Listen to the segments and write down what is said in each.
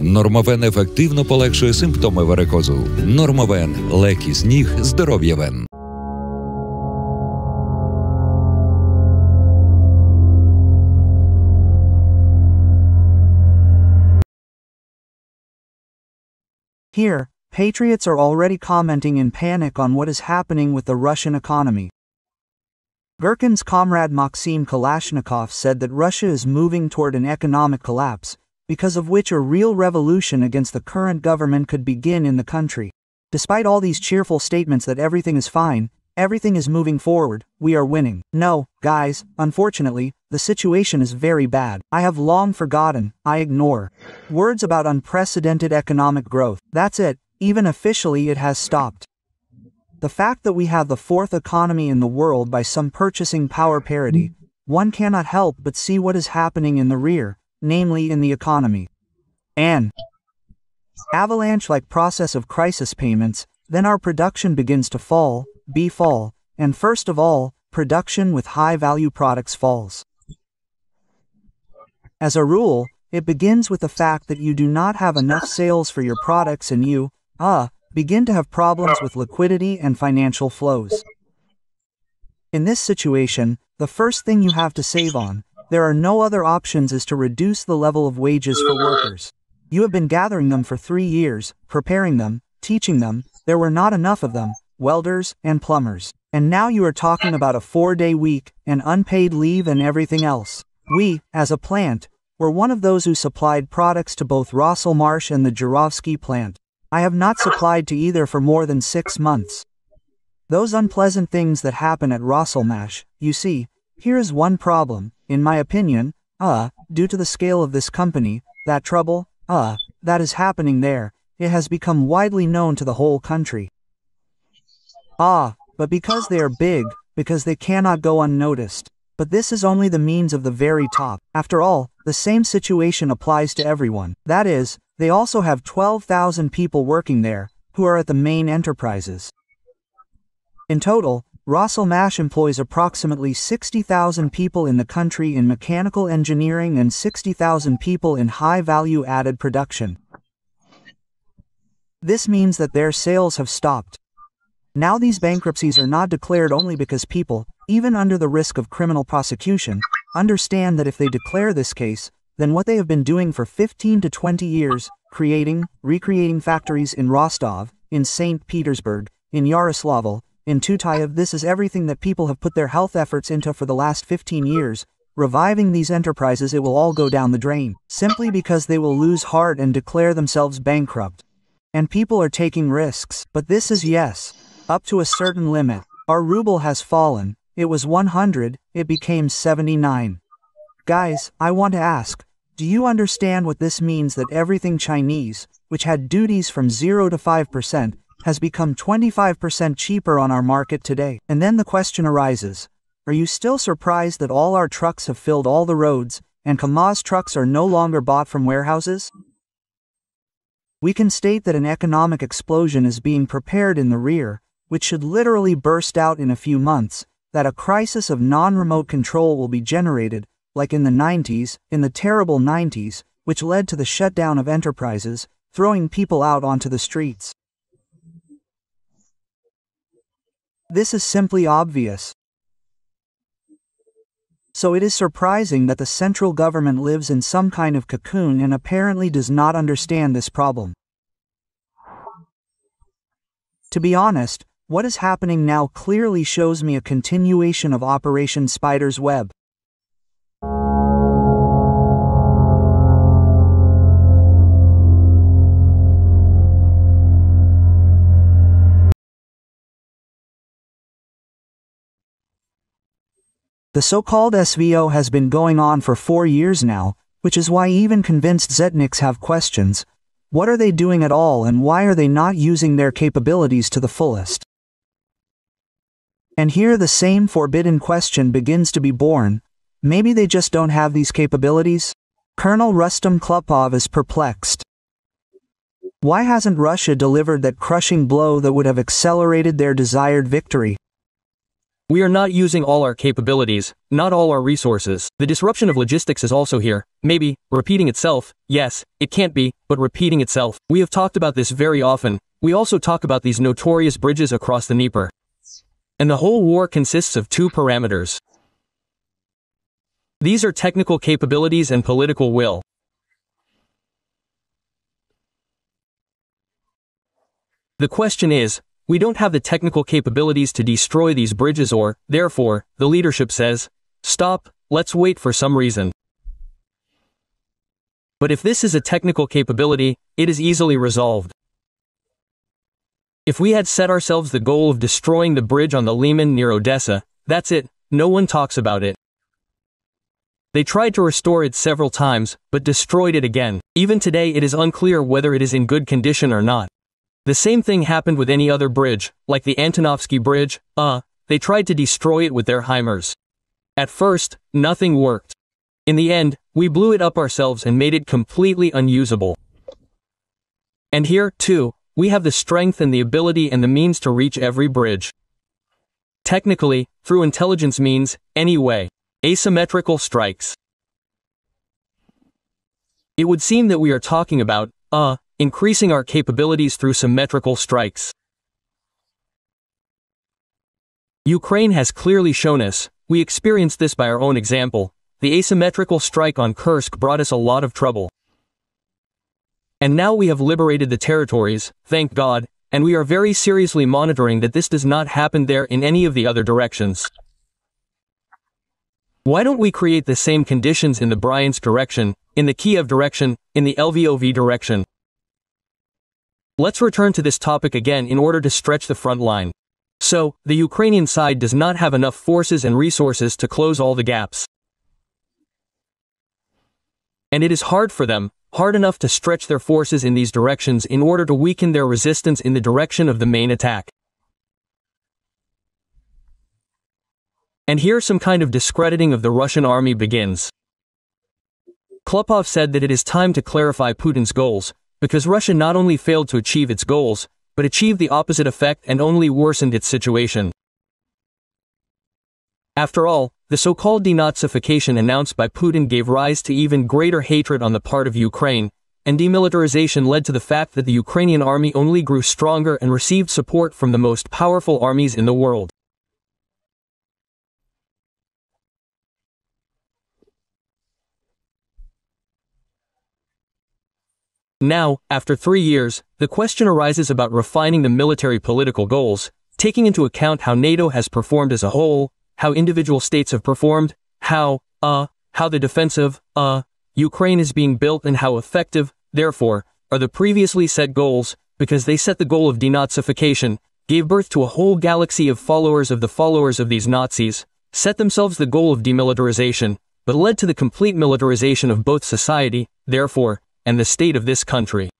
Нормовен ефективно полегшує симптоми варикозу. Нормовен – легкість ніг, здоров'я вен. Here, patriots are already commenting in panic on what is happening with the Russian economy. Gherkin's comrade Maxim Kalashnikov said that Russia is moving toward an economic collapse, because of which a real revolution against the current government could begin in the country. Despite all these cheerful statements that everything is fine, everything is moving forward, we are winning. No, guys, unfortunately, the situation is very bad. I have long forgotten, I ignore. Words about unprecedented economic growth. That's it, even officially it has stopped. The fact that we have the fourth economy in the world by some purchasing power parity, one cannot help but see what is happening in the rear, namely in the economy. An avalanche-like process of crisis payments, then our production begins to fall, and first of all, production with high-value products falls. As a rule, it begins with the fact that you do not have enough sales for your products and you, begin to have problems with liquidity and financial flows. In this situation, the first thing you have to save on, there are no other options, is to reduce the level of wages for workers. You have been gathering them for 3 years, preparing them, teaching them, there were not enough of them, welders and plumbers. And now you are talking about a 4-day week, and unpaid leave and everything else. We, as a plant, were one of those who supplied products to both Rosselmarsh and the Jurovsky plant. I have not supplied to either for more than 6 months. Those unpleasant things that happen at Rosselmarsh, you see, here is one problem, in my opinion, due to the scale of this company, that trouble, that is happening there, it has become widely known to the whole country. But because they are big, because they cannot go unnoticed. But this is only the means of the very top. After all, the same situation applies to everyone. That is, they also have 12,000 people working there, who are at the main enterprises. In total, Rosselmarsh employs approximately 60,000 people in the country in mechanical engineering and 60,000 people in high-value added production. This means that their sales have stopped. Now these bankruptcies are not declared only because people, even under the risk of criminal prosecution, understand that if they declare this case, then what they have been doing for 15 to 20 years, recreating factories in Rostov, in St. Petersburg, in Yaroslavl, in Tutayev, this is everything that people have put their health efforts into for the last 15 years, reviving these enterprises, it will all go down the drain, simply because they will lose heart and declare themselves bankrupt. And people are taking risks, but this is up to a certain limit. Our ruble has fallen, it was 100, it became 79. Guys, I want to ask, do you understand what this means, that everything Chinese, which had duties from 0 to 5%, has become 25% cheaper on our market today? And then the question arises, are you still surprised that all our trucks have filled all the roads, and Kamaz trucks are no longer bought from warehouses? We can state that an economic explosion is being prepared in the rear, which should literally burst out in a few months, that a crisis of non-remote control will be generated, like in the 90s, in the terrible 90s, which led to the shutdown of enterprises, throwing people out onto the streets. This is simply obvious. So it is surprising that the central government lives in some kind of cocoon and apparently does not understand this problem. To be honest, what is happening now clearly shows me a continuation of Operation Spider's Web. The so-called SVO has been going on for 4 years now, which is why even convinced Zetniks have questions. What are they doing at all, and why are they not using their capabilities to the fullest? And here the same forbidden question begins to be born. Maybe they just don't have these capabilities? Colonel Rustam Klupov is perplexed. Why hasn't Russia delivered that crushing blow that would have accelerated their desired victory? We are not using all our capabilities, not all our resources. The disruption of logistics is also here. Maybe, repeating itself. Yes, it can't be, but repeating itself. We have talked about this very often. We also talk about these notorious bridges across the Dnieper. And the whole war consists of two parameters. These are technical capabilities and political will. The question is, we don't have the technical capabilities to destroy these bridges or, therefore, the leadership says, stop, let's wait for some reason. But if this is a technical capability, it is easily resolved. If we had set ourselves the goal of destroying the bridge on the Leman near Odessa, that's it, no one talks about it. They tried to restore it several times, but destroyed it again. Even today it is unclear whether it is in good condition or not. The same thing happened with any other bridge, like the Antonovsky Bridge. They tried to destroy it with their HIMARS. At first, nothing worked. In the end, we blew it up ourselves and made it completely unusable. And here, too, we have the strength and the ability and the means to reach every bridge. Technically, through intelligence means, anyway. Asymmetrical strikes. It would seem that we are talking about, increasing our capabilities through symmetrical strikes. Ukraine has clearly shown us, we experienced this by our own example, the asymmetrical strike on Kursk brought us a lot of trouble. And now we have liberated the territories, thank God, and we are very seriously monitoring that this does not happen there in any of the other directions. Why don't we create the same conditions in the Bryansk direction, in the Kiev direction, in the Lvov direction? Let's return to this topic again in order to stretch the front line. So, the Ukrainian side does not have enough forces and resources to close all the gaps. And it is hard for them, hard enough to stretch their forces in these directions in order to weaken their resistance in the direction of the main attack. And here some kind of discrediting of the Russian army begins. Klopov said that it is time to clarify Putin's goals, because Russia not only failed to achieve its goals, but achieved the opposite effect and only worsened its situation. After all, the so-called denazification announced by Putin gave rise to even greater hatred on the part of Ukraine, and demilitarization led to the fact that the Ukrainian army only grew stronger and received support from the most powerful armies in the world. Now, after 3 years, the question arises about refining the military political goals, taking into account how NATO has performed as a whole, how individual states have performed, how the defensive, Ukraine is being built and how effective, therefore, are the previously set goals, because they set the goal of denazification, gave birth to a whole galaxy of followers of these Nazis, set themselves the goal of demilitarization, but led to the complete militarization of both society, therefore, and the state of this country.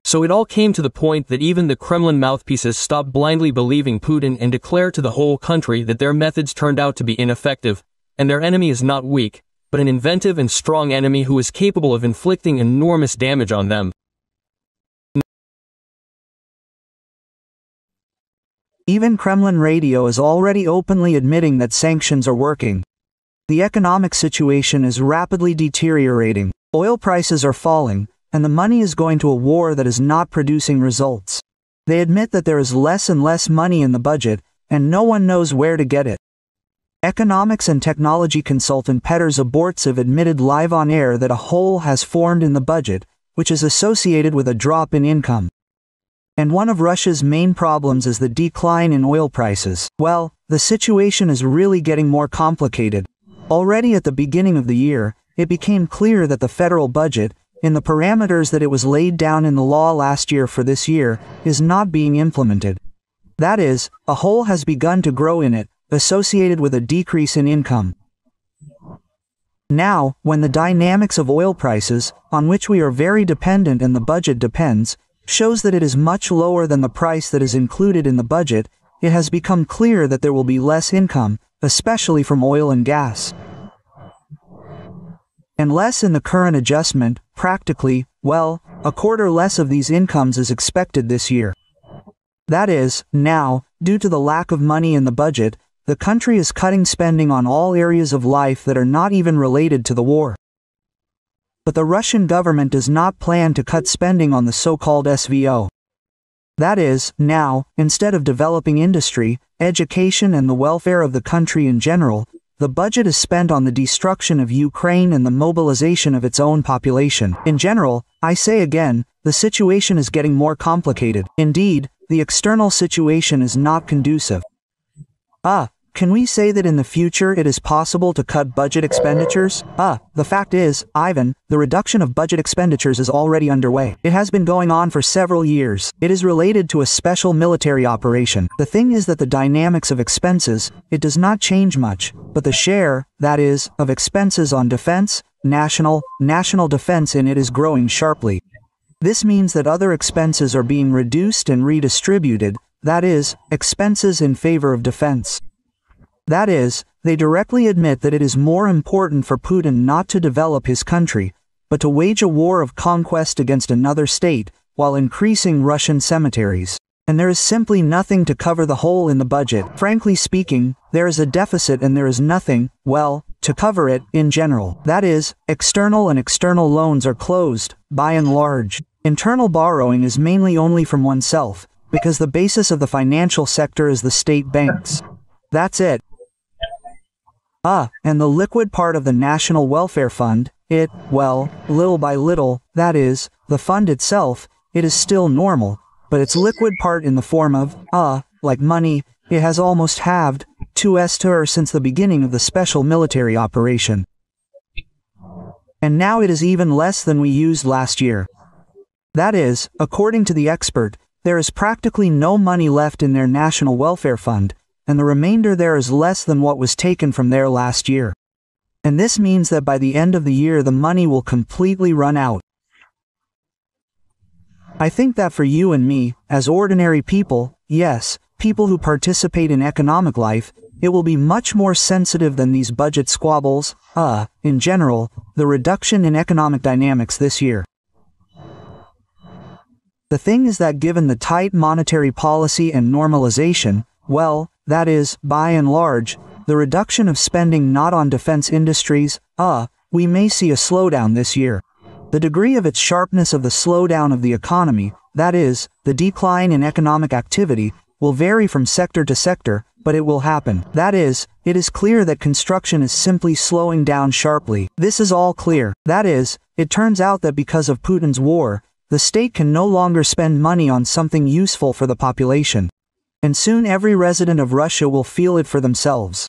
So it all came to the point that even the Kremlin mouthpieces stopped blindly believing Putin and declared to the whole country that their methods turned out to be ineffective, and their enemy is not weak, but an inventive and strong enemy who is capable of inflicting enormous damage on them. Even Kremlin radio is already openly admitting that sanctions are working. The economic situation is rapidly deteriorating, oil prices are falling, and the money is going to a war that is not producing results. They admit that there is less and less money in the budget, and no one knows where to get it. Economics and technology consultant Petr Zabortsev admitted live on air that a hole has formed in the budget, which is associated with a drop in income. And one of Russia's main problems is the decline in oil prices. Well, the situation is really getting more complicated. Already at the beginning of the year, it became clear that the federal budget, in the parameters that it was laid down in the law last year for this year, is not being implemented. That is, a hole has begun to grow in it, associated with a decrease in income. Now, when the dynamics of oil prices, on which we are very dependent and the budget depends, shows that it is much lower than the price that is included in the budget, it has become clear that there will be less income, especially from oil and gas. and less in the current adjustment, practically, well, a quarter less of these incomes is expected this year. That is, now, due to the lack of money in the budget, the country is cutting spending on all areas of life that are not even related to the war. But the Russian government does not plan to cut spending on the so-called SVO. That is, now, instead of developing industry, education and the welfare of the country in general, the budget is spent on the destruction of Ukraine and the mobilization of its own population. In general, I say again, the situation is getting more complicated. Indeed, the external situation is not conducive. Can we say that in the future it is possible to cut budget expenditures? The fact is, Ivan, the reduction of budget expenditures is already underway. It has been going on for several years. It is related to a special military operation. The thing is that the dynamics of expenses, it does not change much, but the share, that is, of expenses on defense, national defense in it is growing sharply. This means that other expenses are being reduced and redistributed, that is, expenses in favor of defense. That is, they directly admit that it is more important for Putin not to develop his country, but to wage a war of conquest against another state, while increasing Russian cemeteries. And there is simply nothing to cover the hole in the budget. Frankly speaking, there is a deficit and there is nothing, well, to cover it, in general. That is, external loans are closed, by and large. Internal borrowing is mainly only from oneself, because the basis of the financial sector is the state banks. That's it. And the liquid part of the National Welfare Fund, well, little by little, that is, the fund itself, it is still normal, but its liquid part in the form of, like money, it has almost halved, 2 since the beginning of the special military operation. And now it is even less than we used last year. That is, according to the expert, there is practically no money left in their National Welfare Fund, and the remainder there is less than what was taken from there last year. And this means that by the end of the year the money will completely run out. I think that for you and me, as ordinary people, yes, people who participate in economic life, it will be much more sensitive than these budget squabbles, in general, the reduction in economic dynamics this year. The thing is that given the tight monetary policy and normalization, well, that is, by and large, the reduction of spending not on defense industries, we may see a slowdown this year. The degree of its sharpness of the slowdown of the economy, that is, the decline in economic activity, will vary from sector to sector, but it will happen. That is, it is clear that construction is simply slowing down sharply. This is all clear. That is, it turns out that because of Putin's war, the state can no longer spend money on something useful for the population. And soon every resident of Russia will feel it for themselves.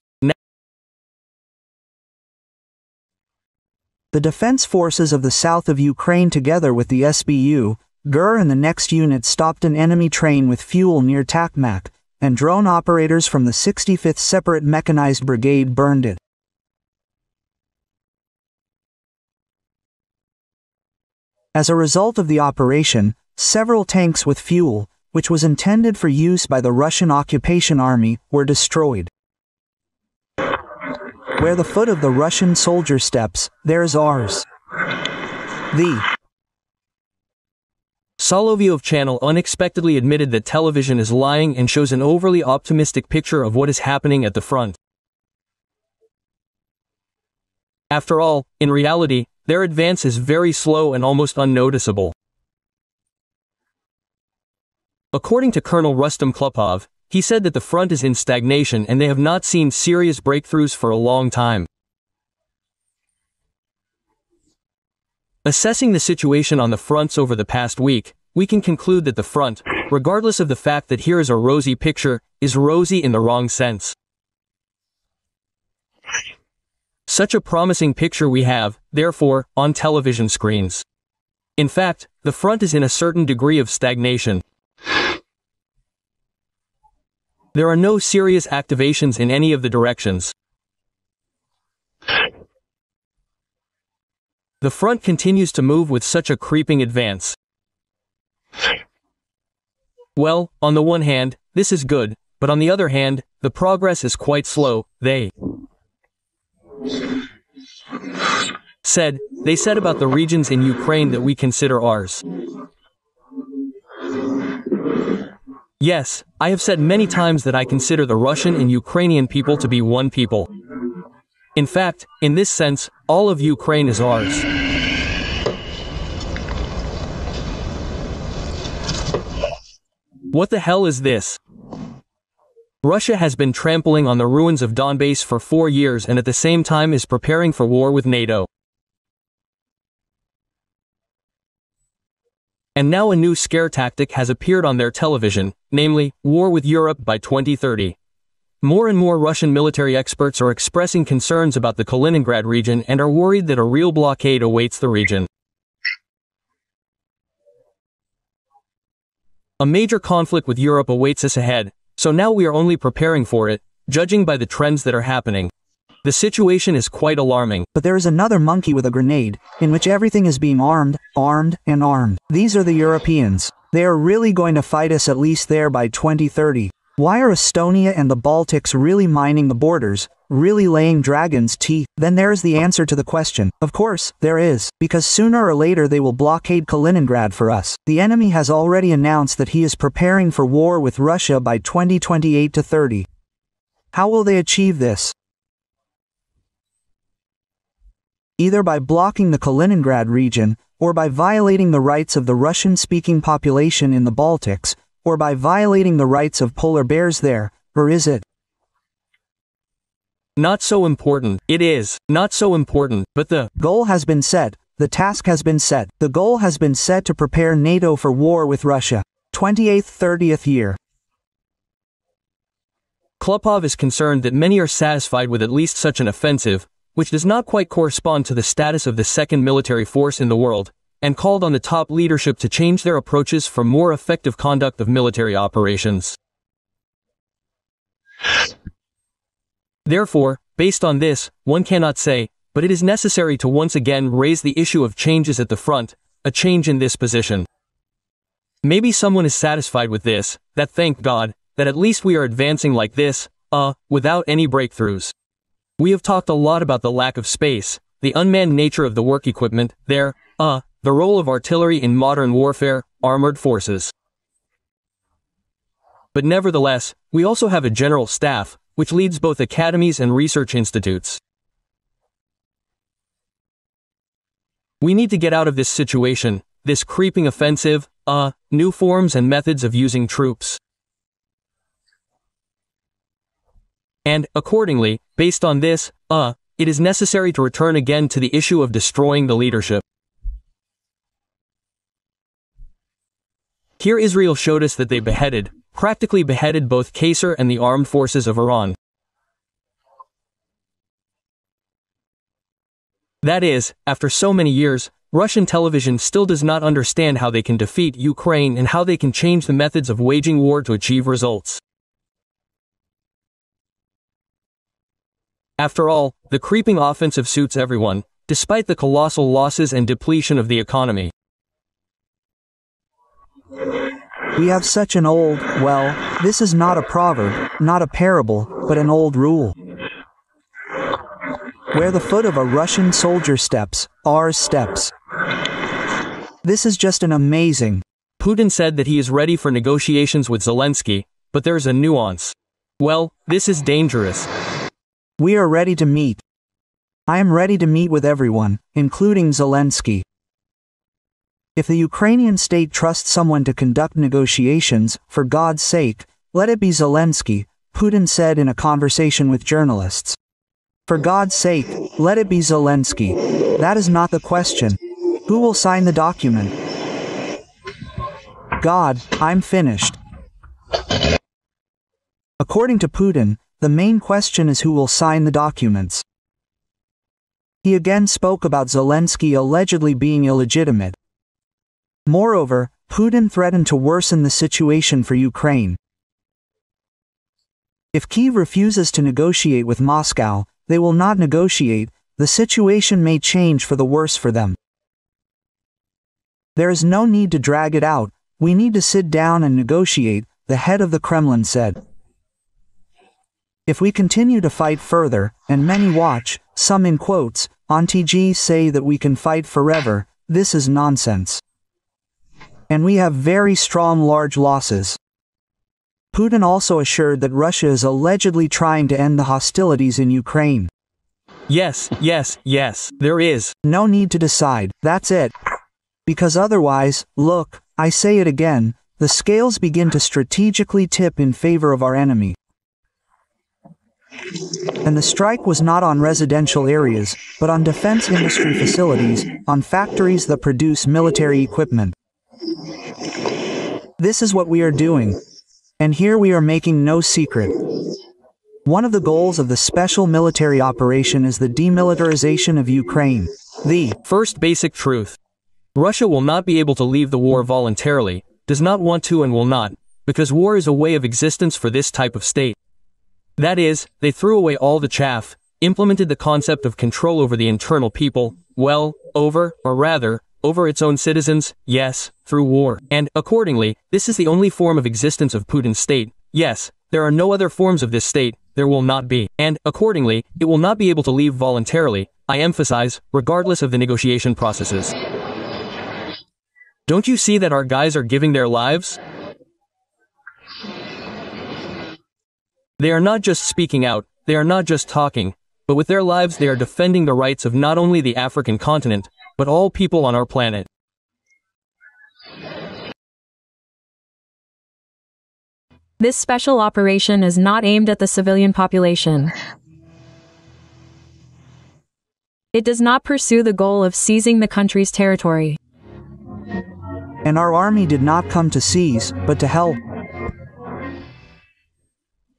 The defense forces of the south of Ukraine together with the SBU, GUR and the next unit stopped an enemy train with fuel near Takmak, and drone operators from the 65th Separate Mechanized Brigade burned it. As a result of the operation, several tanks with fuel, which was intended for use by the Russian occupation army, were destroyed. Where the foot of the Russian soldier steps, there's ours. The Solovyov channel unexpectedly admitted that television is lying and shows an overly optimistic picture of what is happening at the front. After all, in reality, their advance is very slow and almost unnoticeable. According to Colonel Rustam Klupov, he said that the front is in stagnation and they have not seen serious breakthroughs for a long time. Assessing the situation on the fronts over the past week, we can conclude that the front, regardless of the fact that here is a rosy picture, is rosy in the wrong sense. Such a promising picture we have, therefore, on television screens. In fact, the front is in a certain degree of stagnation. There are no serious activations in any of the directions. The front continues to move with such a creeping advance. Well, on the one hand, this is good, but on the other hand, the progress is quite slow. they said about the regions in Ukraine that we consider ours. Yes, I have said many times that I consider the Russian and Ukrainian people to be one people. In fact, in this sense, all of Ukraine is ours. What the hell is this? Russia has been trampling on the ruins of Donbass for 4 years and at the same time is preparing for war with NATO. And now a new scare tactic has appeared on their television, namely, war with Europe by 2030. More and more Russian military experts are expressing concerns about the Kaliningrad region and are worried that a real blockade awaits the region. A major conflict with Europe awaits us ahead, so now we are only preparing for it, judging by the trends that are happening. The situation is quite alarming. But there is another monkey with a grenade, in which everything is being armed, and armed. These are the Europeans. They are really going to fight us at least there by 2030. Why are Estonia and the Baltics really mining the borders, really laying dragon's teeth? Then there is the answer to the question. Of course, there is. Because sooner or later they will blockade Kaliningrad for us. The enemy has already announced that he is preparing for war with Russia by 2028 to 30. How will they achieve this? Either by blocking the Kaliningrad region, or by violating the rights of the Russian-speaking population in the Baltics, or by violating the rights of polar bears there, or is it? Not so important. It is not so important, but the goal has been set, the task has been set. The goal has been set to prepare NATO for war with Russia. 28th, 30th year. Klopov is concerned that many are satisfied with at least such an offensive, which does not quite correspond to the status of the second military force in the world, and called on the top leadership to change their approaches for more effective conduct of military operations. Therefore, based on this, one cannot say, but it is necessary to once again raise the issue of changes at the front, a change in this position. Maybe someone is satisfied with this, that thank God, that at least we are advancing like this, without any breakthroughs. We have talked a lot about the lack of space, the unmanned nature of the work equipment, the role of artillery in modern warfare, armored forces. But nevertheless, we also have a general staff, which leads both academies and research institutes. We need to get out of this situation, this creeping offensive, new forms and methods of using troops. And, accordingly, based on this, it is necessary to return again to the issue of destroying the leadership. Here Israel showed us that they practically beheaded both Qasser and the armed forces of Iran. That is, after so many years, Russian television still does not understand how they can defeat Ukraine and how they can change the methods of waging war to achieve results. After all, the creeping offensive suits everyone, despite the colossal losses and depletion of the economy. We have such an old, well, this is not a proverb, not a parable, but an old rule. Where the foot of a Russian soldier steps, ours steps. This is just an amazing. Putin said that he is ready for negotiations with Zelensky, but there's a nuance. Well, this is dangerous. We are ready to meet. I am ready to meet with everyone, including Zelensky. If the Ukrainian state trusts someone to conduct negotiations, for God's sake, let it be Zelensky, Putin said in a conversation with journalists. For God's sake, let it be Zelensky. That is not the question. Who will sign the document? God, I'm finished. According to Putin, the main question is who will sign the documents. He again spoke about Zelensky allegedly being illegitimate. Moreover, Putin threatened to worsen the situation for Ukraine. If Kyiv refuses to negotiate with Moscow, they will not negotiate, the situation may change for the worse for them. There is no need to drag it out, we need to sit down and negotiate, the head of the Kremlin said. If we continue to fight further, and many watch, some in quotes, on TG say that we can fight forever, this is nonsense. And we have very strong large losses. Putin also assured that Russia is allegedly trying to end the hostilities in Ukraine. Yes, there is. No need to decide, that's it. Because otherwise, look, I say it again, the scales begin to strategically tip in favor of our enemy. And the strike was not on residential areas, but on defense industry facilities, on factories that produce military equipment. This is what we are doing. And here we are making no secret. One of the goals of the special military operation is the demilitarization of Ukraine. The first basic truth. Russia will not be able to leave the war voluntarily, does not want to and will not, because war is a way of existence for this type of state. That is, they threw away all the chaff, implemented the concept of control over the internal people, over its own citizens, yes, through war. And, accordingly, this is the only form of existence of Putin's state. Yes, there are no other forms of this state, there will not be. And, accordingly, it will not be able to leave voluntarily, I emphasize, regardless of the negotiation processes. Don't you see that our guys are giving their lives? They are not just speaking out, they are not just talking, but with their lives they are defending the rights of not only the African continent, but all people on our planet. This special operation is not aimed at the civilian population. It does not pursue the goal of seizing the country's territory. And our army did not come to seize, but to help.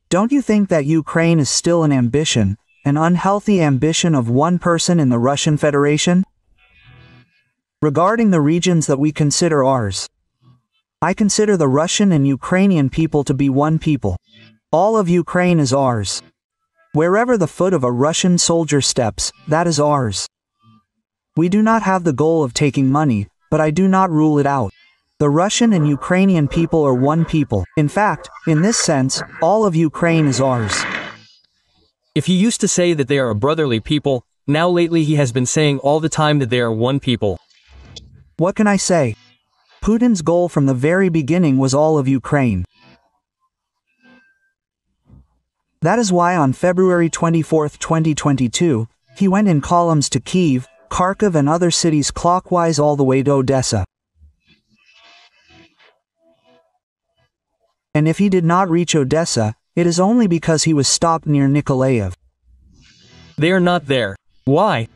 Don't you think that Ukraine is still an ambition, an unhealthy ambition of one person in the Russian Federation? Regarding the regions that we consider ours, I consider the Russian and Ukrainian people to be one people. All of Ukraine is ours. Wherever the foot of a Russian soldier steps, that is ours. We do not have the goal of taking money, but I do not rule it out. The Russian and Ukrainian people are one people. In fact, in this sense, all of Ukraine is ours. If he used to say that they are a brotherly people, now lately he has been saying all the time that they are one people. What can I say? Putin's goal from the very beginning was all of Ukraine. That is why on February 24, 2022, he went in columns to Kyiv, Kharkiv and other cities clockwise all the way to Odessa. And if he did not reach Odessa, it is only because he was stopped near Nikolaev. They are not there. Why?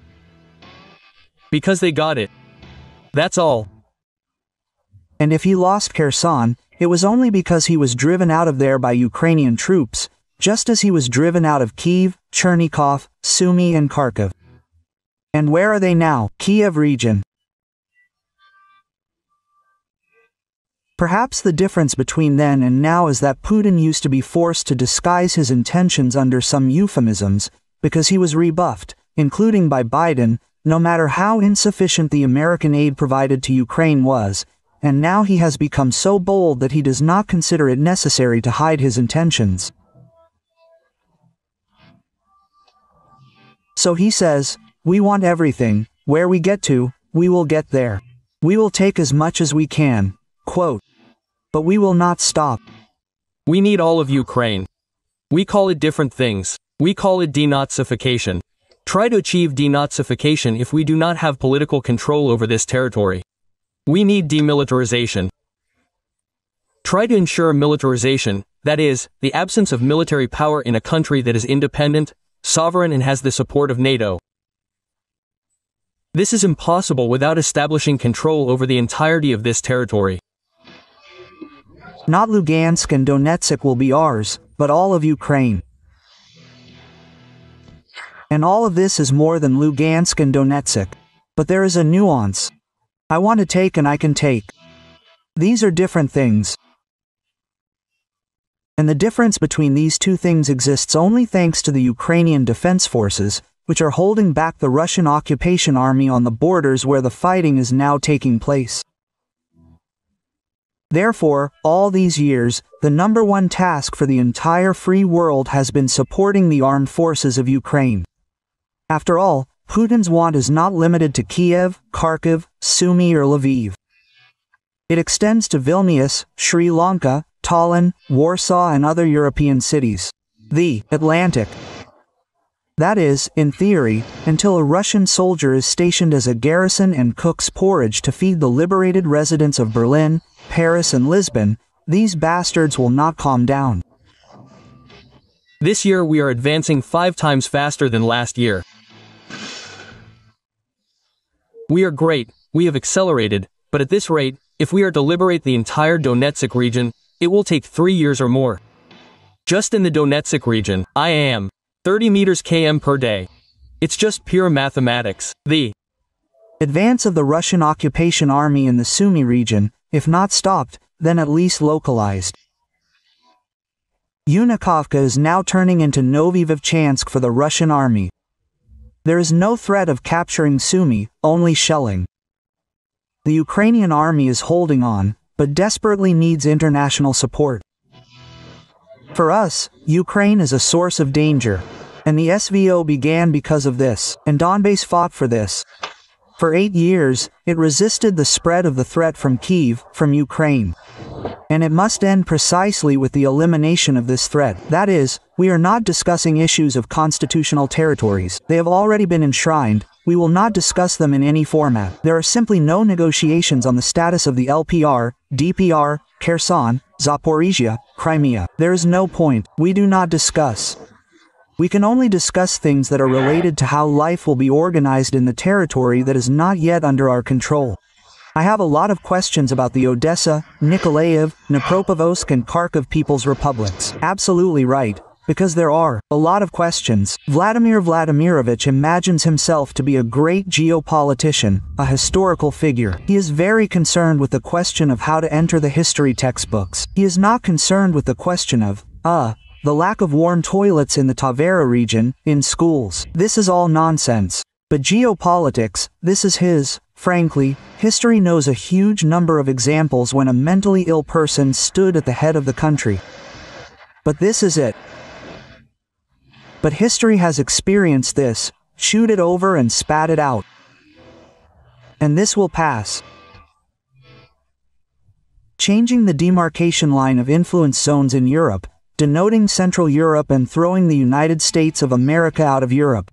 Because they got it. That's all. And if he lost Kherson, it was only because he was driven out of there by Ukrainian troops, just as he was driven out of Kyiv, Chernigov, Sumy and Kharkiv. And where are they now? Kiev region. Perhaps the difference between then and now is that Putin used to be forced to disguise his intentions under some euphemisms, because he was rebuffed, including by Biden, no matter how insufficient the American aid provided to Ukraine was, and now he has become so bold that he does not consider it necessary to hide his intentions. So he says, we want everything, where we get to, we will get there. We will take as much as we can, quote, but we will not stop. We need all of Ukraine. We call it different things. We call it denazification. Try to achieve denazification if we do not have political control over this territory. We need demilitarization. Try to ensure militarization, that is, the absence of military power in a country that is independent, sovereign and has the support of NATO. This is impossible without establishing control over the entirety of this territory. Not Lugansk and Donetsk will be ours, but all of Ukraine. And all of this is more than Lugansk and Donetsk. But there is a nuance. I want to take and I can take. These are different things. And the difference between these two things exists only thanks to the Ukrainian defense forces, which are holding back the Russian occupation army on the borders where the fighting is now taking place. Therefore, all these years, the number one task for the entire free world has been supporting the armed forces of Ukraine. After all, Putin's want is not limited to Kiev, Kharkiv, Sumy or Lviv. It extends to Vilnius, Sri Lanka, Tallinn, Warsaw and other European cities. The Atlantic. That is, in theory, until a Russian soldier is stationed as a garrison and cooks porridge to feed the liberated residents of Berlin, Paris and Lisbon, these bastards will not calm down. This year we are advancing 5 times faster than last year. We are great, we have accelerated, but at this rate, if we are to liberate the entire Donetsk region, it will take 3 years or more. Just in the Donetsk region, I am 30 meters km per day. It's just pure mathematics. The advance of the Russian occupation army in the Sumy region, if not stopped, then at least localized. Unikovka is now turning into Novy Vovchansk for the Russian army. There is no threat of capturing Sumy, only shelling. The Ukrainian army is holding on, but desperately needs international support. For us, Ukraine is a source of danger, and the SVO began because of this, and Donbass fought for this. For 8 years, it resisted the spread of the threat from Kyiv, from Ukraine. And it must end precisely with the elimination of this threat. That is, we are not discussing issues of constitutional territories. They have already been enshrined. We will not discuss them in any format. There are simply no negotiations on the status of the LPR, DPR, Kherson, Zaporizhia, Crimea. There is no point. We do not discuss. We can only discuss things that are related to how life will be organized in the territory that is not yet under our control. I have a lot of questions about the Odessa, Nikolaev, Dnipropetrovsk and Kharkiv People's Republics. Absolutely right, because there are a lot of questions. Vladimir Vladimirovich imagines himself to be a great geopolitician, a historical figure. He is very concerned with the question of how to enter the history textbooks. He is not concerned with the question of, the lack of warm toilets in the Tavera region, in schools. This is all nonsense. But geopolitics, this is his. Frankly, history knows a huge number of examples when a mentally ill person stood at the head of the country. But this is it. But history has experienced this, chewed it over and spat it out. And this will pass. Changing the demarcation line of influence zones in Europe, denoting Central Europe and throwing the United States of America out of Europe.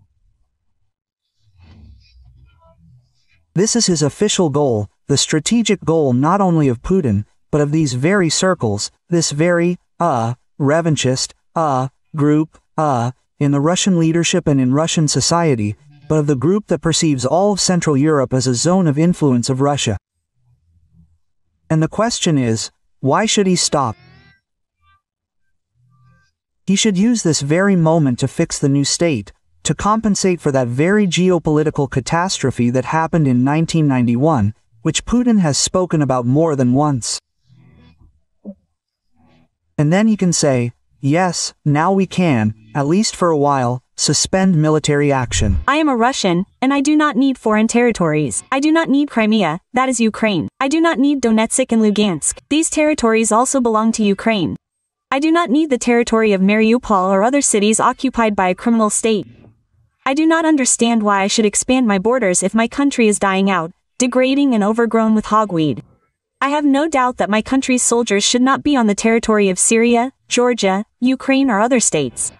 This is his official goal, the strategic goal not only of Putin, but of these very circles, this very, revanchist, group, in the Russian leadership and in Russian society, but of the group that perceives all of Central Europe as a zone of influence of Russia. And the question is, why should he stop? He should use this very moment to fix the new state, to compensate for that very geopolitical catastrophe that happened in 1991, which Putin has spoken about more than once. And then he can say, yes, now we can, at least for a while, suspend military action. I am a Russian, and I do not need foreign territories. I do not need Crimea, that is Ukraine. I do not need Donetsk and Lugansk. These territories also belong to Ukraine. I do not need the territory of Mariupol or other cities occupied by a criminal state. I do not understand why I should expand my borders if my country is dying out, degrading and overgrown with hogweed. I have no doubt that my country's soldiers should not be on the territory of Syria, Georgia, Ukraine or other states.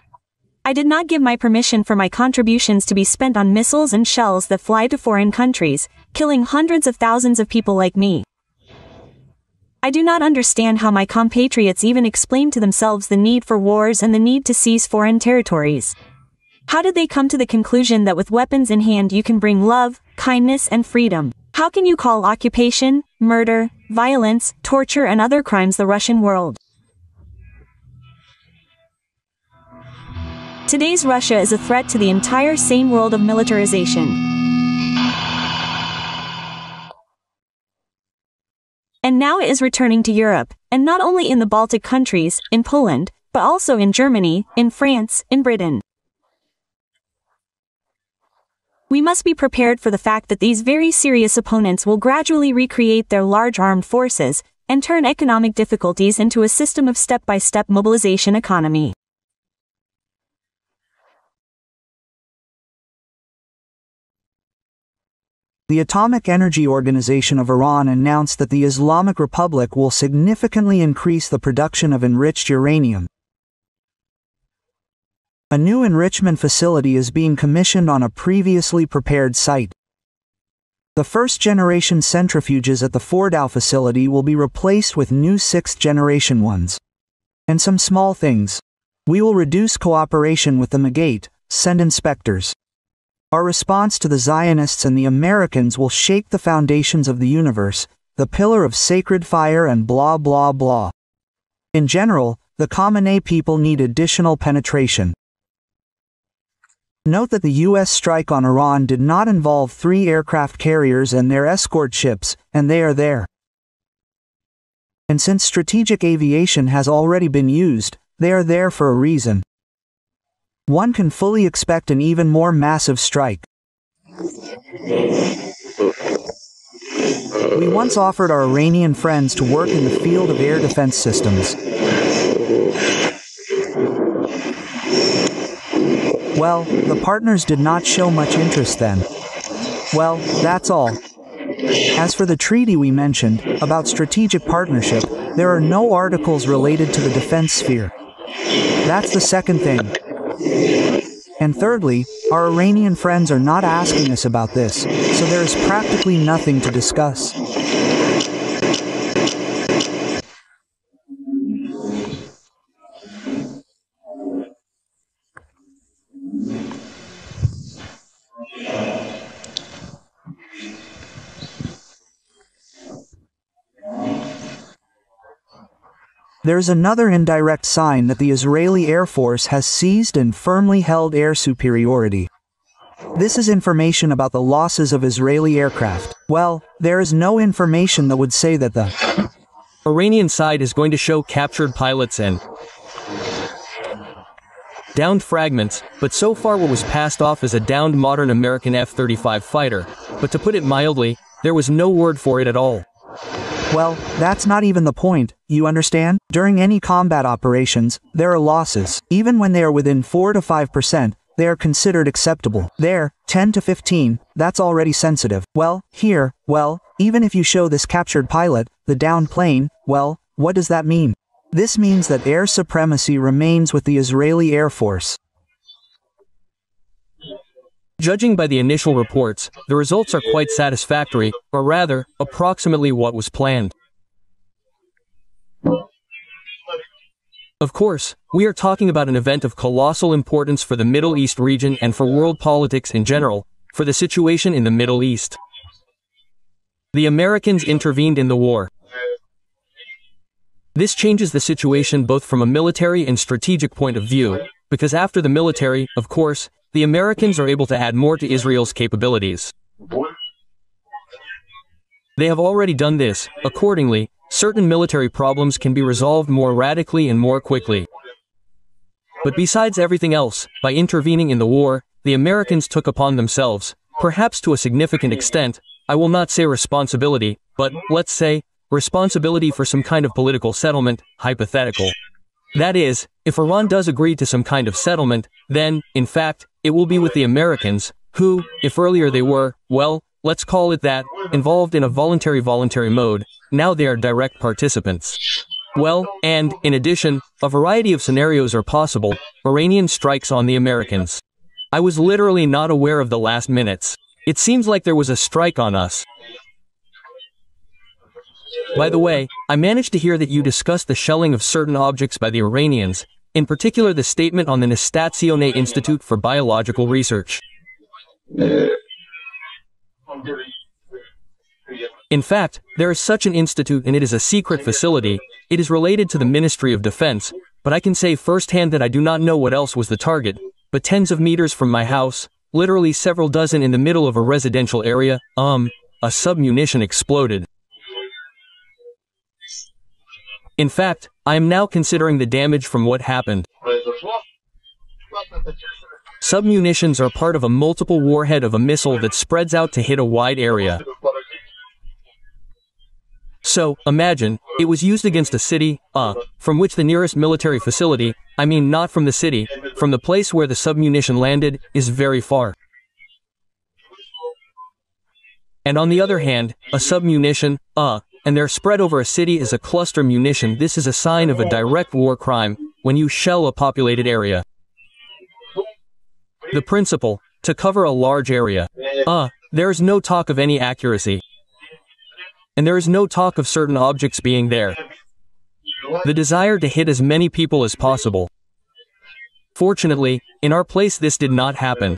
I did not give my permission for my contributions to be spent on missiles and shells that fly to foreign countries, killing hundreds of thousands of people like me. I do not understand how my compatriots even explain to themselves the need for wars and the need to seize foreign territories. How did they come to the conclusion that with weapons in hand you can bring love, kindness and freedom? How can you call occupation, murder, violence, torture and other crimes the Russian world? Today's Russia is a threat to the entire sane world of militarization. And now it is returning to Europe, and not only in the Baltic countries, in Poland, but also in Germany, in France, in Britain. We must be prepared for the fact that these very serious opponents will gradually recreate their large armed forces, and turn economic difficulties into a system of step-by-step mobilization economy. The Atomic Energy Organization of Iran announced that the Islamic Republic will significantly increase the production of enriched uranium. A new enrichment facility is being commissioned on a previously prepared site. The first-generation centrifuges at the Fordow facility will be replaced with new sixth-generation ones. And some small things. We will reduce cooperation with the Megate, send inspectors. Our response to the Zionists and the Americans will shake the foundations of the universe, the pillar of sacred fire and blah blah blah. In general, the Khamenei people need additional penetration. Note that the U.S. strike on Iran did not involve 3 aircraft carriers and their escort ships, and they are there. And since strategic aviation has already been used, they are there for a reason. One can fully expect an even more massive strike. We once offered our Iranian friends to work in the field of air defense systems. Well, the partners did not show much interest then. Well, that's all. As for the treaty we mentioned, about strategic partnership, there are no articles related to the defense sphere. That's the second thing. And thirdly, our Iranian friends are not asking us about this, so there is practically nothing to discuss. There's another indirect sign that the Israeli Air Force has seized and firmly held air superiority. This is information about the losses of Israeli aircraft. Well, there is no information that would say that the Iranian side is going to show captured pilots and downed fragments, but so far what was passed off as a downed modern American F-35 fighter, but to put it mildly, there was no word for it at all. Well, that's not even the point, you understand? During any combat operations, there are losses. Even when they are within 4 to 5%, they are considered acceptable. There, 10 to 15, that's already sensitive. Well, here, well, even if you show this captured pilot, the downed plane, well, what does that mean? This means that air supremacy remains with the Israeli Air Force. Judging by the initial reports, the results are quite satisfactory, or rather, approximately what was planned. Of course, we are talking about an event of colossal importance for the Middle East region and for world politics in general, for the situation in the Middle East. The Americans intervened in the war. This changes the situation both from a military and strategic point of view, because after the military, of course, the Americans are able to add more to Israel's capabilities. They have already done this. Accordingly, certain military problems can be resolved more radically and more quickly. But besides everything else, by intervening in the war, the Americans took upon themselves, perhaps to a significant extent, I will not say responsibility, but, let's say, responsibility for some kind of political settlement, hypothetical. That is, if Iran does agree to some kind of settlement, then, in fact, it will be with the Americans, who, if earlier they were, well, let's call it that, involved in a voluntary mode, now they are direct participants. Well, and, in addition, a variety of scenarios are possible. Iranian strikes on the Americans. I was literally not aware of the last minutes. It seems like there was a strike on us. By the way, I managed to hear that you discussed the shelling of certain objects by the Iranians, in particular the statement on the Nastazione Institute for Biological Research. In fact, there is such an institute and it is a secret facility. It is related to the Ministry of Defense, but I can say firsthand that I do not know what else was the target, but tens of meters from my house, literally several dozen in the middle of a residential area, a submunition exploded. In fact, I am now considering the damage from what happened. Submunitions are part of a multiple warhead of a missile that spreads out to hit a wide area. So, imagine, it was used against a city, from which the nearest military facility, I mean not from the city, from the place where the submunition landed, is very far. And on the other hand, a submunition, and they're spread over a city as a cluster munition. This is a sign of a direct war crime, when you shell a populated area. The principle, to cover a large area. There is no talk of any accuracy. And there is no talk of certain objects being there. The desire to hit as many people as possible. Fortunately, in our place this did not happen.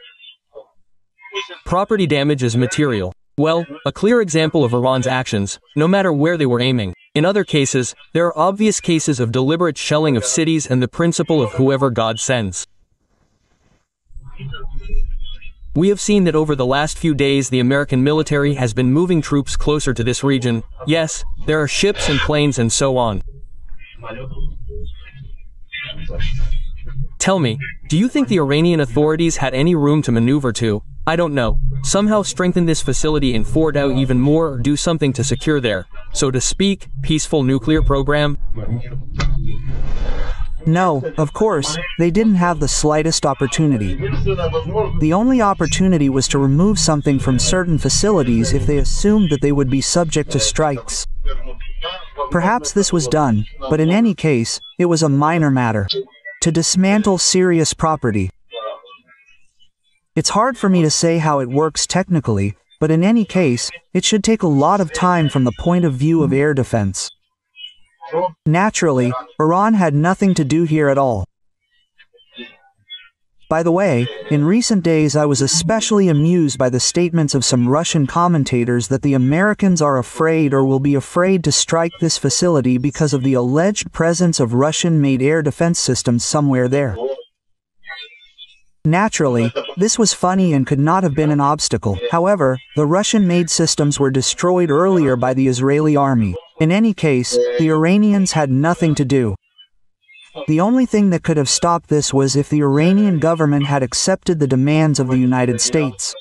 Property damage is material. Well, a clear example of Iran's actions, no matter where they were aiming. In other cases, there are obvious cases of deliberate shelling of cities and the principle of whoever God sends. We have seen that over the last few days the American military has been moving troops closer to this region. Yes, there are ships and planes and so on. Tell me, do you think the Iranian authorities had any room to maneuver to, I don't know, somehow strengthen this facility in Fordow even more or do something to secure their, so to speak, peaceful nuclear program? No, of course, they didn't have the slightest opportunity. The only opportunity was to remove something from certain facilities if they assumed that they would be subject to strikes. Perhaps this was done, but in any case, it was a minor matter. To dismantle serious property. It's hard for me to say how it works technically, but in any case, it should take a lot of time from the point of view of air defense. Naturally, Iran had nothing to do here at all. By the way, in recent days I was especially amused by the statements of some Russian commentators that the Americans are afraid or will be afraid to strike this facility because of the alleged presence of Russian-made air defense systems somewhere there. Naturally, this was funny and could not have been an obstacle. However, the Russian-made systems were destroyed earlier by the Israeli army. In any case, the Iranians had nothing to do. The only thing that could have stopped this was if the Iranian government had accepted the demands of the United States.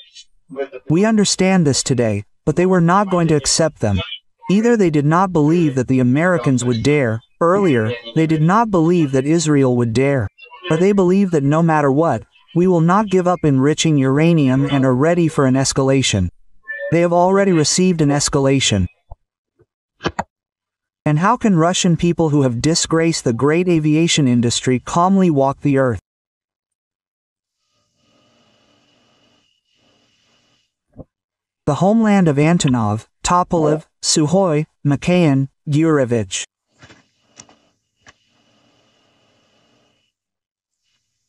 We understand this today, but they were not going to accept them. Either they did not believe that the Americans would dare, earlier, they did not believe that Israel would dare, or they believe that no matter what, we will not give up enriching uranium and are ready for an escalation. They have already received an escalation. And how can Russian people who have disgraced the great aviation industry calmly walk the earth? The homeland of Antonov, Tupolev, Sukhoi, Mikhail, Gurevich.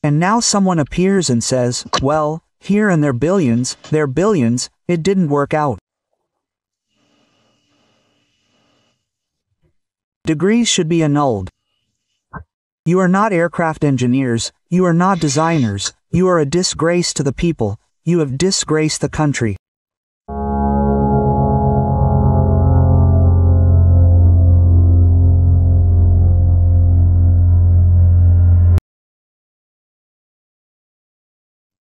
And now someone appears and says, well, here and their billions, it didn't work out. Degrees should be annulled. You are not aircraft engineers, you are not designers, you are a disgrace to the people, you have disgraced the country.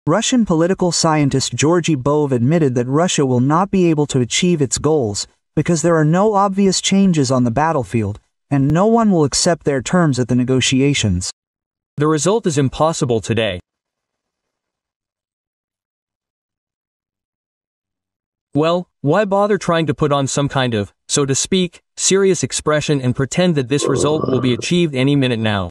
Russian political scientist Georgy Bove admitted that Russia will not be able to achieve its goals, because there are no obvious changes on the battlefield, and no one will accept their terms at the negotiations. The result is impossible today. Well, why bother trying to put on some kind of, so to speak, serious expression and pretend that this result will be achieved any minute now?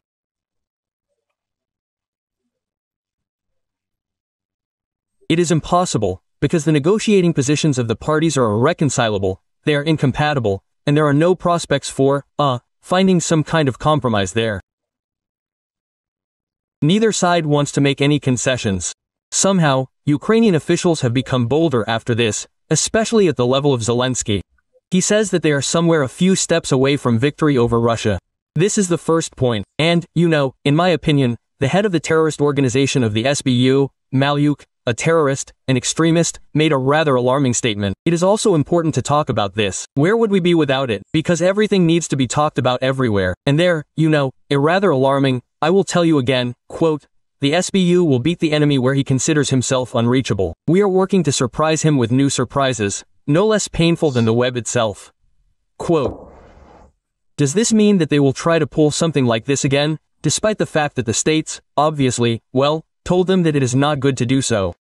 It is impossible, because the negotiating positions of the parties are irreconcilable, they are incompatible, and there are no prospects for, finding some kind of compromise there. Neither side wants to make any concessions. Somehow, Ukrainian officials have become bolder after this, especially at the level of Zelensky. He says that they are somewhere a few steps away from victory over Russia. This is the first point, and, in my opinion, the head of the terrorist organization of the SBU, Malyuk, a terrorist, an extremist, made a rather alarming statement. It is also important to talk about this. Where would we be without it? Because everything needs to be talked about everywhere. And there, a rather alarming, I will tell you again, quote, the SBU will beat the enemy where he considers himself unreachable. We are working to surprise him with new surprises, no less painful than the web itself. Quote. Does this mean that they will try to pull something like this again, despite the fact that the states, obviously, told them that it is not good to do so?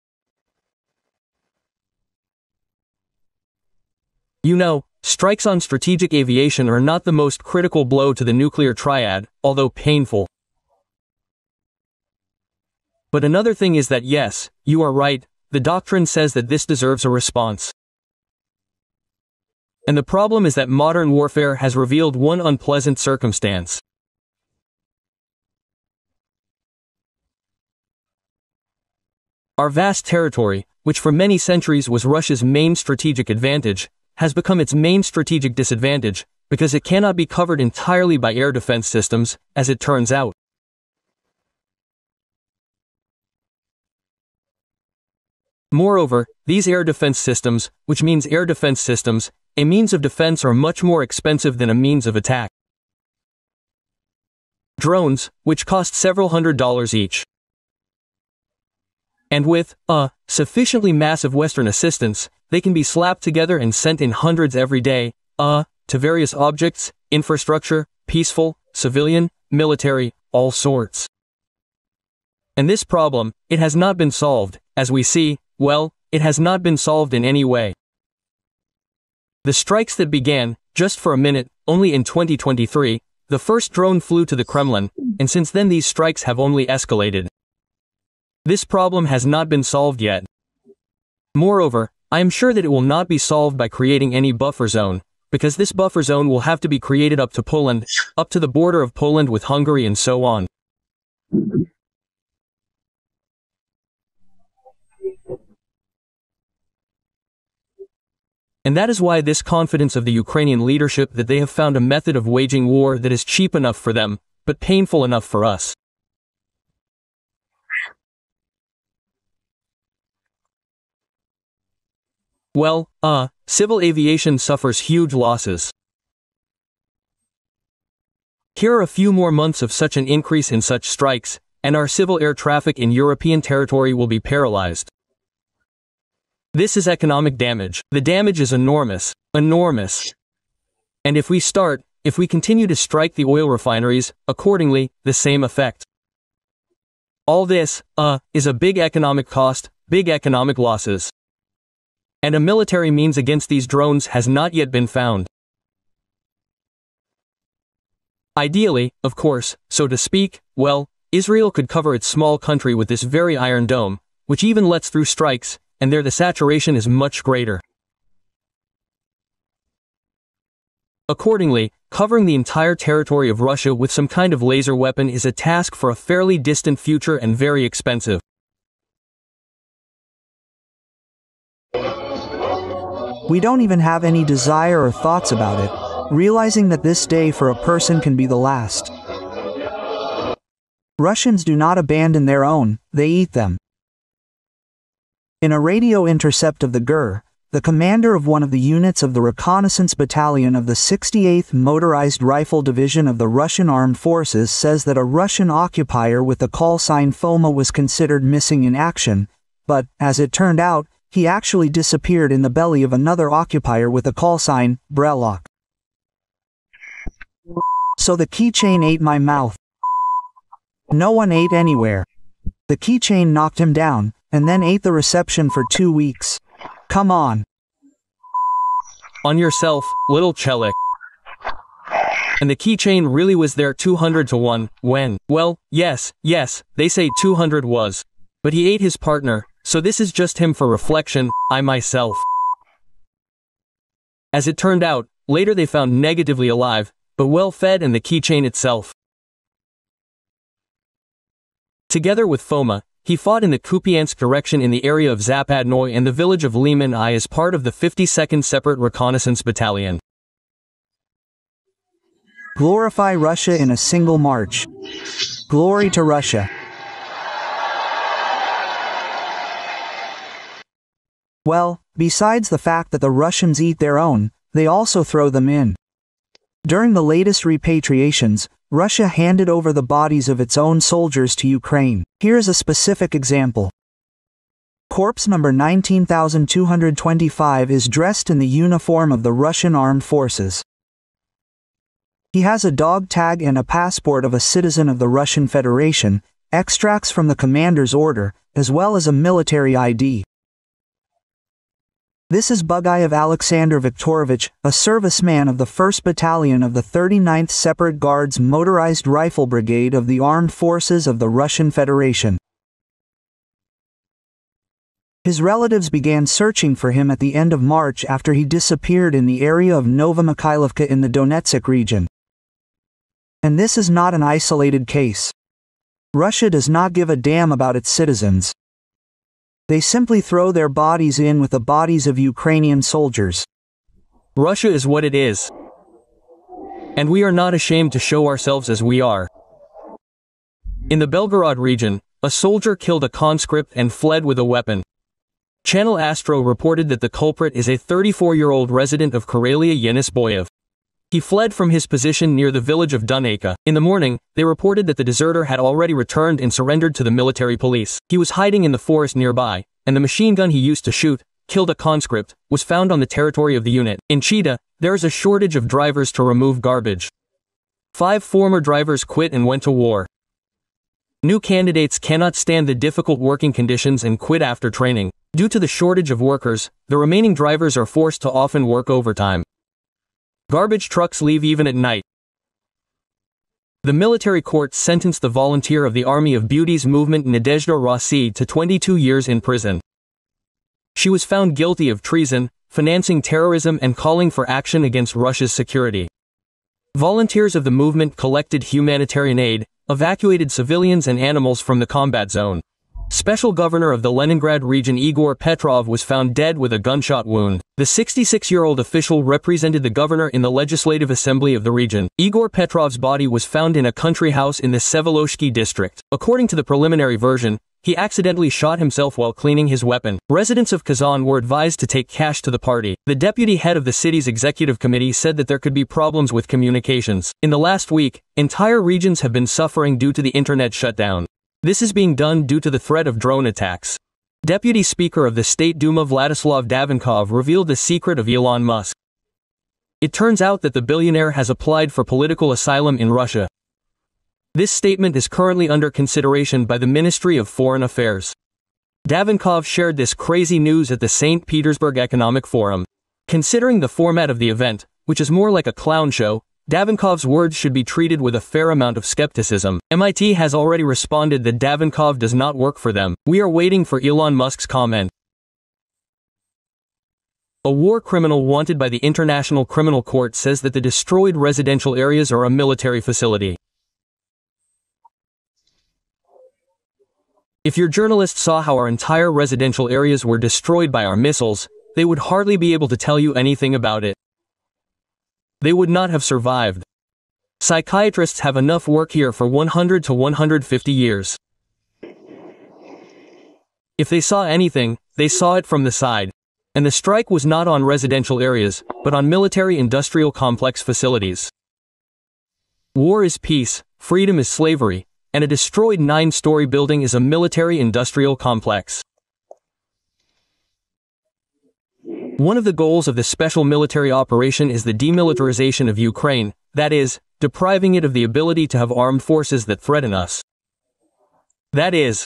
You know, strikes on strategic aviation are not the most critical blow to the nuclear triad, although painful. But another thing is that yes, you are right, the doctrine says that this deserves a response. And the problem is that modern warfare has revealed one unpleasant circumstance. Our vast territory, which for many centuries was Russia's main strategic advantage, has become its main strategic disadvantage, because it cannot be covered entirely by air defense systems, as it turns out. Moreover, these air defense systems, which means air defense systems, a means of defense, are much more expensive than a means of attack. Drones, which cost several $100s each. And with sufficiently massive Western assistance, they can be slapped together and sent in hundreds every day, to various objects, infrastructure, peaceful, civilian, military, all sorts. And this problem, it has not been solved, as we see, well, it has not been solved in any way. The strikes that began, just for a minute, only in 2023, the first drone flew to the Kremlin, and since then these strikes have only escalated. This problem has not been solved yet. Moreover, I am sure that it will not be solved by creating any buffer zone, because this buffer zone will have to be created up to Poland, up to the border of Poland with Hungary and so on. And that is why this confidence of the Ukrainian leadership that they have found a method of waging war that is cheap enough for them, but painful enough for us. Well, civil aviation suffers huge losses. Here are a few more months of such an increase in such strikes, and our civil air traffic in European territory will be paralyzed. This is economic damage. The damage is enormous. Enormous. And if we continue to strike the oil refineries, accordingly, the same effect. All this, is a big economic cost, big economic losses. And a military means against these drones has not yet been found. Ideally, of course, so to speak, well, Israel could cover its small country with this very Iron Dome, which even lets through strikes, and there the saturation is much greater. Accordingly, covering the entire territory of Russia with some kind of laser weapon is a task for a fairly distant future and very expensive. We don't even have any desire or thoughts about it, realizing that this day for a person can be the last. Russians do not abandon their own, they eat them. In a radio intercept of the GUR, the commander of one of the units of the reconnaissance battalion of the 68th Motorized Rifle Division of the Russian Armed Forces says that a Russian occupier with the call sign FOMA was considered missing in action, but, as it turned out, he actually disappeared in the belly of another occupier with a call sign, Brelok. So the keychain ate my mouth. No one ate anywhere. The keychain knocked him down, and then ate the reception for 2 weeks. Come on. On yourself, little Chelik. And the keychain really was there 200 to 1, when, well, yes, they say 200 was. But he ate his partner, so this is just him for reflection, I myself. As it turned out, later they found negatively alive, but well fed and the keychain itself. Together with FOMA, he fought in the Kupiansk direction in the area of Zapadnoy and the village of Liman I as part of the 52nd Separate Reconnaissance Battalion. Glorify Russia in a single march. Glory to Russia. Well, besides the fact that the Russians eat their own, they also throw them in. During the latest repatriations, Russia handed over the bodies of its own soldiers to Ukraine. Here's a specific example. Corpse number 19,225 is dressed in the uniform of the Russian Armed Forces. He has a dog tag and a passport of a citizen of the Russian Federation, extracts from the commander's order, as well as a military ID. This is Bugayev Alexander Viktorovich, a serviceman of the 1st Battalion of the 39th Separate Guards Motorized Rifle Brigade of the Armed Forces of the Russian Federation. His relatives began searching for him at the end of March after he disappeared in the area of Novomykhailovka in the Donetsk region. And this is not an isolated case. Russia does not give a damn about its citizens. They simply throw their bodies in with the bodies of Ukrainian soldiers. Russia is what it is. And we are not ashamed to show ourselves as we are. In the Belgorod region, a soldier killed a conscript and fled with a weapon. Channel Astro reported that the culprit is a 34-year-old resident of Karelia Yenis Boyev. He fled from his position near the village of Dunayka. In the morning, they reported that the deserter had already returned and surrendered to the military police. He was hiding in the forest nearby, and the machine gun he used to shoot, killed a conscript, was found on the territory of the unit. In Chita, there is a shortage of drivers to remove garbage. 5 former drivers quit and went to war. New candidates cannot stand the difficult working conditions and quit after training. Due to the shortage of workers, the remaining drivers are forced to often work overtime. Garbage trucks leave even at night. The military court sentenced the volunteer of the Army of Beauty's movement Nadezhda Rossi to 22 years in prison. She was found guilty of treason, financing terrorism and calling for action against Russia's security. Volunteers of the movement collected humanitarian aid, evacuated civilians and animals from the combat zone. Special Governor of the Leningrad region Igor Petrov was found dead with a gunshot wound. The 66-year-old official represented the governor in the Legislative Assembly of the region. Igor Petrov's body was found in a country house in the Sevoloshki district. According to the preliminary version, he accidentally shot himself while cleaning his weapon. Residents of Kazan were advised to take cash to the party. The deputy head of the city's executive committee said that there could be problems with communications. In the last week, entire regions have been suffering due to the internet shutdown. This is being done due to the threat of drone attacks. Deputy Speaker of the State Duma Vladislav Davinkov revealed the secret of Elon Musk. It turns out that the billionaire has applied for political asylum in Russia. This statement is currently under consideration by the Ministry of Foreign Affairs. Davinkov shared this crazy news at the St. Petersburg Economic Forum. Considering the format of the event, which is more like a clown show, Davinkov's words should be treated with a fair amount of skepticism. MIT has already responded that Davinkov does not work for them. We are waiting for Elon Musk's comment. A war criminal wanted by the International Criminal Court says that the destroyed residential areas are a military facility. If your journalist saw how our entire residential areas were destroyed by our missiles, they would hardly be able to tell you anything about it. They would not have survived. Psychiatrists have enough work here for 100 to 150 years. If they saw anything, they saw it from the side. And the strike was not on residential areas, but on military-industrial complex facilities. War is peace, freedom is slavery, and a destroyed 9-story building is a military-industrial complex. One of the goals of the special military operation is the demilitarization of Ukraine, that is, depriving it of the ability to have armed forces that threaten us. That is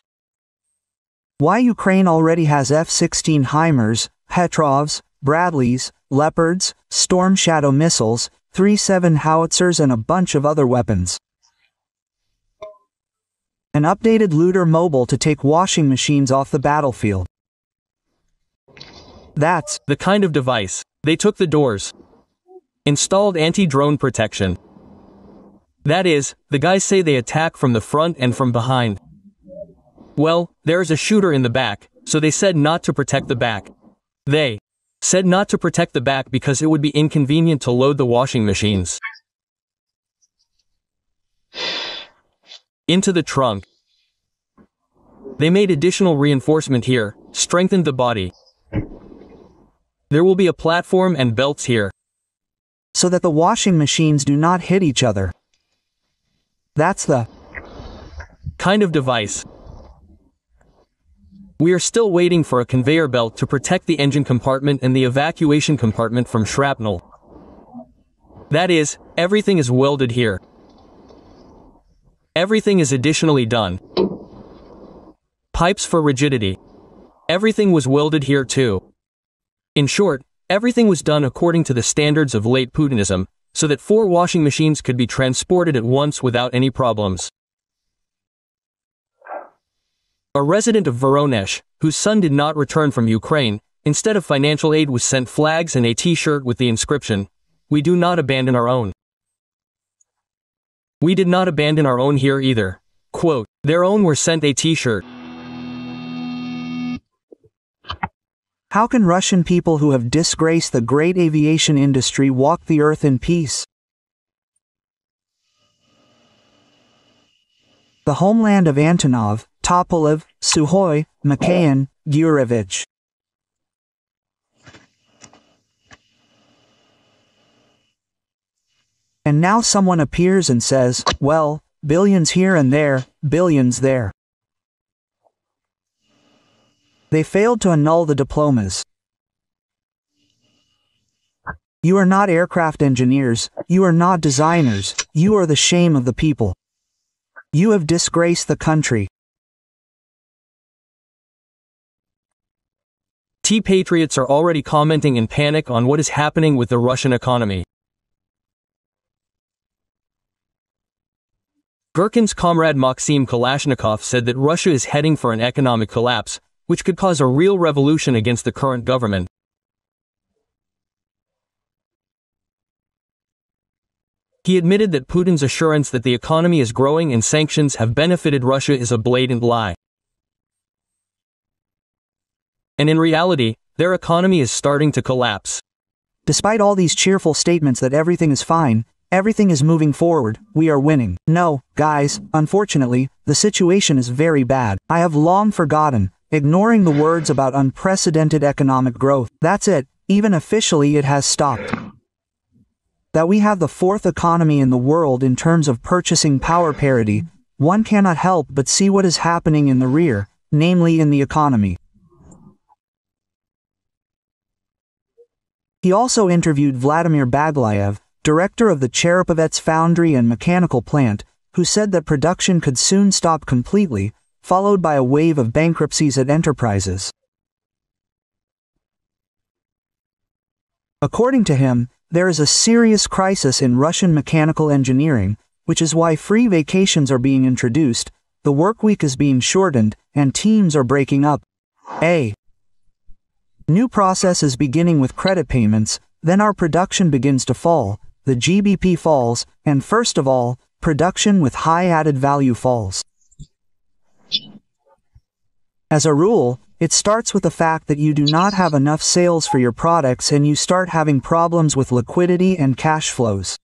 why Ukraine already has F-16 HIMARS, Petrovs, Bradleys, Leopards, Storm Shadow missiles, 3-7 howitzers and a bunch of other weapons. An updated looter mobile to take washing machines off the battlefield. That's the kind of device. They took the doors. Installed anti-drone protection. That is, the guys say they attack from the front and from behind. Well, there is a shooter in the back, so they said not to protect the back. They said not to protect the back because it would be inconvenient to load the washing machines into the trunk. They made additional reinforcement here, strengthened the body. There will be a platform and belts here, so that the washing machines do not hit each other. That's the kind of device. We are still waiting for a conveyor belt to protect the engine compartment and the evacuation compartment from shrapnel. That is, everything is welded here. Everything is additionally done. Pipes for rigidity. Everything was welded here too. In short, everything was done according to the standards of late Putinism, so that 4 washing machines could be transported at once without any problems. A resident of Voronezh, whose son did not return from Ukraine, instead of financial aid was sent flags and a t-shirt with the inscription, "We do not abandon our own." We did not abandon our own here either. Quote, their own were sent a t-shirt. How can Russian people who have disgraced the great aviation industry walk the earth in peace? The homeland of Antonov, Tupolev, Sukhoi, Mikhail, Gurevich. And now someone appears and says, well, billions here and there, billions there. They failed to annul the diplomas. You are not aircraft engineers, you are not designers, you are the shame of the people. You have disgraced the country. T-Patriots are already commenting in panic on what is happening with the Russian economy. Gherkin's comrade Maxim Kalashnikov said that Russia is heading for an economic collapse, which could cause a real revolution against the current government. He admitted that Putin's assurance that the economy is growing and sanctions have benefited Russia is a blatant lie. And in reality, their economy is starting to collapse. Despite all these cheerful statements that everything is fine, everything is moving forward, we are winning. No, guys, unfortunately, the situation is very bad. I have long forgotten, ignoring the words about unprecedented economic growth. That's it, even officially it has stopped. That we have the 4th economy in the world in terms of purchasing power parity, one cannot help but see what is happening in the rear, namely in the economy. He also interviewed Vladimir Baglayev, director of the Cherepovets foundry and mechanical plant, who said that production could soon stop completely, followed by a wave of bankruptcies at enterprises. According to him, there is a serious crisis in Russian mechanical engineering, which is why free vacations are being introduced, the work week is being shortened, and teams are breaking up. A new process is beginning with credit payments, then our production begins to fall, the GBP falls, and first of all, production with high added value falls. As a rule, it starts with the fact that you do not have enough sales for your products and you start having problems with liquidity and cash flows.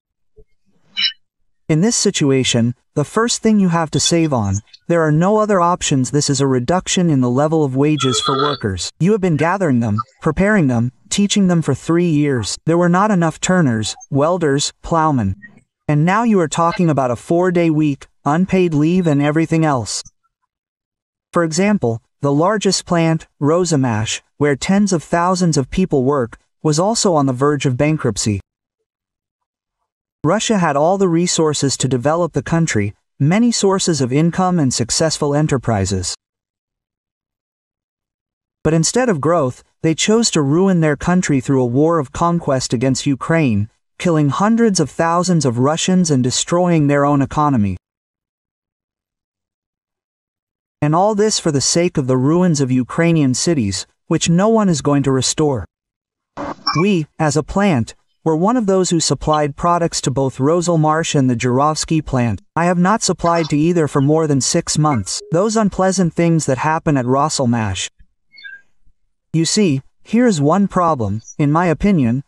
In this situation, the first thing you have to save on, there are no other options. This is a reduction in the level of wages for workers. You have been gathering them, preparing them, teaching them for 3 years. There were not enough turners, welders, plowmen. And now you are talking about a 4-day week, unpaid leave and everything else. For example, the largest plant, Razzomash, where tens of thousands of people work, was also on the verge of bankruptcy. Russia had all the resources to develop the country, many sources of income and successful enterprises. But instead of growth, they chose to ruin their country through a war of conquest against Ukraine, killing hundreds of thousands of Russians and destroying their own economy. And all this for the sake of the ruins of Ukrainian cities, which no one is going to restore. We, as a plant, were one of those who supplied products to both Razzomash and the Jurovsky plant. I have not supplied to either for more than 6 months. Those unpleasant things that happen at Razzomash. You see, here is one problem, in my opinion,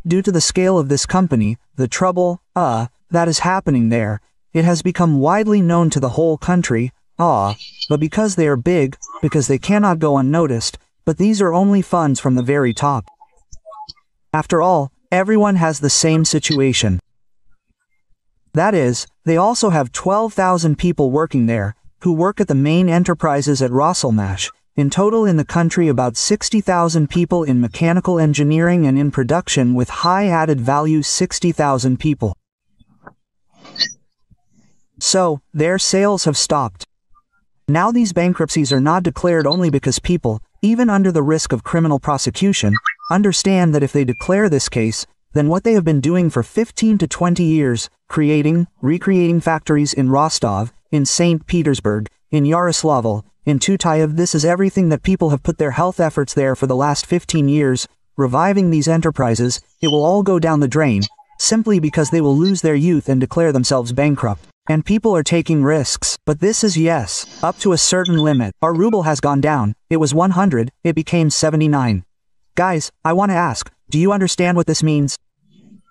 due to the scale of this company, the trouble, that is happening there. It has become widely known to the whole country, but because they are big, because they cannot go unnoticed, but these are only funds from the very top. After all, everyone has the same situation. That is, they also have 12,000 people working there, who work at the main enterprises at Razzomash. In total in the country about 60,000 people in mechanical engineering and in production with high added value 60,000 people. So, their sales have stopped. Now these bankruptcies are not declared only because people, even under the risk of criminal prosecution, understand that if they declare this case, then what they have been doing for 15 to 20 years, recreating factories in Rostov, in St. Petersburg, in Yaroslavl, in Tutayev, this is everything that people have put their health efforts there for the last 15 years, reviving these enterprises, it will all go down the drain, simply because they will lose their youth and declare themselves bankrupt. And people are taking risks, but this is yes, up to a certain limit. Our ruble has gone down, it was 100, it became 79. Guys, I want to ask, do you understand what this means?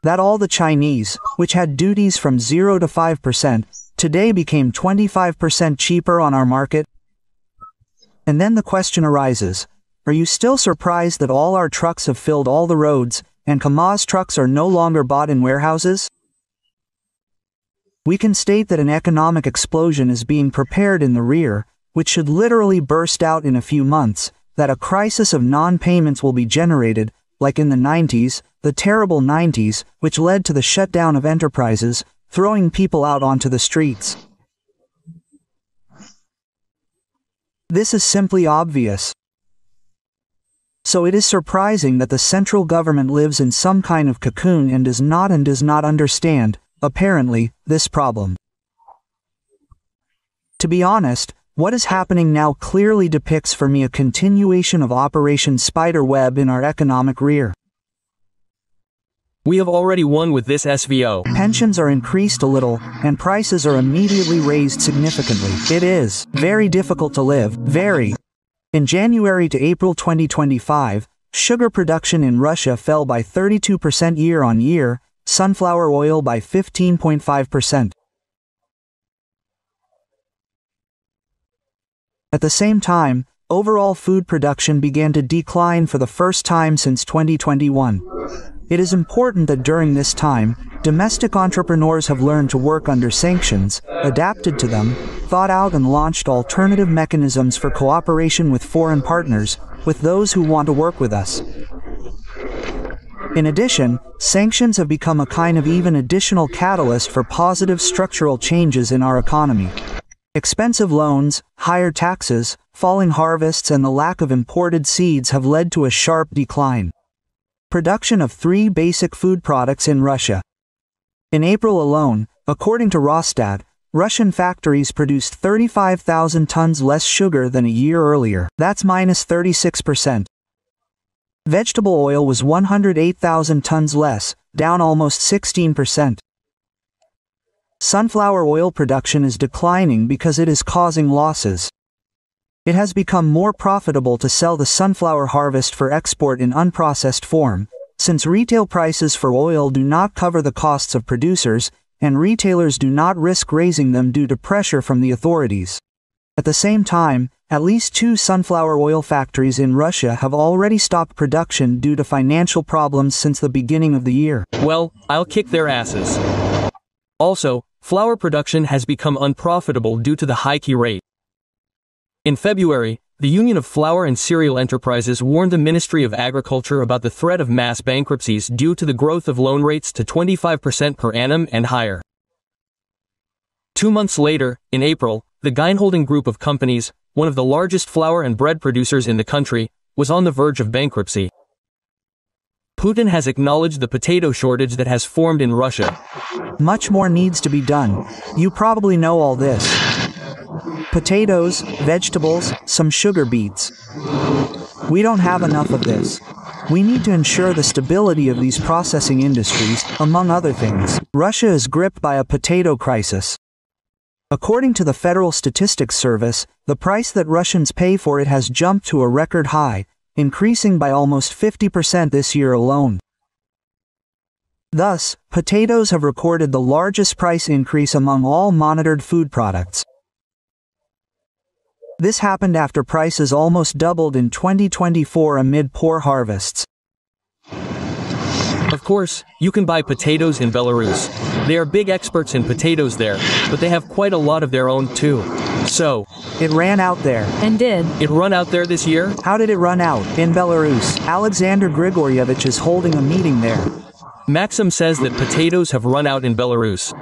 That all the Chinese, which had duties from 0 to 5%, today became 25% cheaper on our market? And then the question arises, are you still surprised that all our trucks have filled all the roads, and KAMAZ trucks are no longer bought in warehouses? We can state that an economic explosion is being prepared in the rear, which should literally burst out in a few months, that a crisis of non-payments will be generated, like in the 90s, the terrible 90s, which led to the shutdown of enterprises, throwing people out onto the streets. This is simply obvious. So it is surprising that the central government lives in some kind of cocoon and does not understand, apparently, this problem. To be honest, what is happening now clearly depicts for me a continuation of Operation Spiderweb in our economic rear. We have already won with this SVO. Pensions are increased a little, and prices are immediately raised significantly. It is very difficult to live, very. In January to April 2025, sugar production in Russia fell by 32% year-on-year, sunflower oil by 15.5%. At the same time, overall food production began to decline for the first time since 2021. It is important that during this time, domestic entrepreneurs have learned to work under sanctions, adapted to them, thought out and launched alternative mechanisms for cooperation with foreign partners, with those who want to work with us. In addition, sanctions have become a kind of even additional catalyst for positive structural changes in our economy. Expensive loans, higher taxes, falling harvests and the lack of imported seeds have led to a sharp decline. Production of 3 basic food products in Russia. In April alone, according to Rosstat, Russian factories produced 35,000 tons less sugar than a year earlier. That's minus 36%. Vegetable oil was 108,000 tons less, down almost 16%. Sunflower oil production is declining because it is causing losses. It has become more profitable to sell the sunflower harvest for export in unprocessed form, since retail prices for oil do not cover the costs of producers, and retailers do not risk raising them due to pressure from the authorities. At the same time, at least 2 sunflower oil factories in Russia have already stopped production due to financial problems since the beginning of the year. Well, I'll kick their asses. Also, flour production has become unprofitable due to the high key rate. In February, the Union of Flour and Cereal Enterprises warned the Ministry of Agriculture about the threat of mass bankruptcies due to the growth of loan rates to 25% per annum and higher. 2 months later, in April, the Geinholding Group of companies, one of the largest flour and bread producers in the country, was on the verge of bankruptcy. Putin has acknowledged the potato shortage that has formed in Russia. Much more needs to be done. You probably know all this. Potatoes, vegetables, some sugar beets. We don't have enough of this. We need to ensure the stability of these processing industries, among other things. Russia is gripped by a potato crisis. According to the Federal Statistics Service, the price that Russians pay for it has jumped to a record high, increasing by almost 50% this year alone. Thus, potatoes have recorded the largest price increase among all monitored food products. This happened after prices almost doubled in 2024 amid poor harvests. Of course, you can buy potatoes in Belarus. They are big experts in potatoes there, but they have quite a lot of their own too. So, it ran out there. And did it run out there this year? How did it run out? In Belarus, Alexander Grigoryevich is holding a meeting there. Maxim says that potatoes have run out in Belarus.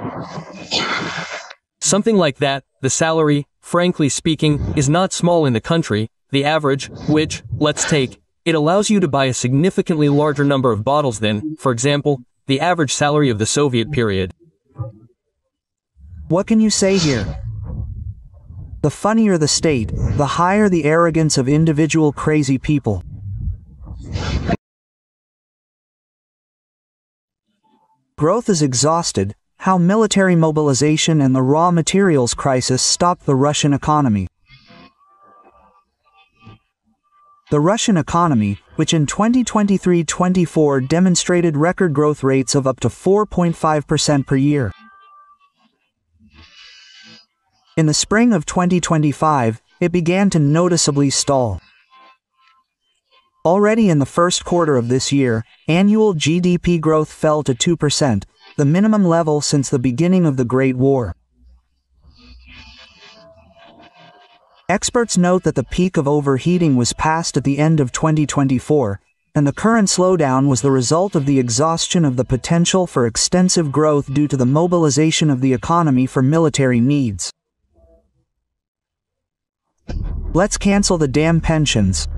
Something like that. The salary, frankly speaking, is not small in the country. The average, which, let's take, It allows you to buy a significantly larger number of bottles than, for example, the average salary of the Soviet period. What can you say here? The funnier the state, the higher the arrogance of individual crazy people. Growth is exhausted. How military mobilization and the raw materials crisis stopped the Russian economy. The Russian economy, which in 2023-24 demonstrated record growth rates of up to 4.5% per year. In the spring of 2025, it began to noticeably stall. Already in the first quarter of this year, annual GDP growth fell to 2%, the minimum level since the beginning of the Great War. Experts note that the peak of overheating was passed at the end of 2024, and the current slowdown was the result of the exhaustion of the potential for extensive growth due to the mobilization of the economy for military needs. Let's cancel the damn pensions.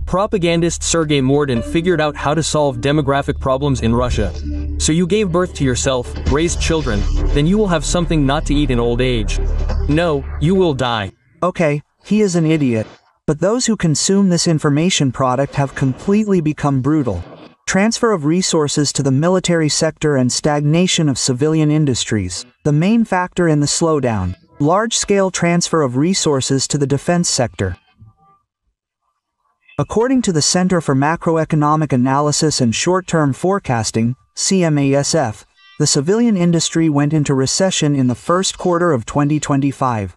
Propagandist Sergei Mordin figured out how to solve demographic problems in Russia. So you gave birth to yourself, raised children, then you will have something not to eat in old age. No, you will die. Okay, he is an idiot. But those who consume this information product have completely become brutal. Transfer of resources to the military sector and stagnation of civilian industries. The main factor in the slowdown. Large-scale transfer of resources to the defense sector. According to the Center for Macroeconomic Analysis and Short-Term Forecasting, CMASF, the civilian industry went into recession in the first quarter of 2025.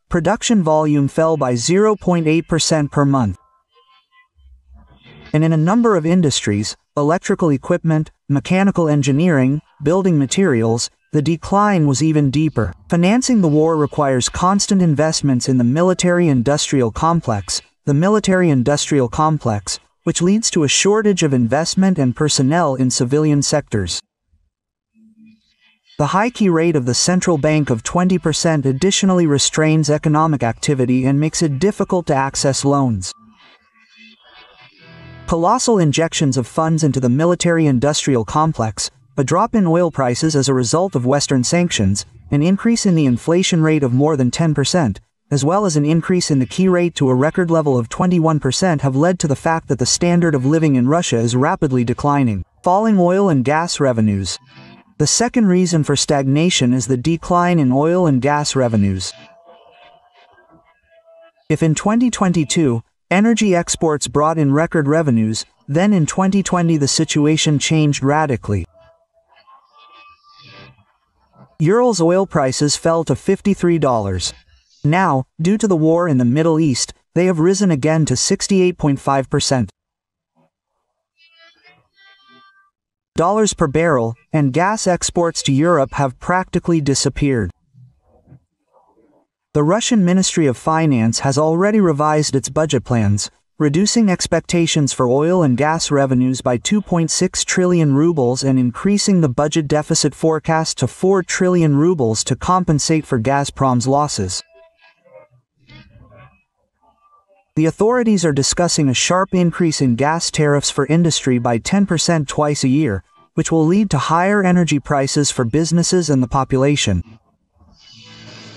Production volume fell by 0.8% per month. And in a number of industries, electrical equipment, mechanical engineering, building materials, the decline was even deeper. Financing the war requires constant investments in the military-industrial complex, which leads to a shortage of investment and personnel in civilian sectors. The high key rate of the central bank of 20% additionally restrains economic activity and makes it difficult to access loans. Colossal injections of funds into the military-industrial complex, a drop in oil prices as a result of Western sanctions, an increase in the inflation rate of more than 10%, as well as an increase in the key rate to a record level of 21% have led to the fact that the standard of living in Russia is rapidly declining. Falling oil and gas revenues. The second reason for stagnation is the decline in oil and gas revenues. If in 2022, energy exports brought in record revenues, then in 2020 the situation changed radically. Ural's oil prices fell to $53. Now, due to the war in the Middle East, they have risen again to 68.5%. Dollars per barrel, and gas exports to Europe have practically disappeared. The Russian Ministry of Finance has already revised its budget plans, reducing expectations for oil and gas revenues by 2.6 trillion rubles and increasing the budget deficit forecast to 4 trillion rubles to compensate for Gazprom's losses. The authorities are discussing a sharp increase in gas tariffs for industry by 10% twice a year, which will lead to higher energy prices for businesses and the population.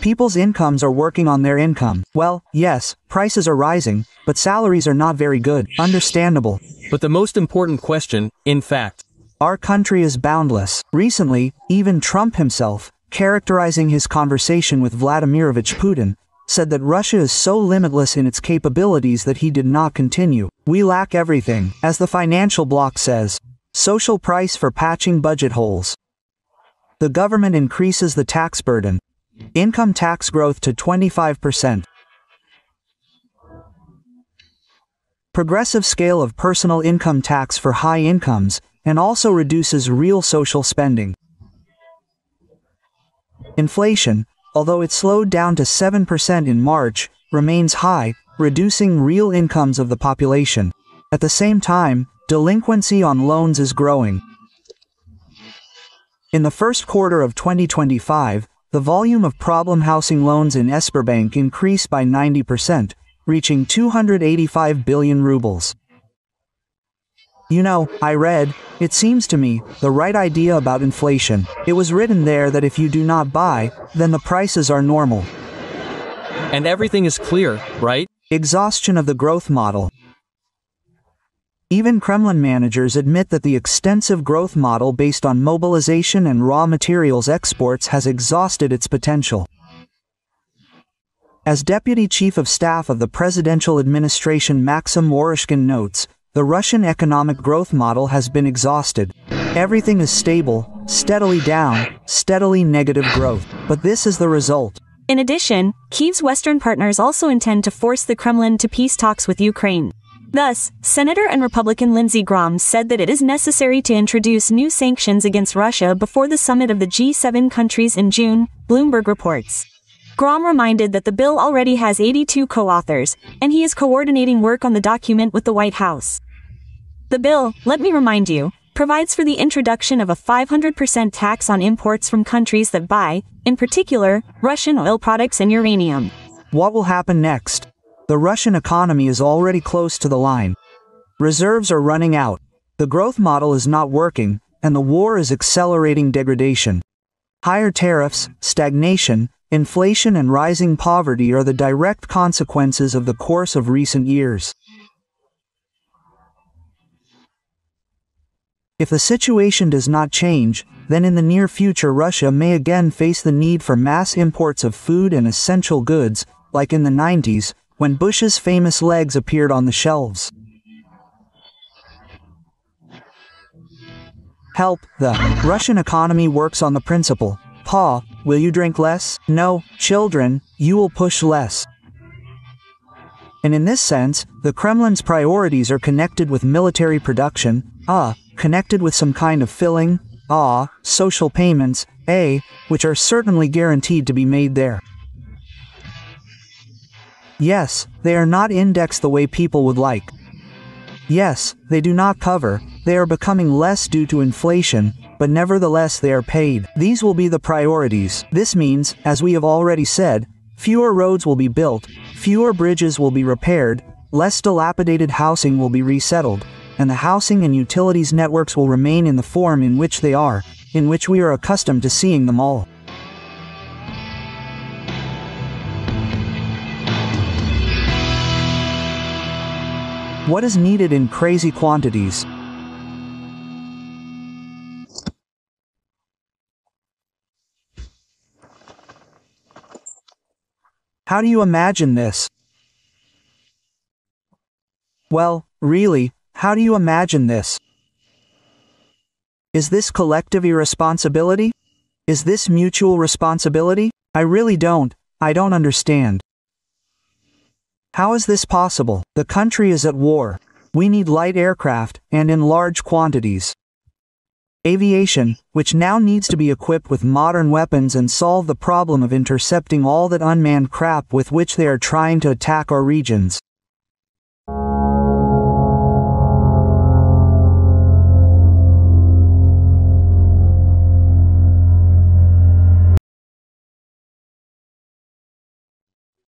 People's incomes are working on their income. Well, yes, prices are rising, but salaries are not very good. Understandable. But the most important question, in fact, our country is boundless. Recently, even Trump himself, characterizing his conversation with Vladimirovich Putin, said that Russia is so limitless in its capabilities that he did not continue. We lack everything, as the financial bloc says. Social price for patching budget holes. The government increases the tax burden. Income tax growth to 25%. Progressive scale of personal income tax for high incomes, and also reduces real social spending. Inflation, although it slowed down to 7% in March, remains high, reducing real incomes of the population. At the same time, delinquency on loans is growing. In the first quarter of 2025, the volume of problem housing loans in Sberbank increased by 90%, reaching 285 billion rubles. You know, I read, it seems to me, the right idea about inflation. It was written there that if you do not buy, then the prices are normal. And everything is clear, right? Exhaustion of the growth model. Even Kremlin managers admit that the extensive growth model based on mobilization and raw materials exports has exhausted its potential. As Deputy Chief of Staff of the Presidential Administration Maxim Worishkin notes, the Russian economic growth model has been exhausted. Everything is stable, steadily down, steadily negative growth. But this is the result. In addition, Kyiv's Western partners also intend to force the Kremlin to peace talks with Ukraine. Thus, Senator and Republican Lindsey Graham said that it is necessary to introduce new sanctions against Russia before the summit of the G7 countries in June, Bloomberg reports. Graham reminded that the bill already has 82 co-authors, and he is coordinating work on the document with the White House. The bill, let me remind you, provides for the introduction of a 500% tax on imports from countries that buy, in particular, Russian oil products and uranium. What will happen next? The Russian economy is already close to the line. Reserves are running out. The growth model is not working, and the war is accelerating degradation. Higher tariffs, stagnation, inflation and rising poverty are the direct consequences of the course of recent years. If the situation does not change, then in the near future Russia may again face the need for mass imports of food and essential goods, like in the 90s, when Bush's famous legs appeared on the shelves. Help. The Russian economy works on the principle, Pa, will you drink less? No, children, you will push less. And in this sense, the Kremlin's priorities are connected with military production, connected with some kind of filling, social payments, which are certainly guaranteed to be made there. Yes, they are not indexed the way people would like. Yes, they do not cover, they are becoming less due to inflation, but nevertheless they are paid. These will be the priorities. This means, as we have already said, fewer roads will be built, fewer bridges will be repaired, less dilapidated housing will be resettled, and the housing and utilities networks will remain in the form in which they are, in which we are accustomed to seeing them all. What is needed in crazy quantities? How do you imagine this? Well, really, how do you imagine this? Is this collective irresponsibility? Is this mutual responsibility? I really don't. I don't understand. How is this possible? The country is at war. We need light aircraft, and in large quantities. Aviation, which now needs to be equipped with modern weapons and solve the problem of intercepting all that unmanned crap with which they are trying to attack our regions.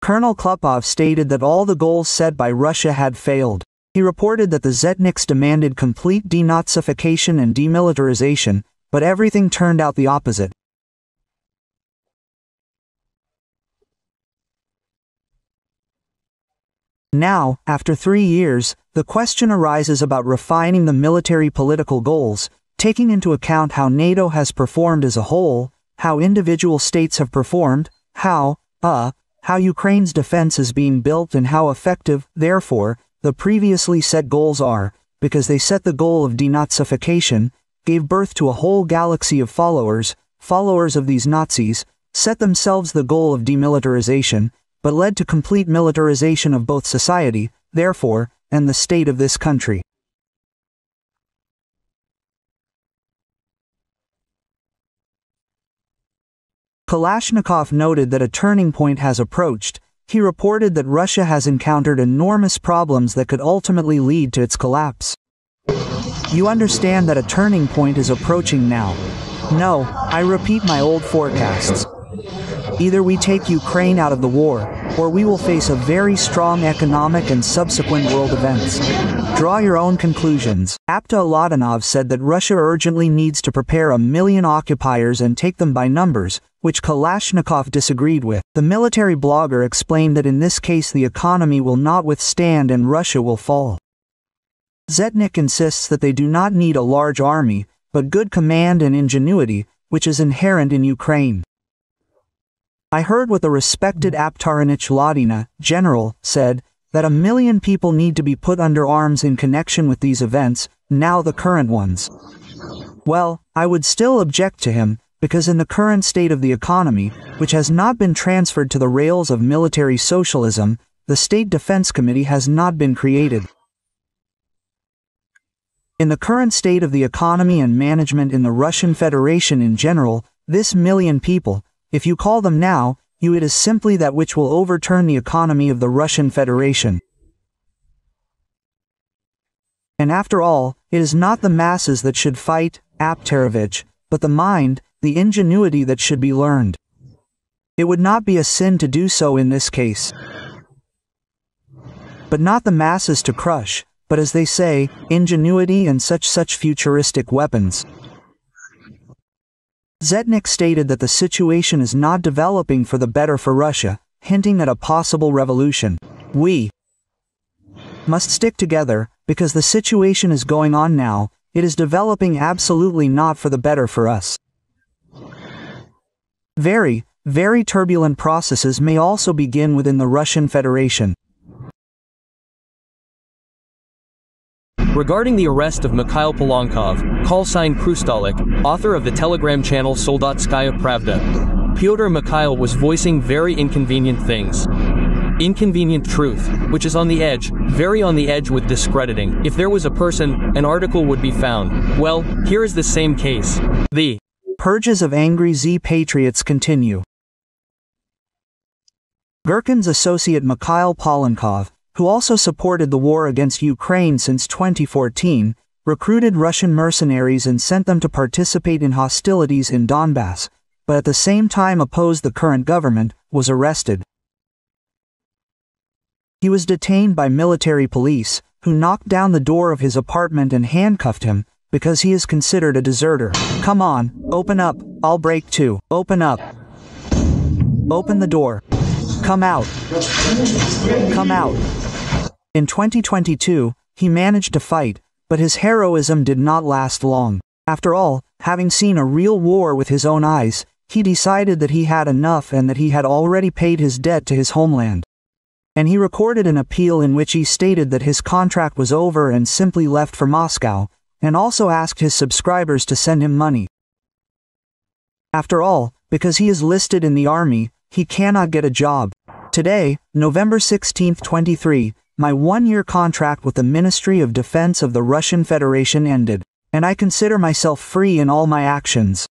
Colonel Klopov stated that all the goals set by Russia had failed. He reported that the Zetniks demanded complete denazification and demilitarization, but everything turned out the opposite. Now, after 3 years, the question arises about refining the military political goals, taking into account how NATO has performed as a whole, how individual states have performed, how Ukraine's defense is being built and how effective, therefore, the previously set goals are, because they set the goal of denazification, gave birth to a whole galaxy of followers of these Nazis, set themselves the goal of demilitarization, but led to complete militarization of both society, therefore, and the state of this country. Kalashnikov noted that a turning point has approached. He reported that Russia has encountered enormous problems that could ultimately lead to its collapse. You understand that a turning point is approaching now. No, I repeat my old forecasts. Either we take Ukraine out of the war, or we will face a very strong economic and subsequent world events. Draw your own conclusions. Apta Ladanov said that Russia urgently needs to prepare 1 million occupiers and take them by numbers, which Kalashnikov disagreed with. The military blogger explained that in this case the economy will not withstand and Russia will fall. Zetnik insists that they do not need a large army, but good command and ingenuity, which is inherent in Ukraine. I heard what the respected Aptarinich Ladina, general, said, that 1 million people need to be put under arms in connection with these events, now the current ones. Well, I would still object to him, because in the current state of the economy, which has not been transferred to the rails of military socialism, the State Defense Committee has not been created. In the current state of the economy and management in the Russian Federation in general, this 1 million people, if you call them now, it is simply that which will overturn the economy of the Russian Federation. And after all, it is not the masses that should fight, Aptarovich, but the mind, the ingenuity that should be learned. It would not be a sin to do so in this case. But not the masses to crush, but as they say, ingenuity and such futuristic weapons. Zetnik stated that the situation is not developing for the better for Russia, hinting at a possible revolution. We must stick together, because the situation is going on now, it is developing absolutely not for the better for us. Very, very turbulent processes may also begin within the Russian Federation. Regarding the arrest of Mikhail Polankov, call-sign Krustalik, author of the Telegram channel Soldatskaya Pravda, Pyotr Mikhail was voicing very inconvenient things. Inconvenient truth, which is on the edge, very on the edge with discrediting. If there was a person, an article would be found. Well, here is the same case. The purges of angry Z-patriots continue. Gherkin's associate Mikhail Polankov, who also supported the war against Ukraine since 2014, recruited Russian mercenaries and sent them to participate in hostilities in Donbass, but at the same time opposed the current government, was arrested. He was detained by military police, who knocked down the door of his apartment and handcuffed him, because he is considered a deserter. Come on, open up, I'll break too. Open up. Open the door. Come out. Come out. In 2022, he managed to fight, but his heroism did not last long. After all, having seen a real war with his own eyes, he decided that he had enough and that he had already paid his debt to his homeland. And he recorded an appeal in which he stated that his contract was over and simply left for Moscow, and also asked his subscribers to send him money. After all, because he is listed in the army, he cannot get a job. Today, November 16, 23, my 1-year contract with the Ministry of Defense of the Russian Federation ended, and I consider myself free in all my actions.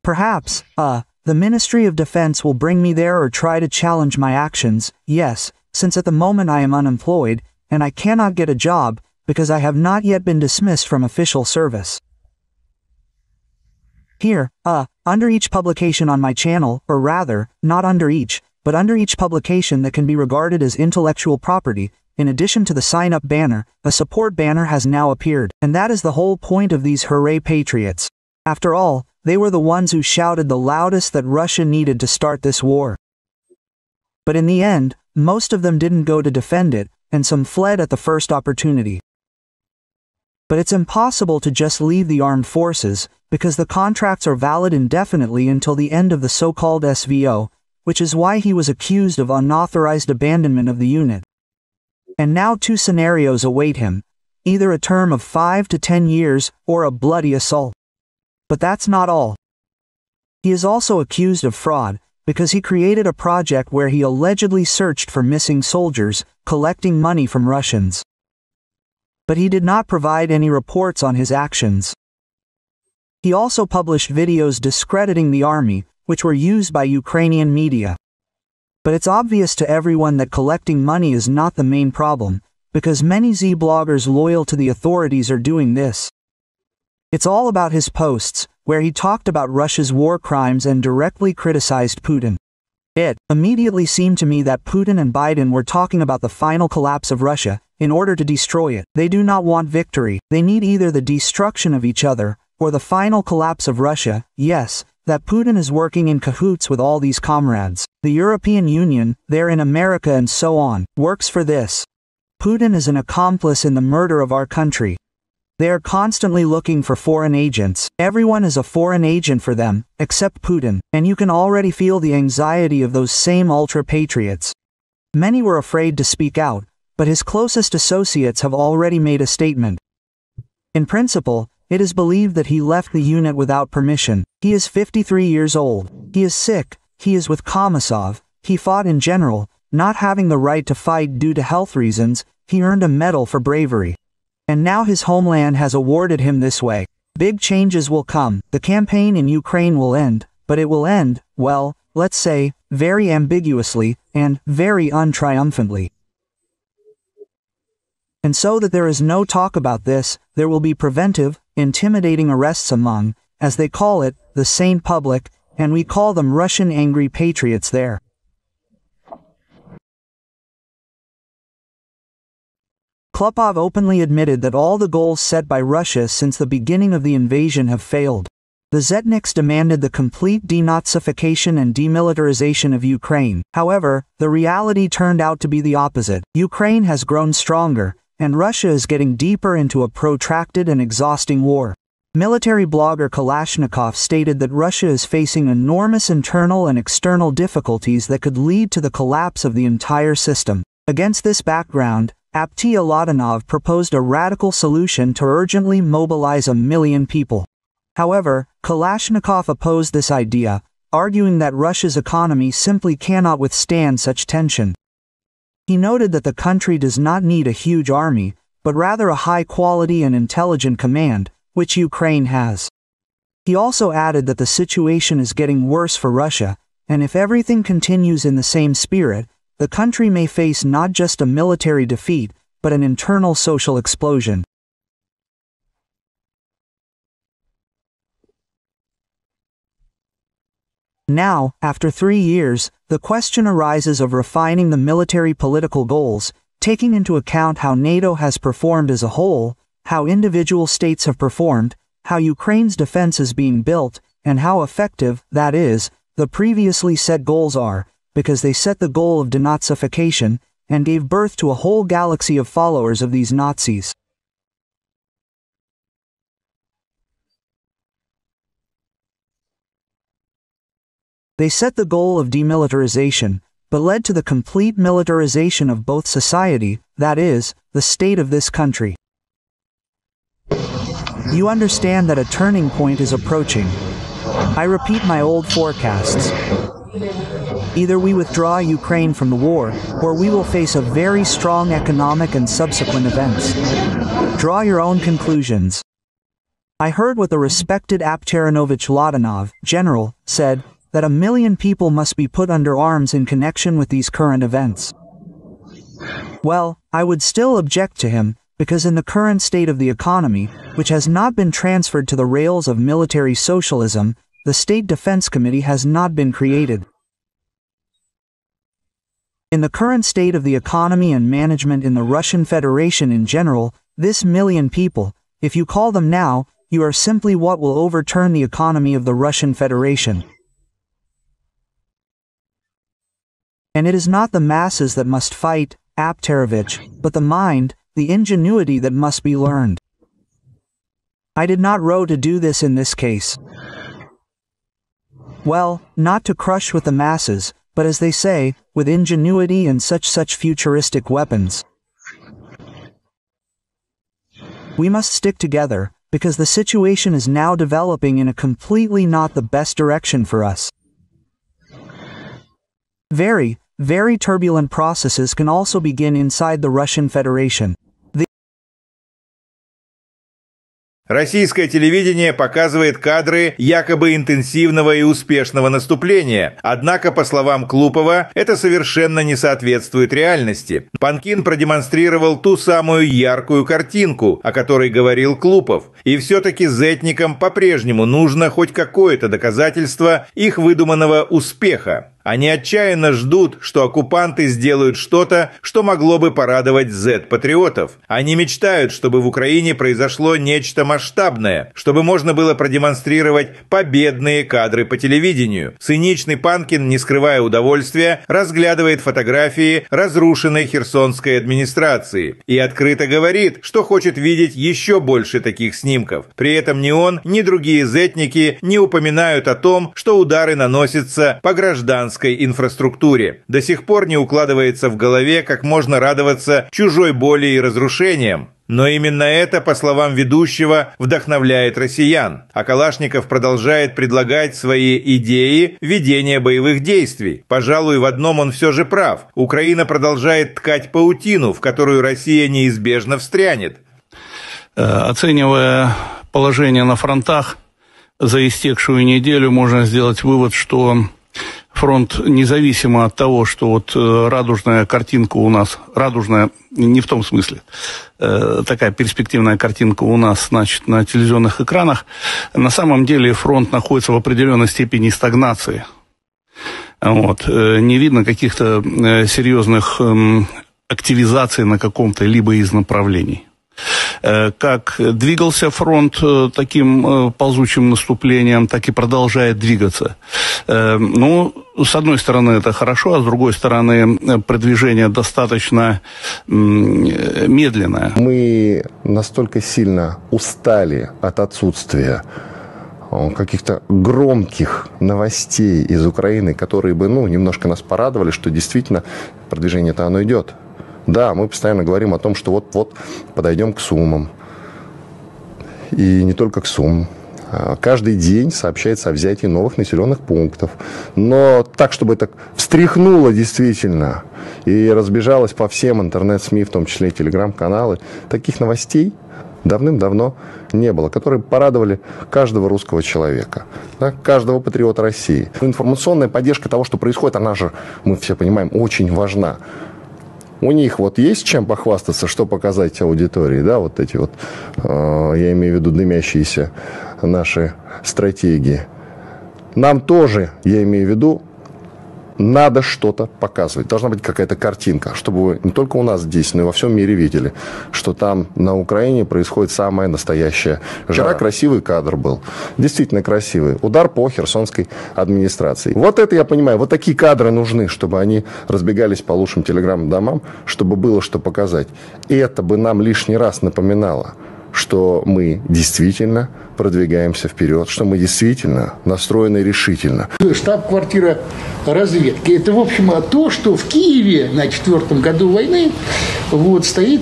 Perhaps, the Ministry of Defense will bring me there or try to challenge my actions, yes, since at the moment I am unemployed, and I cannot get a job, because I have not yet been dismissed from official service. Here, under each publication on my channel, or rather, not under each, but under each publication that can be regarded as intellectual property, in addition to the sign-up banner, a support banner has now appeared, and that is the whole point of these hooray patriots. After all, they were the ones who shouted the loudest that Russia needed to start this war. But in the end, most of them didn't go to defend it, and some fled at the first opportunity. But it's impossible to just leave the armed forces, because the contracts are valid indefinitely until the end of the so-called SVO, which is why he was accused of unauthorized abandonment of the unit. And now 2 scenarios await him, either a term of 5 to 10 years, or a bloody assault. But that's not all. He is also accused of fraud, because he created a project where he allegedly searched for missing soldiers, collecting money from Russians. But he did not provide any reports on his actions. He also published videos discrediting the army, which were used by Ukrainian media. But it's obvious to everyone that collecting money is not the main problem, because many Z bloggers loyal to the authorities are doing this. It's all about his posts, where he talked about Russia's war crimes and directly criticized Putin. It immediately seemed to me that Putin and Biden were talking about the final collapse of Russia, in order to destroy it. They do not want victory. They need either the destruction of each other, or the final collapse of Russia. Yes, that Putin is working in cahoots with all these comrades. The European Union, there in America and so on, works for this. Putin is an accomplice in the murder of our country. They are constantly looking for foreign agents. Everyone is a foreign agent for them, except Putin, and you can already feel the anxiety of those same ultra-patriots. Many were afraid to speak out, but his closest associates have already made a statement. In principle, it is believed that he left the unit without permission. He is 53 years old. He is sick. He is with Kamasov. He fought in general, not having the right to fight due to health reasons. He earned a medal for bravery. And now his homeland has awarded him this way. Big changes will come. The campaign in Ukraine will end, but it will end, well, let's say, very ambiguously, and very untriumphantly. And so that there is no talk about this, there will be preventive, intimidating arrests among, as they call it, the sane public, and we call them Russian angry patriots there. Klopov openly admitted that all the goals set by Russia since the beginning of the invasion have failed. The Zetniks demanded the complete denazification and demilitarization of Ukraine. However, the reality turned out to be the opposite. Ukraine has grown stronger, and Russia is getting deeper into a protracted and exhausting war. Military blogger Kalashnikov stated that Russia is facing enormous internal and external difficulties that could lead to the collapse of the entire system. Against this background, Aptia Ladanov proposed a radical solution to urgently mobilize 1 million people. However, Kalashnikov opposed this idea, arguing that Russia's economy simply cannot withstand such tension. He noted that the country does not need a huge army, but rather a high-quality and intelligent command, which Ukraine has. He also added that the situation is getting worse for Russia, and if everything continues in the same spirit, the country may face not just a military defeat, but an internal social explosion. Now, after 3 years, the question arises of refining the military political goals, taking into account how NATO has performed as a whole, how individual states have performed, how Ukraine's defense is being built, and how effective, that is, the previously set goals are, because they set the goal of denazification, and gave birth to a whole galaxy of followers of these Nazis. They set the goal of demilitarization, but led to the complete militarization of both society, that is, the state of this country. You understand that a turning point is approaching. I repeat my old forecasts. Either we withdraw Ukraine from the war, or we will face a very strong economic and subsequent events. Draw your own conclusions. I heard what the respected Apteranovich Ladanov, general, said, that 1 million people must be put under arms in connection with these current events. Well, I would still object to him, because in the current state of the economy, which has not been transferred to the rails of military socialism, the State Defense Committee has not been created. In the current state of the economy and management in the Russian Federation in general, this 1 million people, if you call them now, you are simply what will overturn the economy of the Russian Federation. And it is not the masses that must fight, Apterovich, but the mind, the ingenuity that must be learned. I did not row to do this in this case. Well, not to crush with the masses, but as they say, with ingenuity and such futuristic weapons. We must stick together, because the situation is now developing in a completely not the best direction for us. Very, very turbulent processes can also begin inside the Russian Federation. Российское телевидение показывает кадры якобы интенсивного и успешного наступления. Однако, по словам Клупова, это совершенно не соответствует реальности. Панкин продемонстрировал ту самую яркую картинку, о которой говорил Клупов. И все-таки зетникам по-прежнему нужно хоть какое-то доказательство их выдуманного успеха. Они отчаянно ждут, что оккупанты сделают что-то, что могло бы порадовать зет-патриотов. Они мечтают, чтобы в Украине произошло нечто масштабное, чтобы можно было продемонстрировать победные кадры по телевидению. Циничный Панкин, не скрывая удовольствия, разглядывает фотографии разрушенной херсонской администрации и открыто говорит, что хочет видеть еще больше таких снимков. При этом ни он, ни другие зетники не упоминают о том, что удары наносятся по гражданской инфраструктуре. До сих пор не укладывается в голове, как можно радоваться чужой боли и разрушениям. Но именно это, по словам ведущего, вдохновляет россиян. А Калашников продолжает предлагать свои идеи ведения боевых действий. Пожалуй, в одном он все же прав. Украина продолжает ткать паутину, в которую Россия неизбежно встрянет. Оценивая положение на фронтах за истекшую неделю, можно сделать вывод, что фронт, независимо от того, что вот радужная картинка у нас, радужная не в том смысле, такая перспективная картинка у нас, значит, на телевизионных экранах, на самом деле фронт находится в определенной степени стагнации. Вот. Не видно каких-то серьезных активизаций на каком-то либо из направлений. Как двигался фронт таким ползучим наступлением, так и продолжает двигаться. Ну, с одной стороны, это хорошо, а с другой стороны, продвижение достаточно медленное. Мы настолько сильно устали от отсутствия каких-то громких новостей из Украины, которые бы, немножко нас порадовали, что действительно продвижение-то оно идет. Да, мы постоянно говорим о том, что вот-вот подойдем к Сумам. И не только к Сумам. Каждый день сообщается о взятии новых населенных пунктов. Но так, чтобы это встряхнуло действительно и разбежалось по всем интернет-СМИ, в том числе и телеграм-каналы, таких новостей давным-давно не было, которые порадовали каждого русского человека, да, каждого патриота России. Информационная поддержка того, что происходит, она же, мы все понимаем, очень важна. У них вот есть чем похвастаться, что показать аудитории, да, вот эти вот, я имею в виду дымящиеся наши стратегии. Нам тоже, я имею в виду, надо что-то показывать. Должна быть какая-то картинка, чтобы вы не только у нас здесь, но и во всем мире видели, что там на Украине происходит самая настоящая жара. Вчера красивый кадр был, действительно красивый. Удар по херсонской администрации. Вот это я понимаю, вот такие кадры нужны, чтобы они разбегались по лучшим телеграм-домам, чтобы было что показать. И это бы нам лишний раз напоминало, что мы действительно продвигаемся вперед, что мы действительно настроены решительно. Штаб-квартира разведки. Это, в общем, то, что в Киеве на 4-м году войны стоит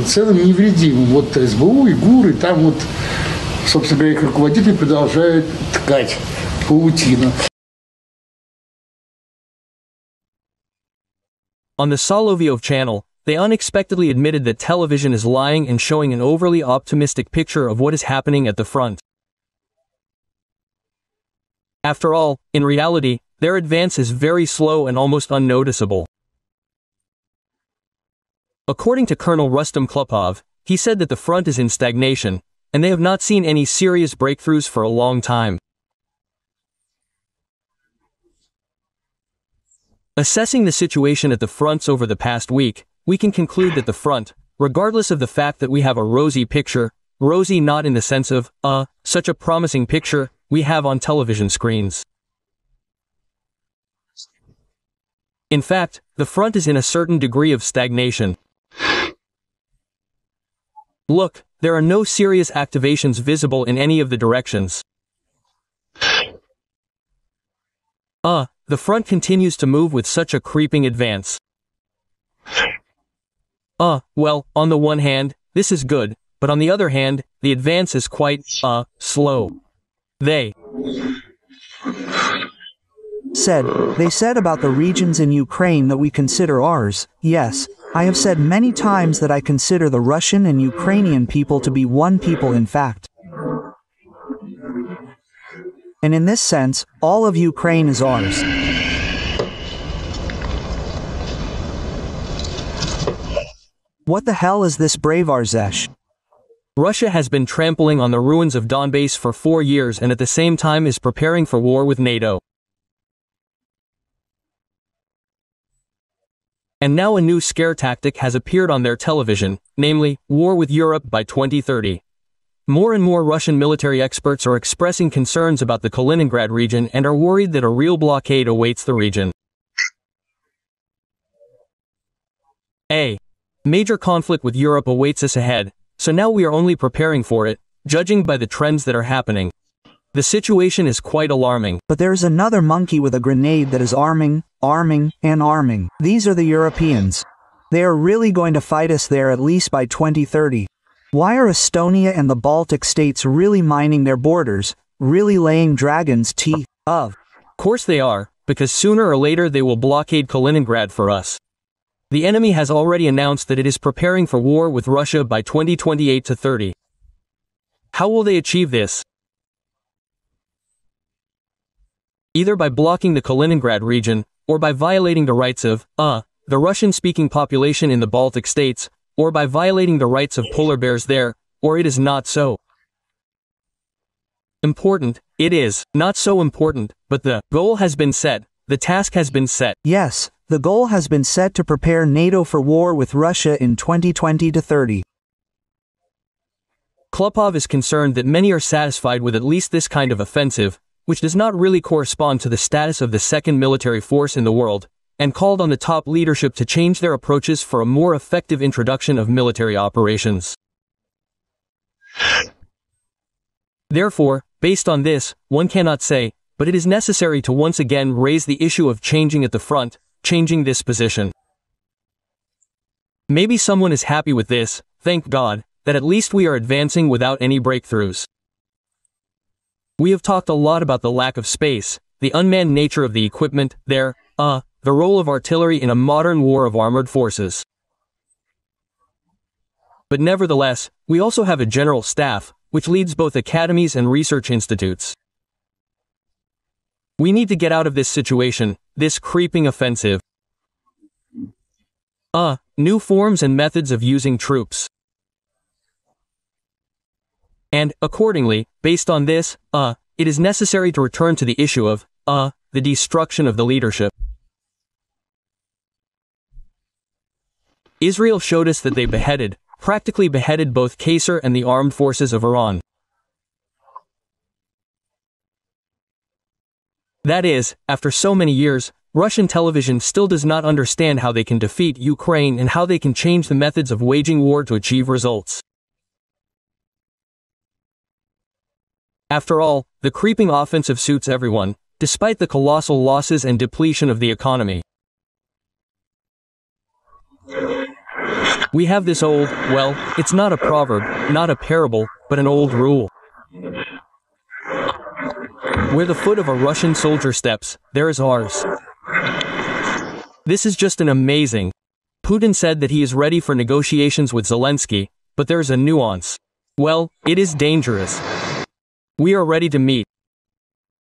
целым невредимым. Вот СБУ и ГУР, и там собственно говоря, их руководители продолжают ткать паутину. On the Soloviev channel, they unexpectedly admitted that television is lying and showing an overly optimistic picture of what is happening at the front. After all, in reality, their advance is very slow and almost unnoticeable. According to Colonel Rustam Klupov, he said that the front is in stagnation, and they have not seen any serious breakthroughs for a long time. Assessing the situation at the fronts over the past week, we can conclude that the front, regardless of the fact that we have a rosy picture, rosy not in the sense of, such a promising picture we have on television screens. In fact, the front is in a certain degree of stagnation. Look, there are no serious activations visible in any of the directions. The front continues to move with such a creeping advance. Well, on the one hand, this is good, but on the other hand, the advance is quite, slow. They said about the regions in Ukraine that we consider ours. Yes, I have said many times that I consider the Russian and Ukrainian people to be one people in fact. And in this sense, all of Ukraine is ours. What the hell is this brave Arzesh? Russia has been trampling on the ruins of Donbass for 4 years and at the same time is preparing for war with NATO. And now a new scare tactic has appeared on their television, namely, war with Europe by 2030. More and more Russian military experts are expressing concerns about the Kaliningrad region and are worried that a real blockade awaits the region. A major conflict with Europe awaits us ahead, so now we are only preparing for it, judging by the trends that are happening. The situation is quite alarming. But there's another monkey with a grenade that is arming, and arming. These are the Europeans. They are really going to fight us there at least by 2030. Why are Estonia and the Baltic states really mining their borders, really laying dragon's teeth? Of course they are, because sooner or later they will blockade Kaliningrad for us. The enemy has already announced that it is preparing for war with Russia by 2028 to 30. How will they achieve this? Either by blocking the Kaliningrad region, or by violating the rights of, the Russian-speaking population in the Baltic states, or by violating the rights of polar bears there, or it is not so important. It is not so important, but the goal has been set, the task has been set. Yes, the goal has been set to prepare NATO for war with Russia in 2020 to 30. Klopov is concerned that many are satisfied with at least this kind of offensive, which does not really correspond to the status of the second military force in the world, and called on the top leadership to change their approaches for a more effective introduction of military operations. Therefore, based on this, one cannot say, but it is necessary to once again raise the issue of changing at the front, changing this position. Maybe someone is happy with this, thank God, that at least we are advancing without any breakthroughs. We have talked a lot about the lack of space, the unmanned nature of the equipment, the role of artillery in a modern war of armored forces. But nevertheless, we also have a general staff, which leads both academies and research institutes. We need to get out of this situation, this creeping offensive. New forms and methods of using troops. And, accordingly, based on this, it is necessary to return to the issue of, the destruction of the leadership. Israel showed us that they practically beheaded both Qasser and the armed forces of Iran. That is, after so many years, Russian television still does not understand how they can defeat Ukraine and how they can change the methods of waging war to achieve results. After all, the creeping offensive suits everyone, despite the colossal losses and depletion of the economy. We have this old, well, it's not a proverb, not a parable, but an old rule. Where the foot of a Russian soldier steps, there is ours. This is just an amazing. Putin said that he is ready for negotiations with Zelensky, but there is a nuance. Well, it is dangerous. We are ready to meet.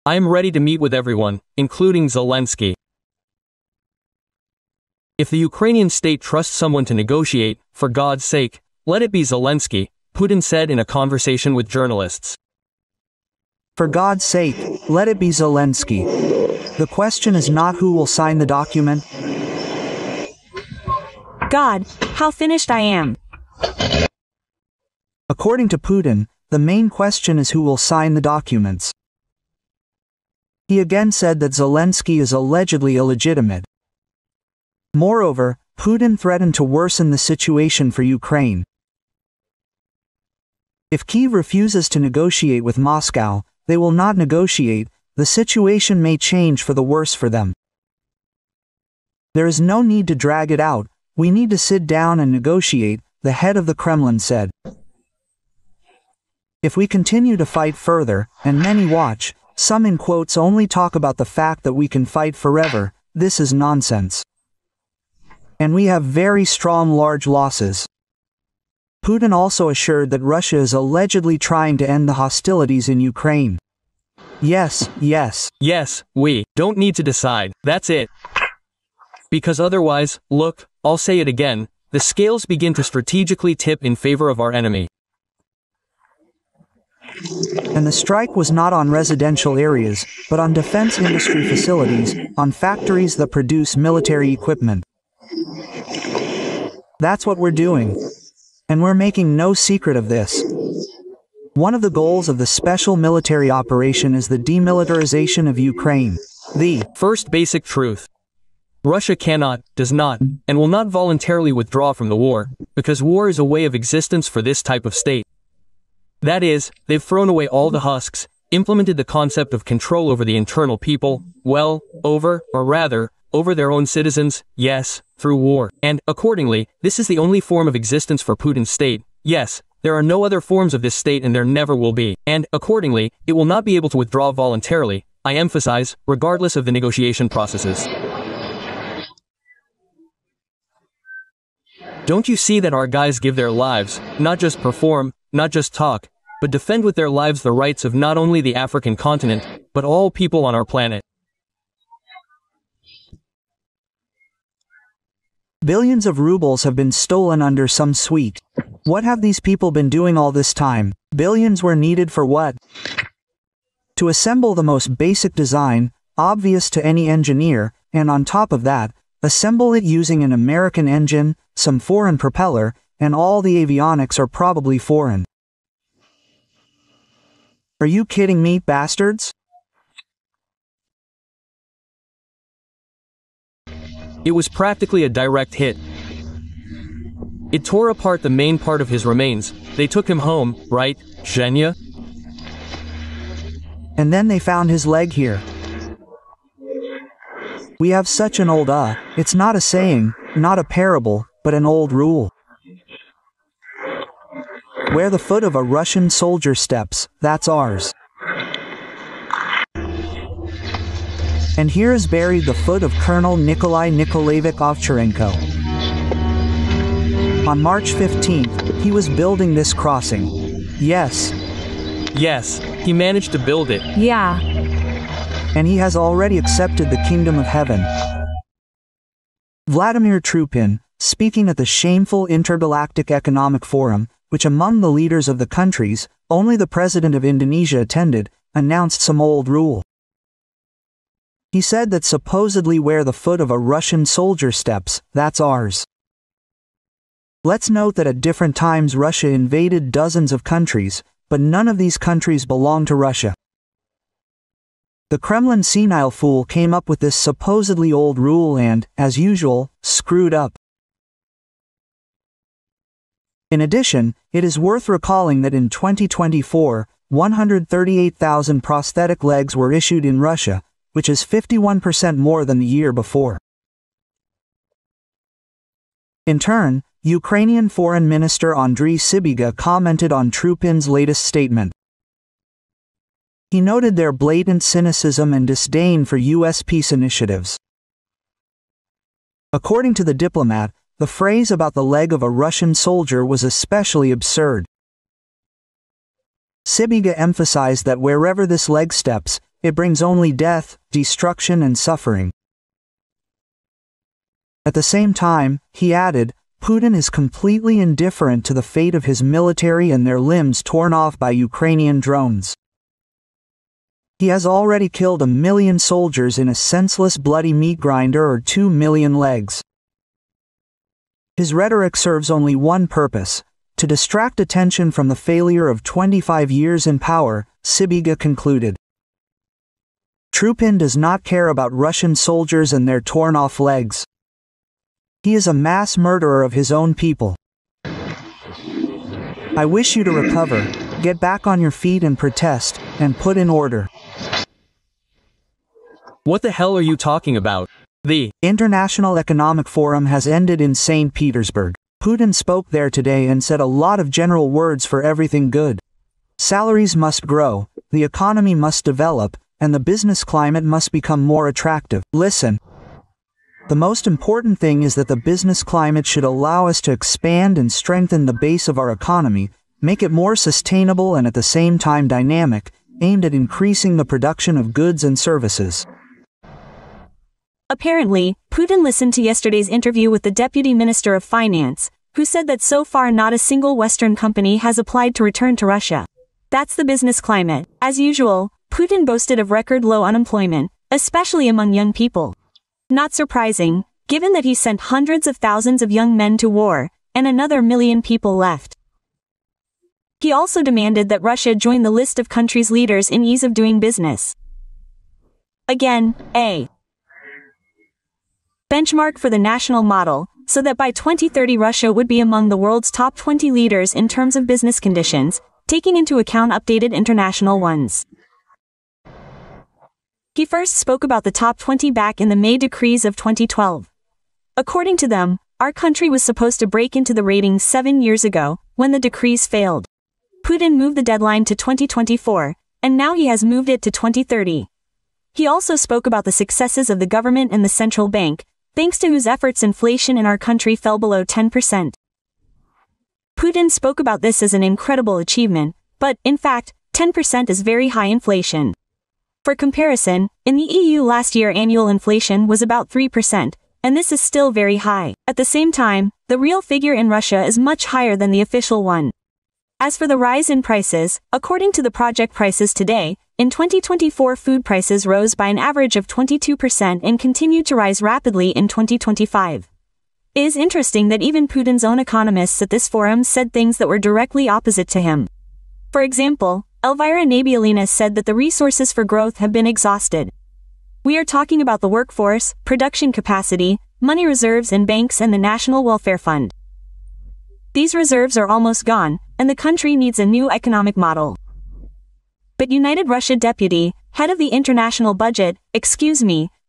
I am ready to meet with everyone, including Zelensky. If the Ukrainian state trusts someone to negotiate, for God's sake, let it be Zelensky, Putin said in a conversation with journalists. For God's sake, let it be Zelensky. The question is not who will sign the document. God, how finished I am. According to Putin, the main question is who will sign the documents. He again said that Zelensky is allegedly illegitimate. Moreover, Putin threatened to worsen the situation for Ukraine. If Kyiv refuses to negotiate with Moscow, they will not negotiate, the situation may change for the worse for them. There is no need to drag it out, we need to sit down and negotiate, the head of the Kremlin said. If we continue to fight further, and many watch, some in quotes only talk about the fact that we can fight forever, this is nonsense. And we have very strong large losses. Putin also assured that Russia is allegedly trying to end the hostilities in Ukraine. Yes, we don't need to decide, that's it. Because otherwise, look, I'll say it again, the scales begin to strategically tip in favor of our enemy. And the strike was not on residential areas, but on defense industry facilities, on factories that produce military equipment. That's what we're doing. And we're making no secret of this. One of the goals of the special military operation is the demilitarization of Ukraine. The first basic truth. Russia cannot, does not, and will not voluntarily withdraw from the war, because war is a way of existence for this type of state. That is, they've thrown away all the husks, implemented the concept of control over the internal people, over their own citizens, yes, through war. And, accordingly, this is the only form of existence for Putin's state. Yes, there are no other forms of this state and there never will be. And, accordingly, it will not be able to withdraw voluntarily, I emphasize, regardless of the negotiation processes. Don't you see that our guys give their lives, not just perform, not just talk, but defend with their lives the rights of not only the African continent, but all people on our planet? Billions of rubles have been stolen under some suite. What have these people been doing all this time? Billions were needed for what? To assemble the most basic design, obvious to any engineer, and on top of that, assemble it using an American engine, some foreign propeller, and all the avionics are probably foreign. Are you kidding me, bastards? It was practically a direct hit. It tore apart the main part of his remains. They took him home, right, Zhenya? And then they found his leg here. We have such an old it's not a saying, not a parable, but an old rule. Where the foot of a Russian soldier steps, that's ours. And here is buried the foot of Colonel Nikolai Nikolaevich Ovcharenko. On March 15th, he was building this crossing. Yes. Yes, he managed to build it. Yeah. And he has already accepted the kingdom of heaven. Vladimir Trupin, speaking at the shameful Intergalactic Economic Forum, which among the leaders of the countries, only the president of Indonesia attended, announced some old rule. He said that supposedly where the foot of a Russian soldier steps, that's ours. Let's note that at different times Russia invaded dozens of countries, but none of these countries belong to Russia. The Kremlin senile fool came up with this supposedly old rule and, as usual, screwed up. In addition, it is worth recalling that in 2024, 138,000 prosthetic legs were issued in Russia, which is 51% more than the year before. In turn, Ukrainian Foreign Minister Andriy Sybiga commented on Trupin's latest statement. He noted their blatant cynicism and disdain for U.S. peace initiatives. According to the diplomat, the phrase about the leg of a Russian soldier was especially absurd. Sybiga emphasized that wherever this leg steps, it brings only death, destruction, and suffering. At the same time, he added, Putin is completely indifferent to the fate of his military and their limbs torn off by Ukrainian drones. He has already killed 1 million soldiers in a senseless bloody meat grinder or 2 million legs. His rhetoric serves only one purpose, to distract attention from the failure of 25 years in power, Sybiga concluded. Trupin does not care about Russian soldiers and their torn-off legs. He is a mass murderer of his own people. I wish you to recover, get back on your feet and protest, and put in order. What the hell are you talking about? The International Economic Forum has ended in St. Petersburg. Putin spoke there today and said a lot of general words for everything good. Salaries must grow, the economy must develop, and the business climate must become more attractive. Listen. The most important thing is that the business climate should allow us to expand and strengthen the base of our economy, make it more sustainable and at the same time dynamic, aimed at increasing the production of goods and services. Apparently, Putin listened to yesterday's interview with the Deputy Minister of Finance, who said that so far not a single Western company has applied to return to Russia. That's the business climate. As usual, Putin boasted of record low unemployment, especially among young people. Not surprising, given that he sent hundreds of thousands of young men to war, and another million people left. He also demanded that Russia join the list of countries' leaders in ease of doing business. Again, a benchmark for the national model, so that by 2030 Russia would be among the world's top 20 leaders in terms of business conditions, taking into account updated international ones. He first spoke about the top 20 back in the May decrees of 2012. According to them, our country was supposed to break into the ratings 7 years ago, when the decrees failed. Putin moved the deadline to 2024, and now he has moved it to 2030. He also spoke about the successes of the government and the central bank, thanks to whose efforts inflation in our country fell below 10%. Putin spoke about this as an incredible achievement, but, in fact, 10% is very high inflation. For comparison, in the EU last year annual inflation was about 3%, and this is still very high. At the same time, the real figure in Russia is much higher than the official one. As for the rise in prices, according to the project Prices Today, in 2024 food prices rose by an average of 22% and continued to rise rapidly in 2025. It is interesting that even Putin's own economists at this forum said things that were directly opposite to him. For example, Elvira Nabialina said that the resources for growth have been exhausted. We are talking about the workforce, production capacity, money reserves in banks and the National Welfare Fund. These reserves are almost gone, and the country needs a new economic model. But United Russia Deputy, head of the international budget,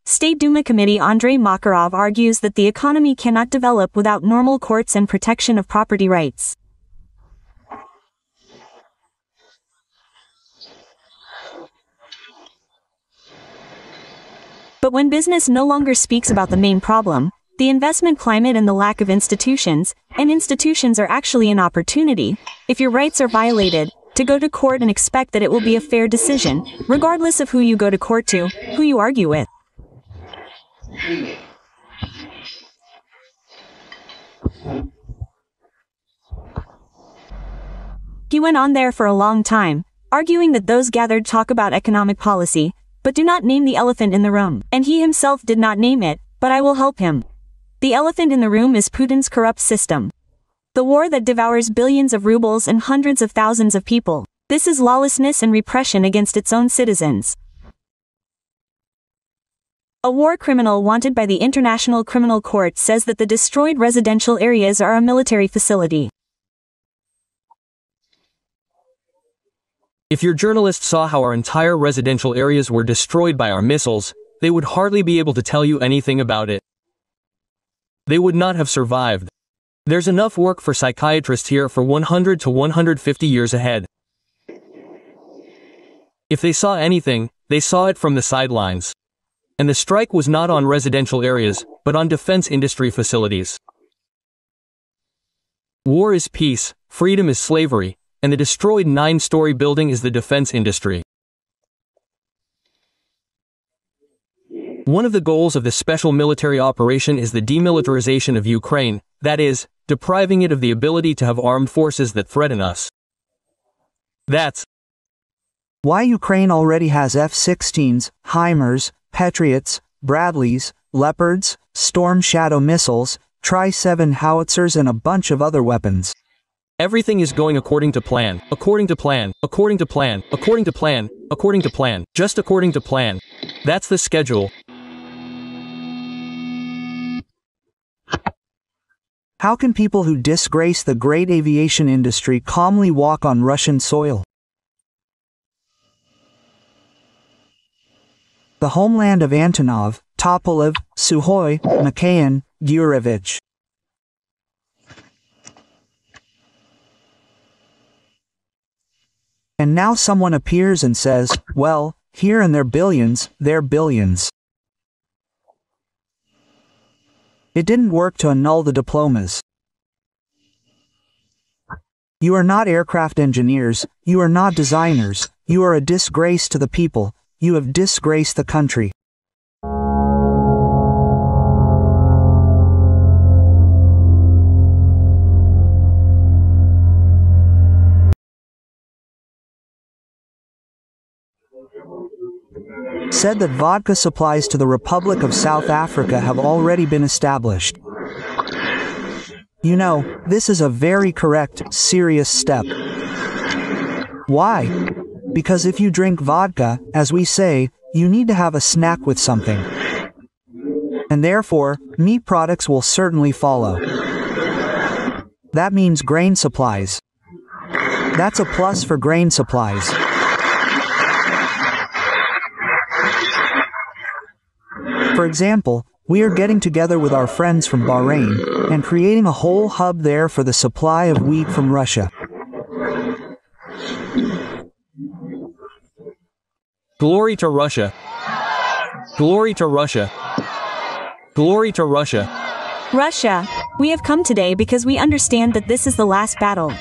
State Duma Committee Andrei Makarov argues that the economy cannot develop without normal courts and protection of property rights. But when business no longer speaks about the main problem, the investment climate and the lack of institutions, and institutions are actually an opportunity, if your rights are violated, to go to court and expect that it will be a fair decision, regardless of who you go to court to, who you argue with. He went on there for a long time, arguing that those gathered talk about economic policy, but do not name the elephant in the room. And he himself did not name it, but I will help him. The elephant in the room is Putin's corrupt system. The war that devours billions of rubles and hundreds of thousands of people. This is lawlessness and repression against its own citizens. A war criminal wanted by the International Criminal Court says that the destroyed residential areas are a military facility. If your journalist saw how our entire residential areas were destroyed by our missiles, they would hardly be able to tell you anything about it. They would not have survived. There's enough work for psychiatrists here for 100 to 150 years ahead. If they saw anything, they saw it from the sidelines. And the strike was not on residential areas, but on defense industry facilities. War is peace, freedom is slavery, and the destroyed 9-story building is the defense industry. One of the goals of the special military operation is the demilitarization of Ukraine, that is, depriving it of the ability to have armed forces that threaten us. That's why Ukraine already has F-16s, HIMARS, Patriots, Bradleys, Leopards, Storm Shadow missiles, Tri-7 howitzers and a bunch of other weapons. Everything is going according to plan, according to plan, according to plan, according to plan, according to plan, just according to plan. That's the schedule. How can people who disgrace the great aviation industry calmly walk on Russian soil? The homeland of Antonov, Tupolev, Sukhoi, Mikhail, Gurevich. And now someone appears and says, well, here and their billions, they're billions. It didn't work to annul the diplomas. You are not aircraft engineers, you are not designers, you are a disgrace to the people, you have disgraced the country. said that vodka supplies to the Republic of South Africa have already been established. You know, this is a very correct, serious step. Why? Because if you drink vodka, as we say, you need to have a snack with something. And therefore, meat products will certainly follow. That means grain supplies. That's a plus for grain supplies. For example, we are getting together with our friends from Bahrain and creating a whole hub there for the supply of wheat from Russia. Glory to Russia. Glory to Russia. Glory to Russia. Russia, we have come today because we understand that this is the last battle.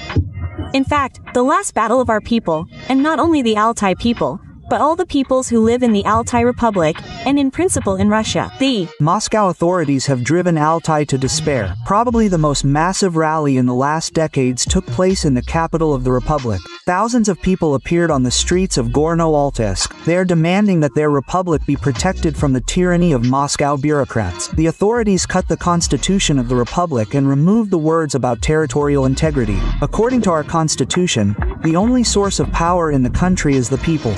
In fact, the last battle of our people, and not only the Altai people, but all the peoples who live in the Altai Republic, and in principle in Russia. The Moscow authorities have driven Altai to despair. Probably the most massive rally in the last decades took place in the capital of the Republic. Thousands of people appeared on the streets of Gorno-Altaysk. They are demanding that their republic be protected from the tyranny of Moscow bureaucrats. The authorities cut the constitution of the republic and removed the words about territorial integrity. According to our constitution, the only source of power in the country is the people.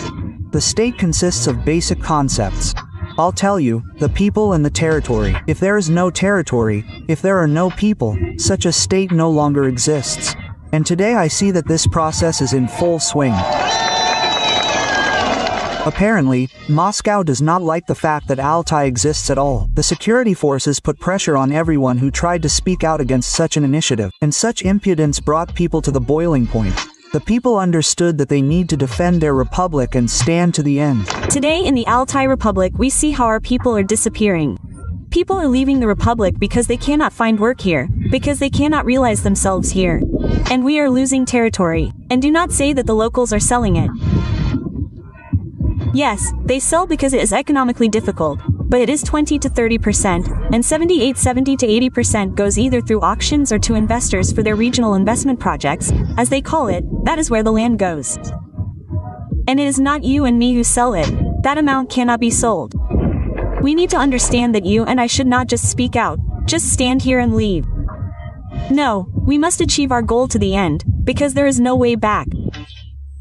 The state consists of basic concepts. I'll tell you, the people and the territory. If there is no territory, if there are no people, such a state no longer exists. And today I see that this process is in full swing. Apparently, Moscow does not like the fact that Altai exists at all. The security forces put pressure on everyone who tried to speak out against such an initiative, and such impudence brought people to the boiling point. The people understood that they need to defend their republic and stand to the end. Today in the Altai Republic we see how our people are disappearing. People are leaving the republic because they cannot find work here, because they cannot realize themselves here. And we are losing territory. And do not say that the locals are selling it. Yes, they sell because it is economically difficult, but it is 20 to 30%, and 70 to 80% goes either through auctions or to investors for their regional investment projects, as they call it. That is where the land goes. And it is not you and me who sell it. That amount cannot be sold. We need to understand that you and I should not just speak out, just stand here and leave. No, we must achieve our goal to the end, because there is no way back.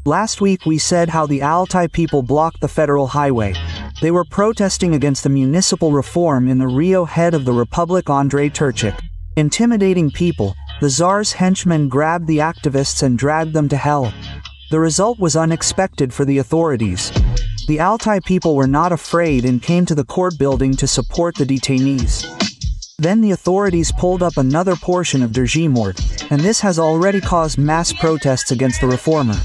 Last week we said how the Altai people blocked the federal highway. They were protesting against the municipal reform in the Rio head of the Republic, Andrei Turchik. Intimidating people, the Tsar's henchmen grabbed the activists and dragged them to hell. The result was unexpected for the authorities. The Altai people were not afraid and came to the court building to support the detainees. Then the authorities pulled up another portion of Derzhimort, and this has already caused mass protests against the reformer.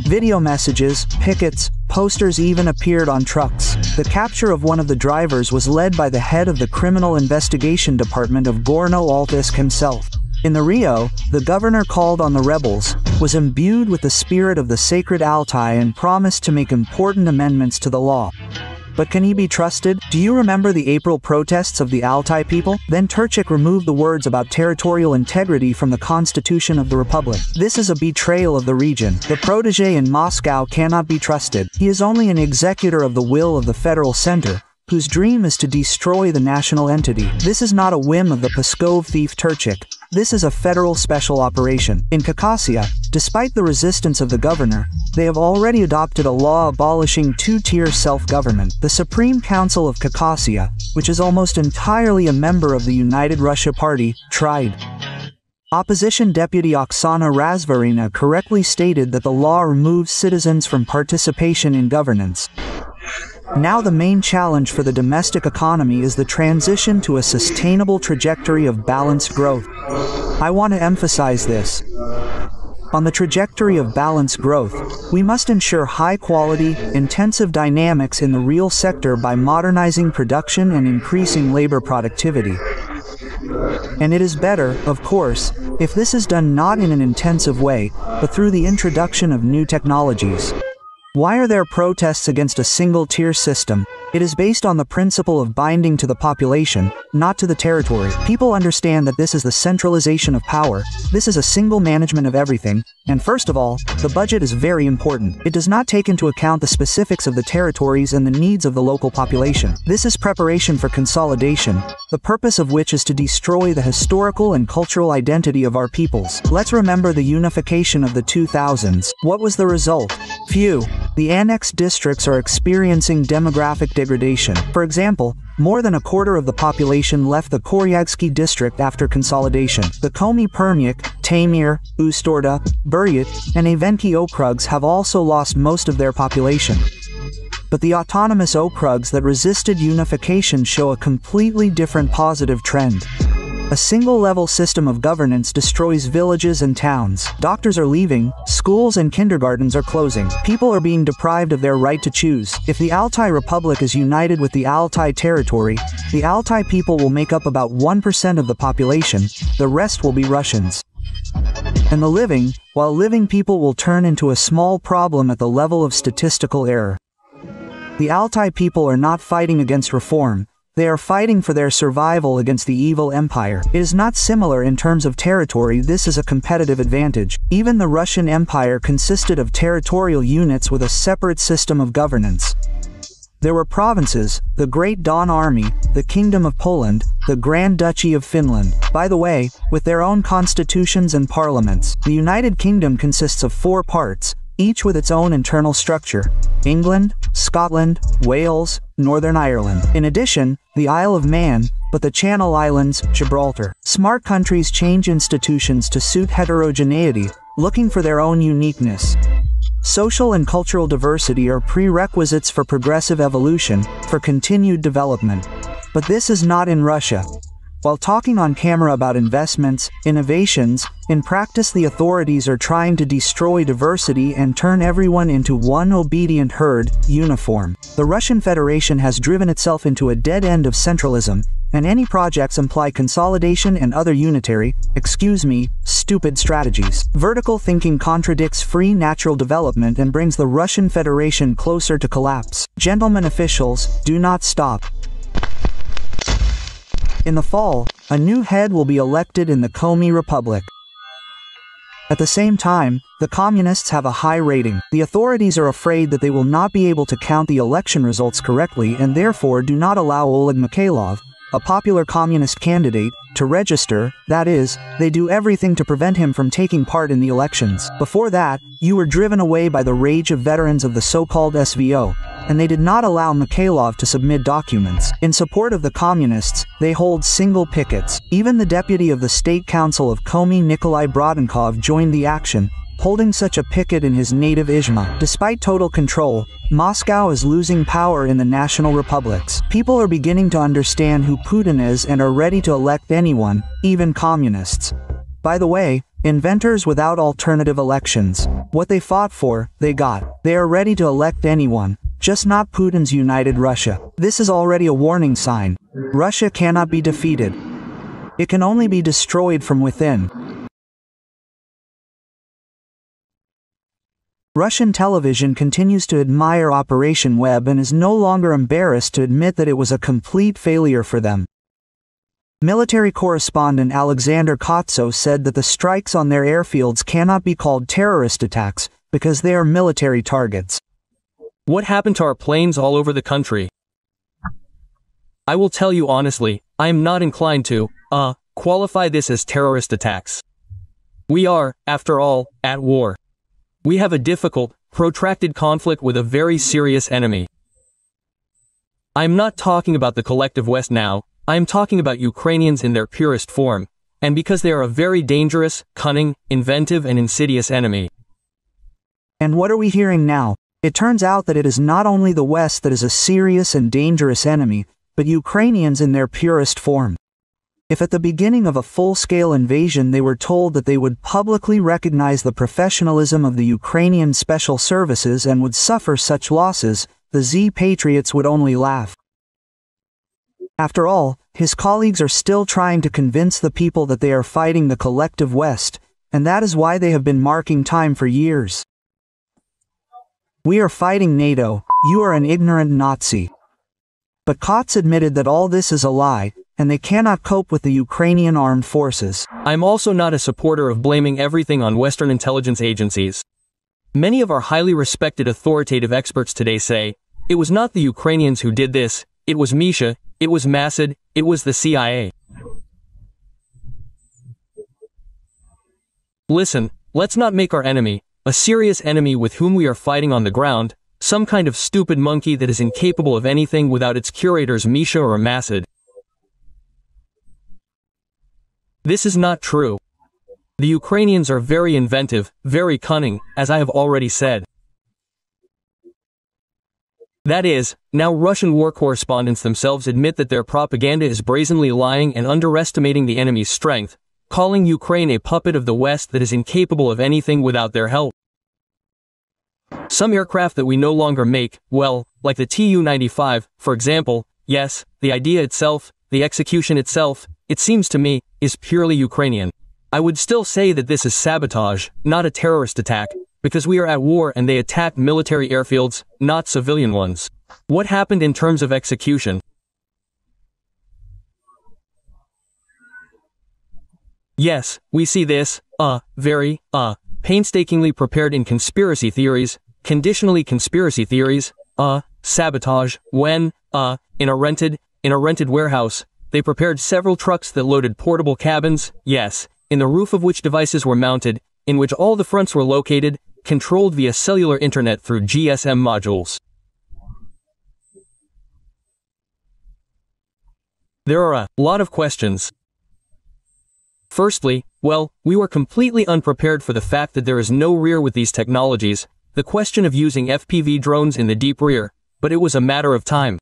Video messages, pickets, posters even appeared on trucks. The capture of one of the drivers was led by the head of the Criminal Investigation Department of Gorno-Altaysk himself. In the Rio, the governor called on the rebels, was imbued with the spirit of the sacred Altai and promised to make important amendments to the law. But can he be trusted? Do you remember the April protests of the Altai people? Then Turchik removed the words about territorial integrity from the constitution of the republic. This is a betrayal of the region. The protege in Moscow cannot be trusted. He is only an executor of the will of the federal center, whose dream is to destroy the national entity. This is not a whim of the Pskov thief Turchik. This is a federal special operation. In Caucasia, despite the resistance of the governor, they have already adopted a law abolishing two-tier self-government. The Supreme Council of Caucasia, which is almost entirely a member of the United Russia Party, tried. Opposition Deputy Oksana Razvarina correctly stated that the law removes citizens from participation in governance. Now the main challenge for the domestic economy is the transition to a sustainable trajectory of balanced growth. I want to emphasize this. On the trajectory of balanced growth, we must ensure high-quality, intensive dynamics in the real sector by modernizing production and increasing labor productivity. And it is better, of course, if this is done not in an intensive way, but through the introduction of new technologies. Why are there protests against a single-tier system, It is based on the principle of binding to the population, not to the territory. People understand that this is the centralization of power, this is a single management of everything, and first of all, the budget is very important. It does not take into account the specifics of the territories and the needs of the local population. This is preparation for consolidation, the purpose of which is to destroy the historical and cultural identity of our peoples. Let's remember the unification of the 2000s. What was the result? Phew. The annexed districts are experiencing demographic degradation. For example, more than a quarter of the population left the Koryagski district after consolidation. The Komi Permyk, Taymyr, Ustorda, Buryat, and Evenki okrugs have also lost most of their population. But the autonomous okrugs that resisted unification show a completely different positive trend. A single-level system of governance destroys villages and towns. Doctors are leaving, schools and kindergartens are closing. People are being deprived of their right to choose. If the Altai Republic is united with the Altai territory, the Altai people will make up about 1% of the population, the rest will be Russians. And while living people will turn into a small problem at the level of statistical error. The Altai people are not fighting against reform. They are fighting for their survival against the evil empire. It is not similar in terms of territory, this is a competitive advantage. Even the Russian Empire consisted of territorial units with a separate system of governance. There were provinces, the Great Don Army, the Kingdom of Poland, the Grand Duchy of Finland. By the way, with their own constitutions and parliaments. The United Kingdom consists of 4 parts, each with its own internal structure: England, Scotland, Wales, Northern Ireland. In addition, the Isle of Man, but the Channel Islands, Gibraltar. Smart countries change institutions to suit heterogeneity, looking for their own uniqueness. Social and cultural diversity are prerequisites for progressive evolution, for continued development. But this is not in Russia. While talking on camera about investments, innovations, in practice the authorities are trying to destroy diversity and turn everyone into one obedient herd, uniform. The Russian Federation has driven itself into a dead end of centralism, and any projects imply consolidation and other stupid strategies. Vertical thinking contradicts free natural development and brings the Russian Federation closer to collapse. Gentlemen officials, do not stop. In the fall, a new head will be elected in the Komi Republic. At the same time, the communists have a high rating. The authorities are afraid that they will not be able to count the election results correctly and therefore do not allow Oleg Mikhailov, a popular communist candidate, to register, that is, they do everything to prevent him from taking part in the elections. Before that, you were driven away by the rage of veterans of the so-called SVO, and they did not allow Mikhailov to submit documents. In support of the communists, they hold single pickets. Even the deputy of the State Council of Komi, Nikolai Brodenkov, joined the action, holding such a picket in his native Izhma. Despite total control, Moscow is losing power in the national republics. People are beginning to understand who Putin is and are ready to elect anyone, even communists. By the way, inventors without alternative elections. What they fought for, they got. They are ready to elect anyone, just not Putin's united Russia. This is already a warning sign. Russia cannot be defeated. It can only be destroyed from within. Russian television continues to admire Operation Web and is no longer embarrassed to admit that it was a complete failure for them. Military correspondent Alexander Kotso said that the strikes on their airfields cannot be called terrorist attacks, because they are military targets. What happened to our planes all over the country? I will tell you honestly, I am not inclined to, qualify this as terrorist attacks. We are, after all, at war. We have a difficult, protracted conflict with a very serious enemy. I am not talking about the collective West now, I am talking about Ukrainians in their purest form, and because they are a very dangerous, cunning, inventive and insidious enemy. And what are we hearing now? It turns out that it is not only the West that is a serious and dangerous enemy, but Ukrainians in their purest form. If at the beginning of a full-scale invasion they were told that they would publicly recognize the professionalism of the Ukrainian special services and would suffer such losses, the Z-patriots would only laugh. After all, his colleagues are still trying to convince the people that they are fighting the collective West, and that is why they have been marking time for years. We are fighting NATO, you are an ignorant Nazi. But Kots admitted that all this is a lie, and they cannot cope with the Ukrainian armed forces. I'm also not a supporter of blaming everything on Western intelligence agencies. Many of our highly respected authoritative experts today say, it was not the Ukrainians who did this, it was Misha, it was Masad, it was the CIA. Listen, let's not make our enemy, a serious enemy with whom we are fighting on the ground, some kind of stupid monkey that is incapable of anything without its curators Misha or Masad. This is not true. The Ukrainians are very inventive, very cunning, as I have already said. That is, now Russian war correspondents themselves admit that their propaganda is brazenly lying and underestimating the enemy's strength, calling Ukraine a puppet of the West that is incapable of anything without their help. Some aircraft that we no longer make, well, like the Tu-95, for example, yes, the idea itself, the execution itself, it seems to me, is purely Ukrainian. I would still say that this is sabotage, not a terrorist attack, because we are at war and they attacked military airfields, not civilian ones. What happened in terms of execution? Yes, we see this, very, painstakingly prepared in conspiracy theories, conditionally conspiracy theories, sabotage, when, in a rented warehouse, they prepared several trucks that loaded portable cabins, yes, in the roof of which devices were mounted, in which all the fronts were located, controlled via cellular internet through GSM modules. There are a lot of questions. Firstly, well, we were completely unprepared for the fact that there is no rear with these technologies, the question of using FPV drones in the deep rear, but it was a matter of time.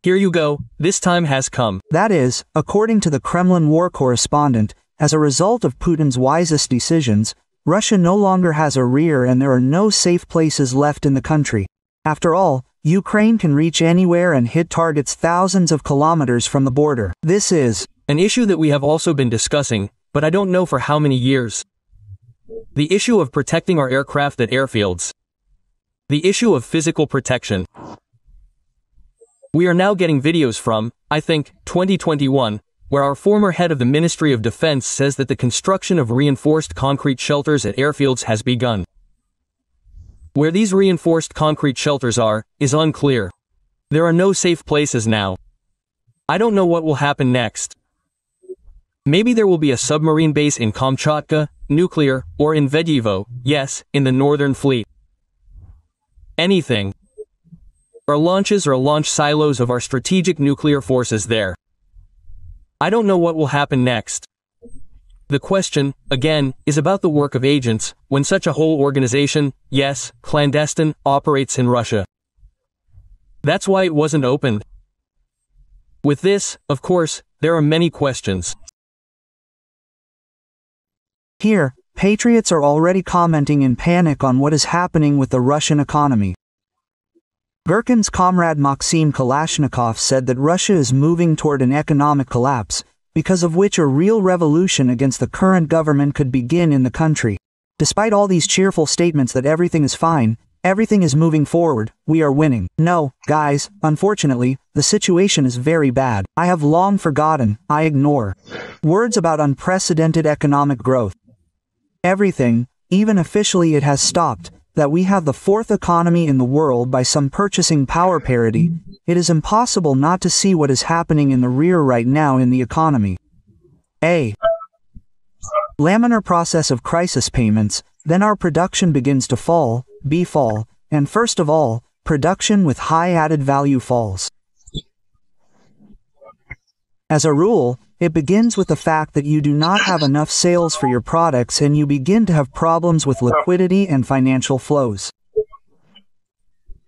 Here you go, this time has come. That is, according to the Kremlin war correspondent, as a result of Putin's wisest decisions, Russia no longer has a rear and there are no safe places left in the country. After all, Ukraine can reach anywhere and hit targets thousands of kilometers from the border. This is an issue that we have also been discussing, but I don't know for how many years. The issue of protecting our aircraft at airfields. The issue of physical protection. We are now getting videos from, I think, 2021, where our former head of the Ministry of Defense says that the construction of reinforced concrete shelters at airfields has begun. Where these reinforced concrete shelters are, is unclear. There are no safe places now. I don't know what will happen next. Maybe there will be a submarine base in Kamchatka, nuclear, or in Vedyevo, yes, in the Northern Fleet. Anything. Or launches or launch silos of our strategic nuclear forces there. I don't know what will happen next. The question, again, is about the work of agents, when such a whole organization, yes, clandestine, operates in Russia. That's why it wasn't opened. With this, of course, there are many questions. Here, patriots are already commenting in panic on what is happening with the Russian economy. Gherkin's comrade Maxim Kalashnikov said that Russia is moving toward an economic collapse, because of which a real revolution against the current government could begin in the country. Despite all these cheerful statements that everything is fine, everything is moving forward, we are winning. No, guys, unfortunately, the situation is very bad. I have long forgotten, I ignore words about unprecedented economic growth. Everything, even officially it has stopped, that we have the fourth economy in the world by some purchasing power parity. It is impossible not to see what is happening in the rear right now in the economy. A laminar process of crisis payments, then our production begins to fall, B fall, and first of all, production with high added value falls. As a rule, it begins with the fact that you do not have enough sales for your products and you begin to have problems with liquidity and financial flows.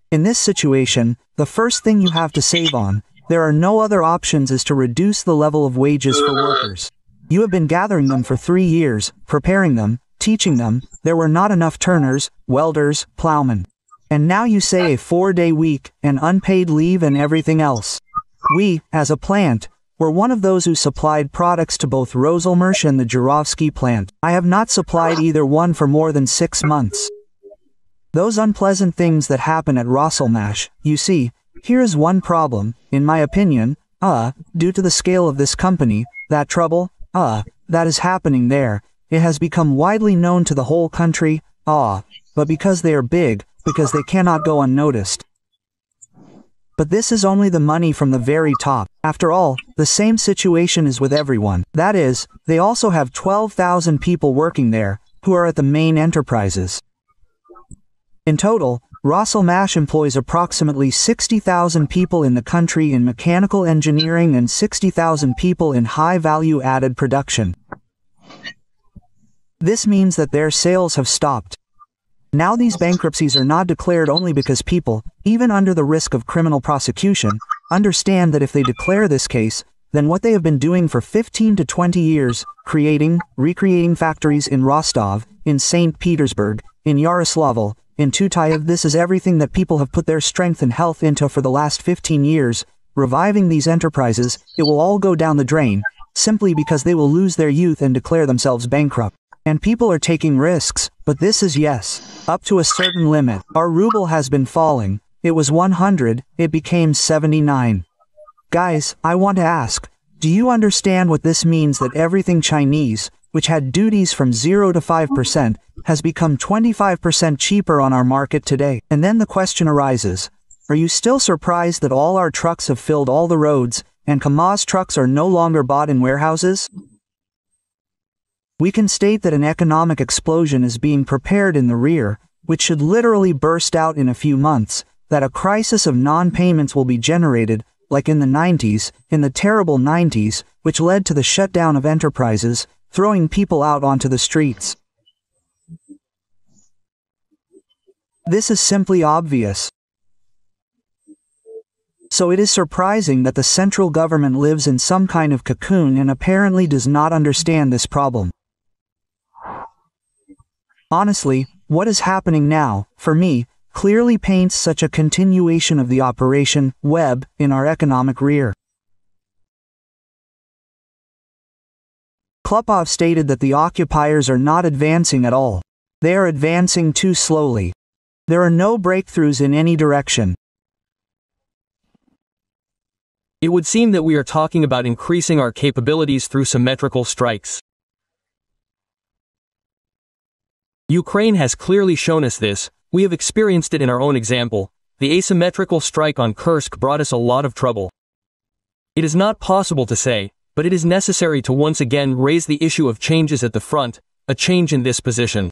In this situation, the first thing you have to save on, there are no other options, is to reduce the level of wages for workers. You have been gathering them for 3 years, preparing them, teaching them, there were not enough turners, welders, plowmen. And now you say a 4-day week, and unpaid leave and everything else. We, as a plant, were one of those who supplied products to both Roselmarsh and the Jurovsky plant. I have not supplied either one for more than 6 months. Those unpleasant things that happen at Roselmarsh, you see, Here is one problem, in my opinion, due to the scale of this company, that trouble, that is happening there, it has become widely known to the whole country, but because they are big, because they cannot go unnoticed. But this is only the money from the very top. After all, the same situation is with everyone. That is, they also have 12,000 people working there, who are at the main enterprises. In total, Razошлись employs approximately 60,000 people in the country in mechanical engineering and 60,000 people in high-value added production. This means that their sales have stopped. Now these bankruptcies are not declared only because people, even under the risk of criminal prosecution, understand that if they declare this case, then what they have been doing for 15 to 20 years, recreating factories in Rostov, in St. Petersburg, in Yaroslavl, in Tutayev, this is everything that people have put their strength and health into for the last 15 years, reviving these enterprises, it will all go down the drain, simply because they will lose their youth and declare themselves bankrupt. And people are taking risks, but this is up to a certain limit. Our ruble has been falling. It was 100, it became 79. Guys, I want to ask, do you understand what this means that everything Chinese, which had duties from 0 to 5%, has become 25% cheaper on our market today? And then the question arises, are you still surprised that all our trucks have filled all the roads, and Kamaz trucks are no longer bought in warehouses? We can state that an economic explosion is being prepared in the rear, which should literally burst out in a few months, that a crisis of non-payments will be generated, like in the 90s, in the terrible 90s, which led to the shutdown of enterprises, throwing people out onto the streets. This is simply obvious. So it is surprising that the central government lives in some kind of cocoon and apparently does not understand this problem. Honestly, what is happening now, for me, clearly paints such a continuation of the operation web in our economic rear. Klupov stated that the occupiers are not advancing at all. They are advancing too slowly. There are no breakthroughs in any direction. It would seem that we are talking about increasing our capabilities through symmetrical strikes. Ukraine has clearly shown us this. We have experienced it in our own example. The asymmetrical strike on Kursk brought us a lot of trouble. It is not possible to say, but it is necessary to once again raise the issue of changes at the front, a change in this position.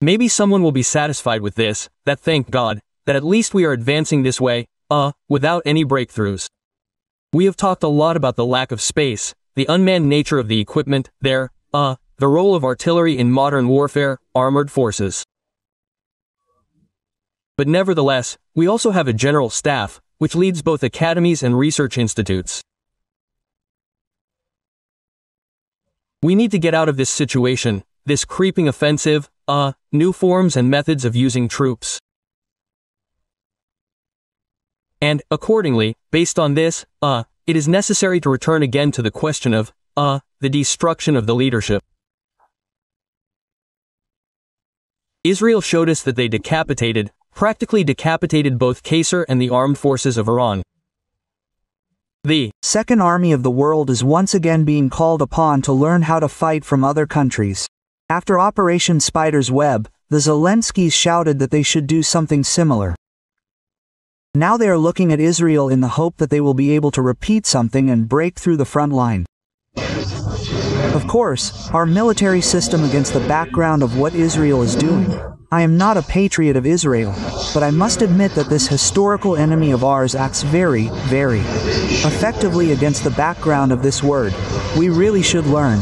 Maybe someone will be satisfied with this, that thank God, that at least we are advancing this way, without any breakthroughs. We have talked a lot about the lack of space, the unmanned nature of the equipment, the role of artillery in modern warfare, armored forces. But nevertheless, we also have a general staff, which leads both academies and research institutes. We need to get out of this situation, this creeping offensive, new forms and methods of using troops. And, accordingly, based on this, it is necessary to return again to the question of, the destruction of the leadership. Israel showed us that they practically decapitated both Qasr and the armed forces of Iran. The Second Army of the world is once again being called upon to learn how to fight from other countries. After Operation Spider's Web, the Zelenskys shouted that they should do something similar. Now they are looking at Israel in the hope that they will be able to repeat something and break through the front line. Of course, our military system against the background of what Israel is doing. I am not a patriot of Israel, but I must admit that this historical enemy of ours acts very, very effectively against the background of this word. We really should learn.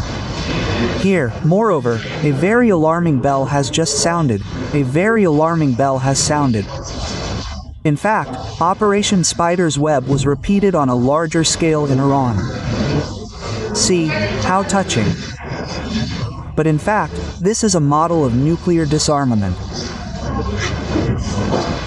Here, moreover, a very alarming bell has just sounded. A very alarming bell has sounded. In fact, Operation Spider's Web was repeated on a larger scale in Iran. See, how touching. But in fact, this is a model of nuclear disarmament.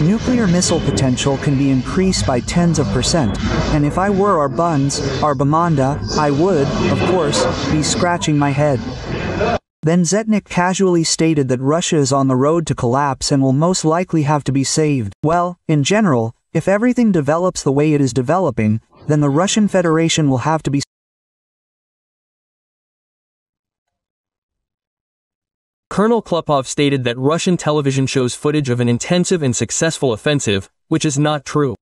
Nuclear missile potential can be increased by tens of %, and if I were our Bamanda, I would, of course, be scratching my head. Then Zetnik casually stated that Russia is on the road to collapse and will most likely have to be saved. Well, in general, If everything develops the way it is developing, then the Russian Federation will have to be. Colonel Klupov stated that Russian television shows footage of an intensive and successful offensive, which is not true.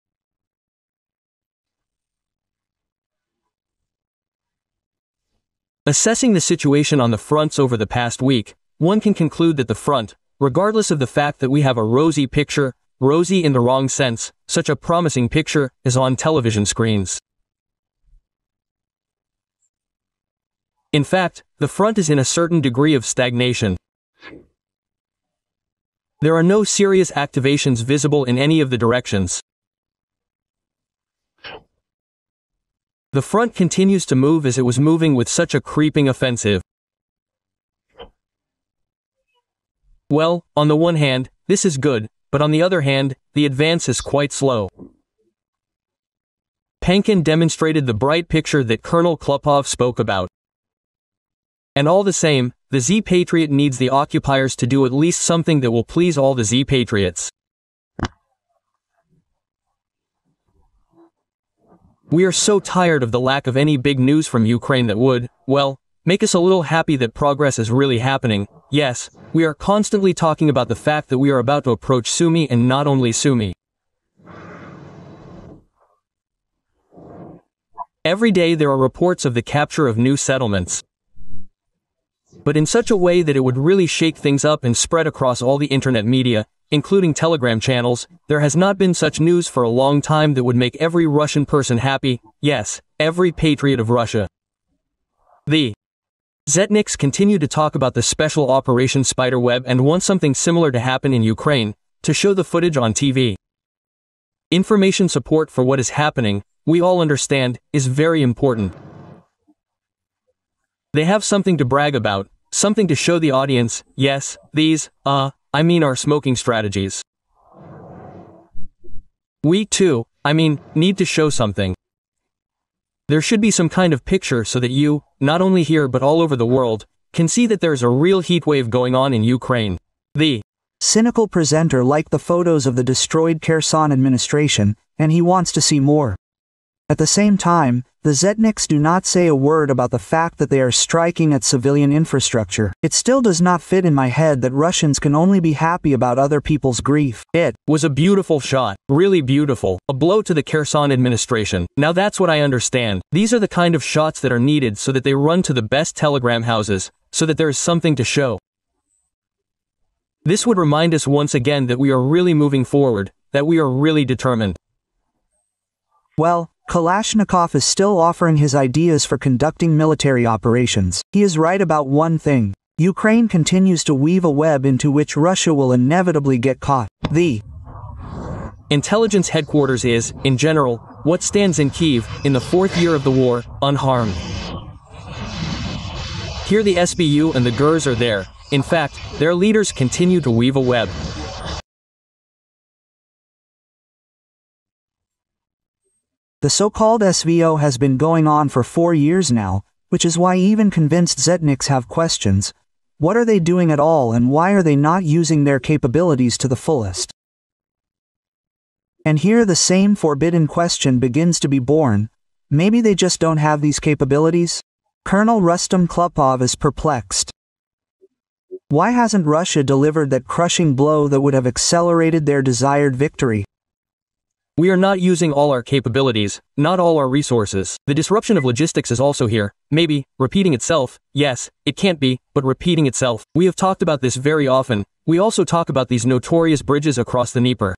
Assessing the situation on the fronts over the past week, one can conclude that the front, regardless of the fact that we have a rosy picture, rosy in the wrong sense, such a promising picture, is on television screens. In fact, the front is in a certain degree of stagnation. There are no serious activations visible in any of the directions. The front continues to move as it was moving with such a creeping offensive. Well, on the one hand, this is good, but on the other hand, the advance is quite slow. Pankin demonstrated the bright picture that Colonel Klupov spoke about. And all the same, the Z-Patriot needs the occupiers to do at least something that will please all the Z-Patriots. We are so tired of the lack of any big news from Ukraine that would, well, make us a little happy that progress is really happening. Yes, we are constantly talking about the fact that we are about to approach Sumy, and not only Sumy. Every day there are reports of the capture of new settlements. But in such a way that it would really shake things up and spread across all the internet media, including Telegram channels. There has not been such news for a long time that would make every Russian person happy, yes, every patriot of Russia. The Zetniks continue to talk about the special Operation Spiderweb and want something similar to happen in Ukraine, to show the footage on TV. Information support for what is happening, we all understand, is very important. They have something to brag about, something to show the audience. Yes, these, our smoking strategies. We too, need to show something. There should be some kind of picture so that you, not only here but all over the world, can see that there's a real heatwave going on in Ukraine. The cynical presenter liked the photos of the destroyed Kherson administration, and he wants to see more. At the same time, the Zetniks do not say a word about the fact that they are striking at civilian infrastructure. It still does not fit in my head that Russians can only be happy about other people's grief. It was a beautiful shot, really beautiful, a blow to the Kherson administration. Now that's what I understand. These are the kind of shots that are needed so that they run to the best telegram houses, so that there is something to show. This would remind us once again that we are really moving forward, that we are really determined. Well, Kalashnikov is still offering his ideas for conducting military operations. He is right about one thing. Ukraine continues to weave a web into which Russia will inevitably get caught. The intelligence headquarters is, in general, what stands in Kyiv, in the fourth year of the war, unharmed. Here the SBU and the GURs are there. In fact, their leaders continue to weave a web. The so-called SVO has been going on for 4 years now, which is why even convinced Zetniks have questions. What are they doing at all, and why are they not using their capabilities to the fullest? And here the same forbidden question begins to be born. Maybe they just don't have these capabilities? Colonel Rustam Klupov is perplexed. Why hasn't Russia delivered that crushing blow that would have accelerated their desired victory? We are not using all our capabilities, not all our resources. The disruption of logistics is also here, maybe, repeating itself. Yes, it can't be, but repeating itself. We have talked about this very often. We also talk about these notorious bridges across the Dnieper.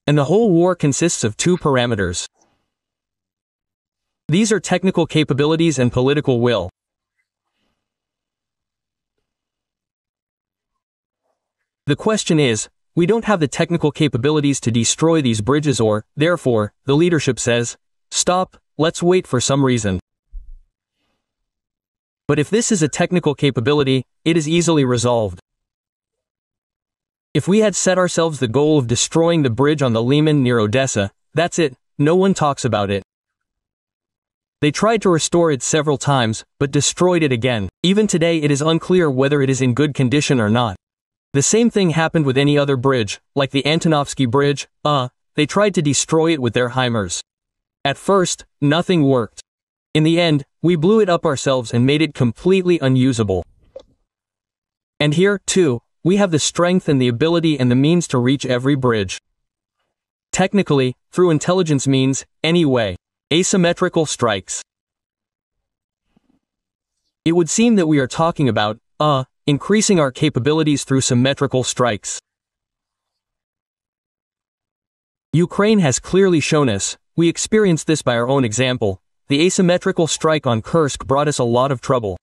And the whole war consists of two parameters. These are technical capabilities and political will. The question is, we don't have the technical capabilities to destroy these bridges, or, therefore, the leadership says, stop, let's wait for some reason. But if this is a technical capability, it is easily resolved. If we had set ourselves the goal of destroying the bridge on the Liman near Odessa, that's it, no one talks about it. They tried to restore it several times, but destroyed it again. Even today it is unclear whether it is in good condition or not. The same thing happened with any other bridge, like the Antonovsky Bridge, they tried to destroy it with their HIMARS. At first, nothing worked. In the end, we blew it up ourselves and made it completely unusable. And here, too, we have the strength and the ability and the means to reach every bridge. Technically, through intelligence means, anyway. Asymmetrical strikes. It would seem that we are talking about, increasing our capabilities through symmetrical strikes. Ukraine has clearly shown us, we experienced this by our own example, the asymmetrical strike on Kursk brought us a lot of trouble.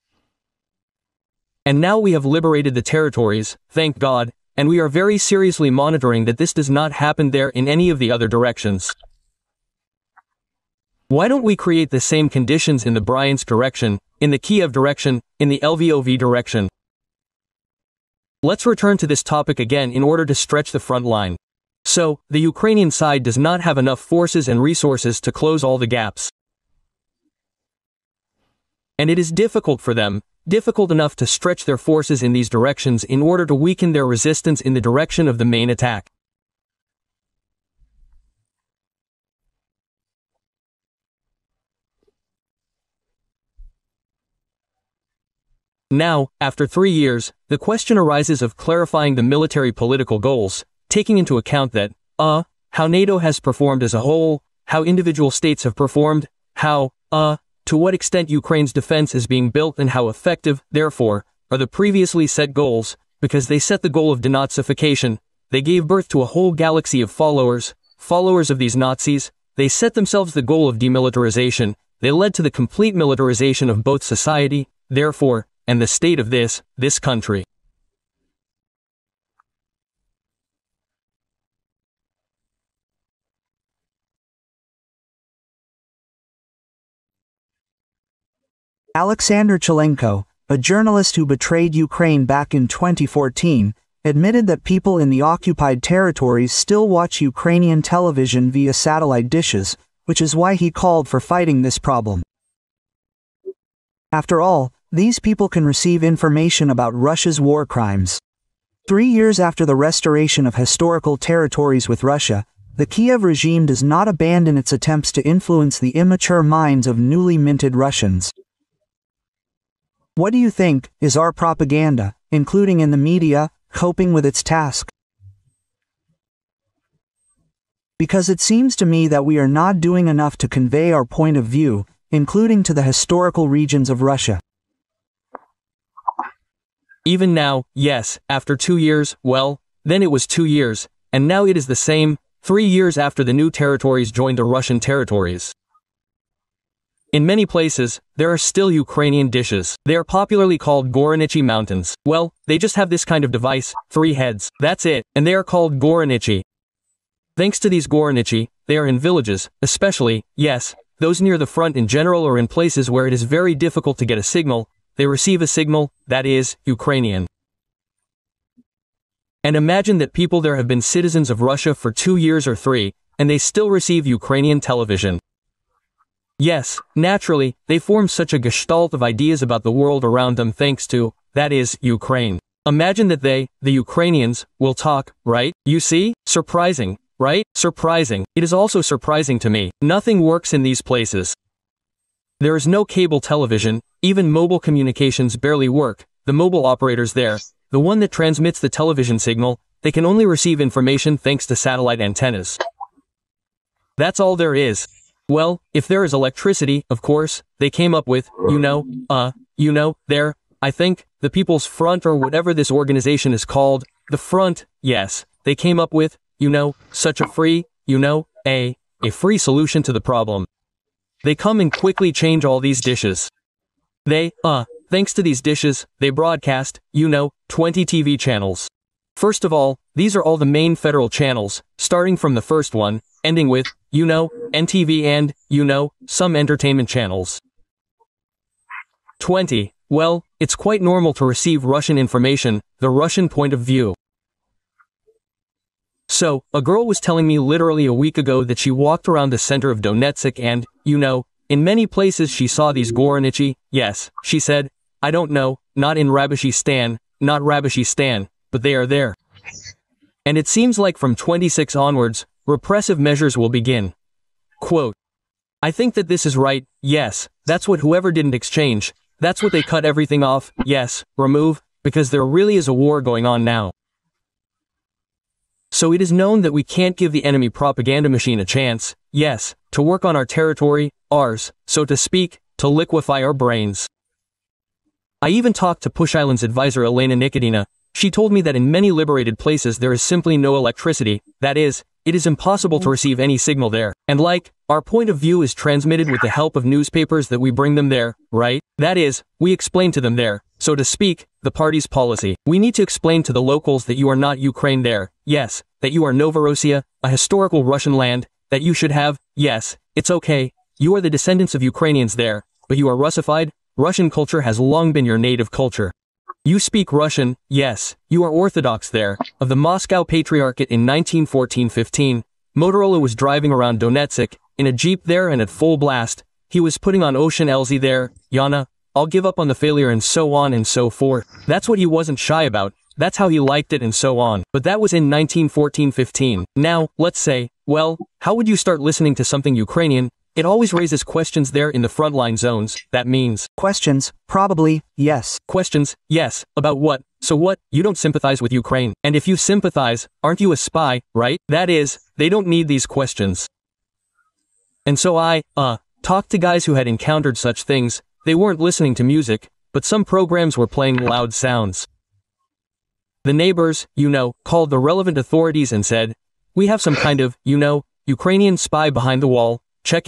And now we have liberated the territories, thank God, and we are very seriously monitoring that this does not happen there in any of the other directions. Why don't we create the same conditions in the Bryansk direction, in the Kiev direction, in the Lvov direction? Let's return to this topic again in order to stretch the front line. So, the Ukrainian side does not have enough forces and resources to close all the gaps. And it is difficult for them, difficult enough to stretch their forces in these directions in order to weaken their resistance in the direction of the main attack. Now, after 3 years, the question arises of clarifying the military-political goals, taking into account that, how NATO has performed as a whole, how individual states have performed, how, to what extent Ukraine's defense is being built and how effective, therefore, are the previously set goals, because they set the goal of denazification, they gave birth to a whole galaxy of followers of these Nazis, they set themselves the goal of demilitarization, they led to the complete militarization of both society, therefore, and the state of this country. Alexander Chalenko, a journalist who betrayed Ukraine back in 2014, admitted that people in the occupied territories still watch Ukrainian television via satellite dishes, which is why he called for fighting this problem. After all, these people can receive information about Russia's war crimes. 3 years after the restoration of historical territories with Russia, the Kiev regime does not abandon its attempts to influence the immature minds of newly minted Russians. What do you think, is our propaganda, including in the media, coping with its task? Because it seems to me that we are not doing enough to convey our point of view, including to the historical regions of Russia. Even now, yes, after 2 years, well, then it was 2 years, and now it is the same, 3 years after the new territories joined the Russian territories. In many places, there are still Ukrainian dishes. They are popularly called Goronichi mountains. Well, they just have this kind of device, 3 heads, that's it, and they are called Goronichi. Thanks to these Goronichi, they are in villages, especially, yes, those near the front in general or in places where it is very difficult to get a signal, they receive a signal, that is, Ukrainian. And imagine that people there have been citizens of Russia for 2 years or 3, and they still receive Ukrainian television. Yes, naturally, they form such a gestalt of ideas about the world around them thanks to, that is, Ukraine. Imagine that they, the Ukrainians, will talk, right? You see? Surprising, right? Surprising. It is also surprising to me. Nothing works in these places. There is no cable television, even mobile communications barely work, the mobile operators there, the one that transmits the television signal, they can only receive information thanks to satellite antennas. That's all there is. Well, if there is electricity, of course, they came up with, there, I think, the People's Front or whatever this organization is called, the Front, yes, they came up with, such a free, a free solution to the problem. They come and quickly change all these dishes. They, thanks to these dishes, they broadcast, 20 TV channels. First of all, these are all the main federal channels, starting from the first one, ending with, NTV and, some entertainment channels. 20. Well, it's quite normal to receive Russian information, the Russian point of view. So, a girl was telling me literally a week ago that she walked around the center of Donetsk and, in many places she saw these Goronichi, yes, she said, I don't know, not in Rabishistan, but they are there. And it seems like from 26 onwards, repressive measures will begin. Quote, I think that this is right, yes, that's what whoever didn't exchange, that's what they cut everything off, yes, remove, because there really is a war going on now. So it is known that we can't give the enemy propaganda machine a chance, yes, to work on our territory, ours, so to speak, to liquefy our brains. I even talked to Push Island's advisor Elena Nikodina. She told me that in many liberated places there is simply no electricity, that is, it is impossible to receive any signal there, and our point of view is transmitted with the help of newspapers that we bring them there, right? That is, we explain to them there, so to speak, the party's policy. We need to explain to the locals that you are not Ukraine there, yes, that you are Novorossiya, a historical Russian land, that you should have, yes, it's okay, you are the descendants of Ukrainians there, but you are Russified, Russian culture has long been your native culture. You speak Russian, yes, you are Orthodox there, of the Moscow Patriarchate in 1914-15, Motorola was driving around Donetsk, in a jeep there and at full blast, he was putting on Ocean Elzy there, Yana, I'll give up on the failure and so on and so forth. That's what he wasn't shy about, that's how he liked it and so on. But that was in 1914-15. Now, let's say, well, how would you start listening to something Ukrainian? It always raises questions there in the frontline zones, that means. Questions, probably, yes. Questions, yes, about what? So what? You don't sympathize with Ukraine. And if you sympathize, aren't you a spy, right? That is, they don't need these questions. And so I, talked to guys who had encountered such things. They weren't listening to music, but some programs were playing loud sounds. The neighbors, called the relevant authorities and said, we have some kind of, Ukrainian spy behind the wall, check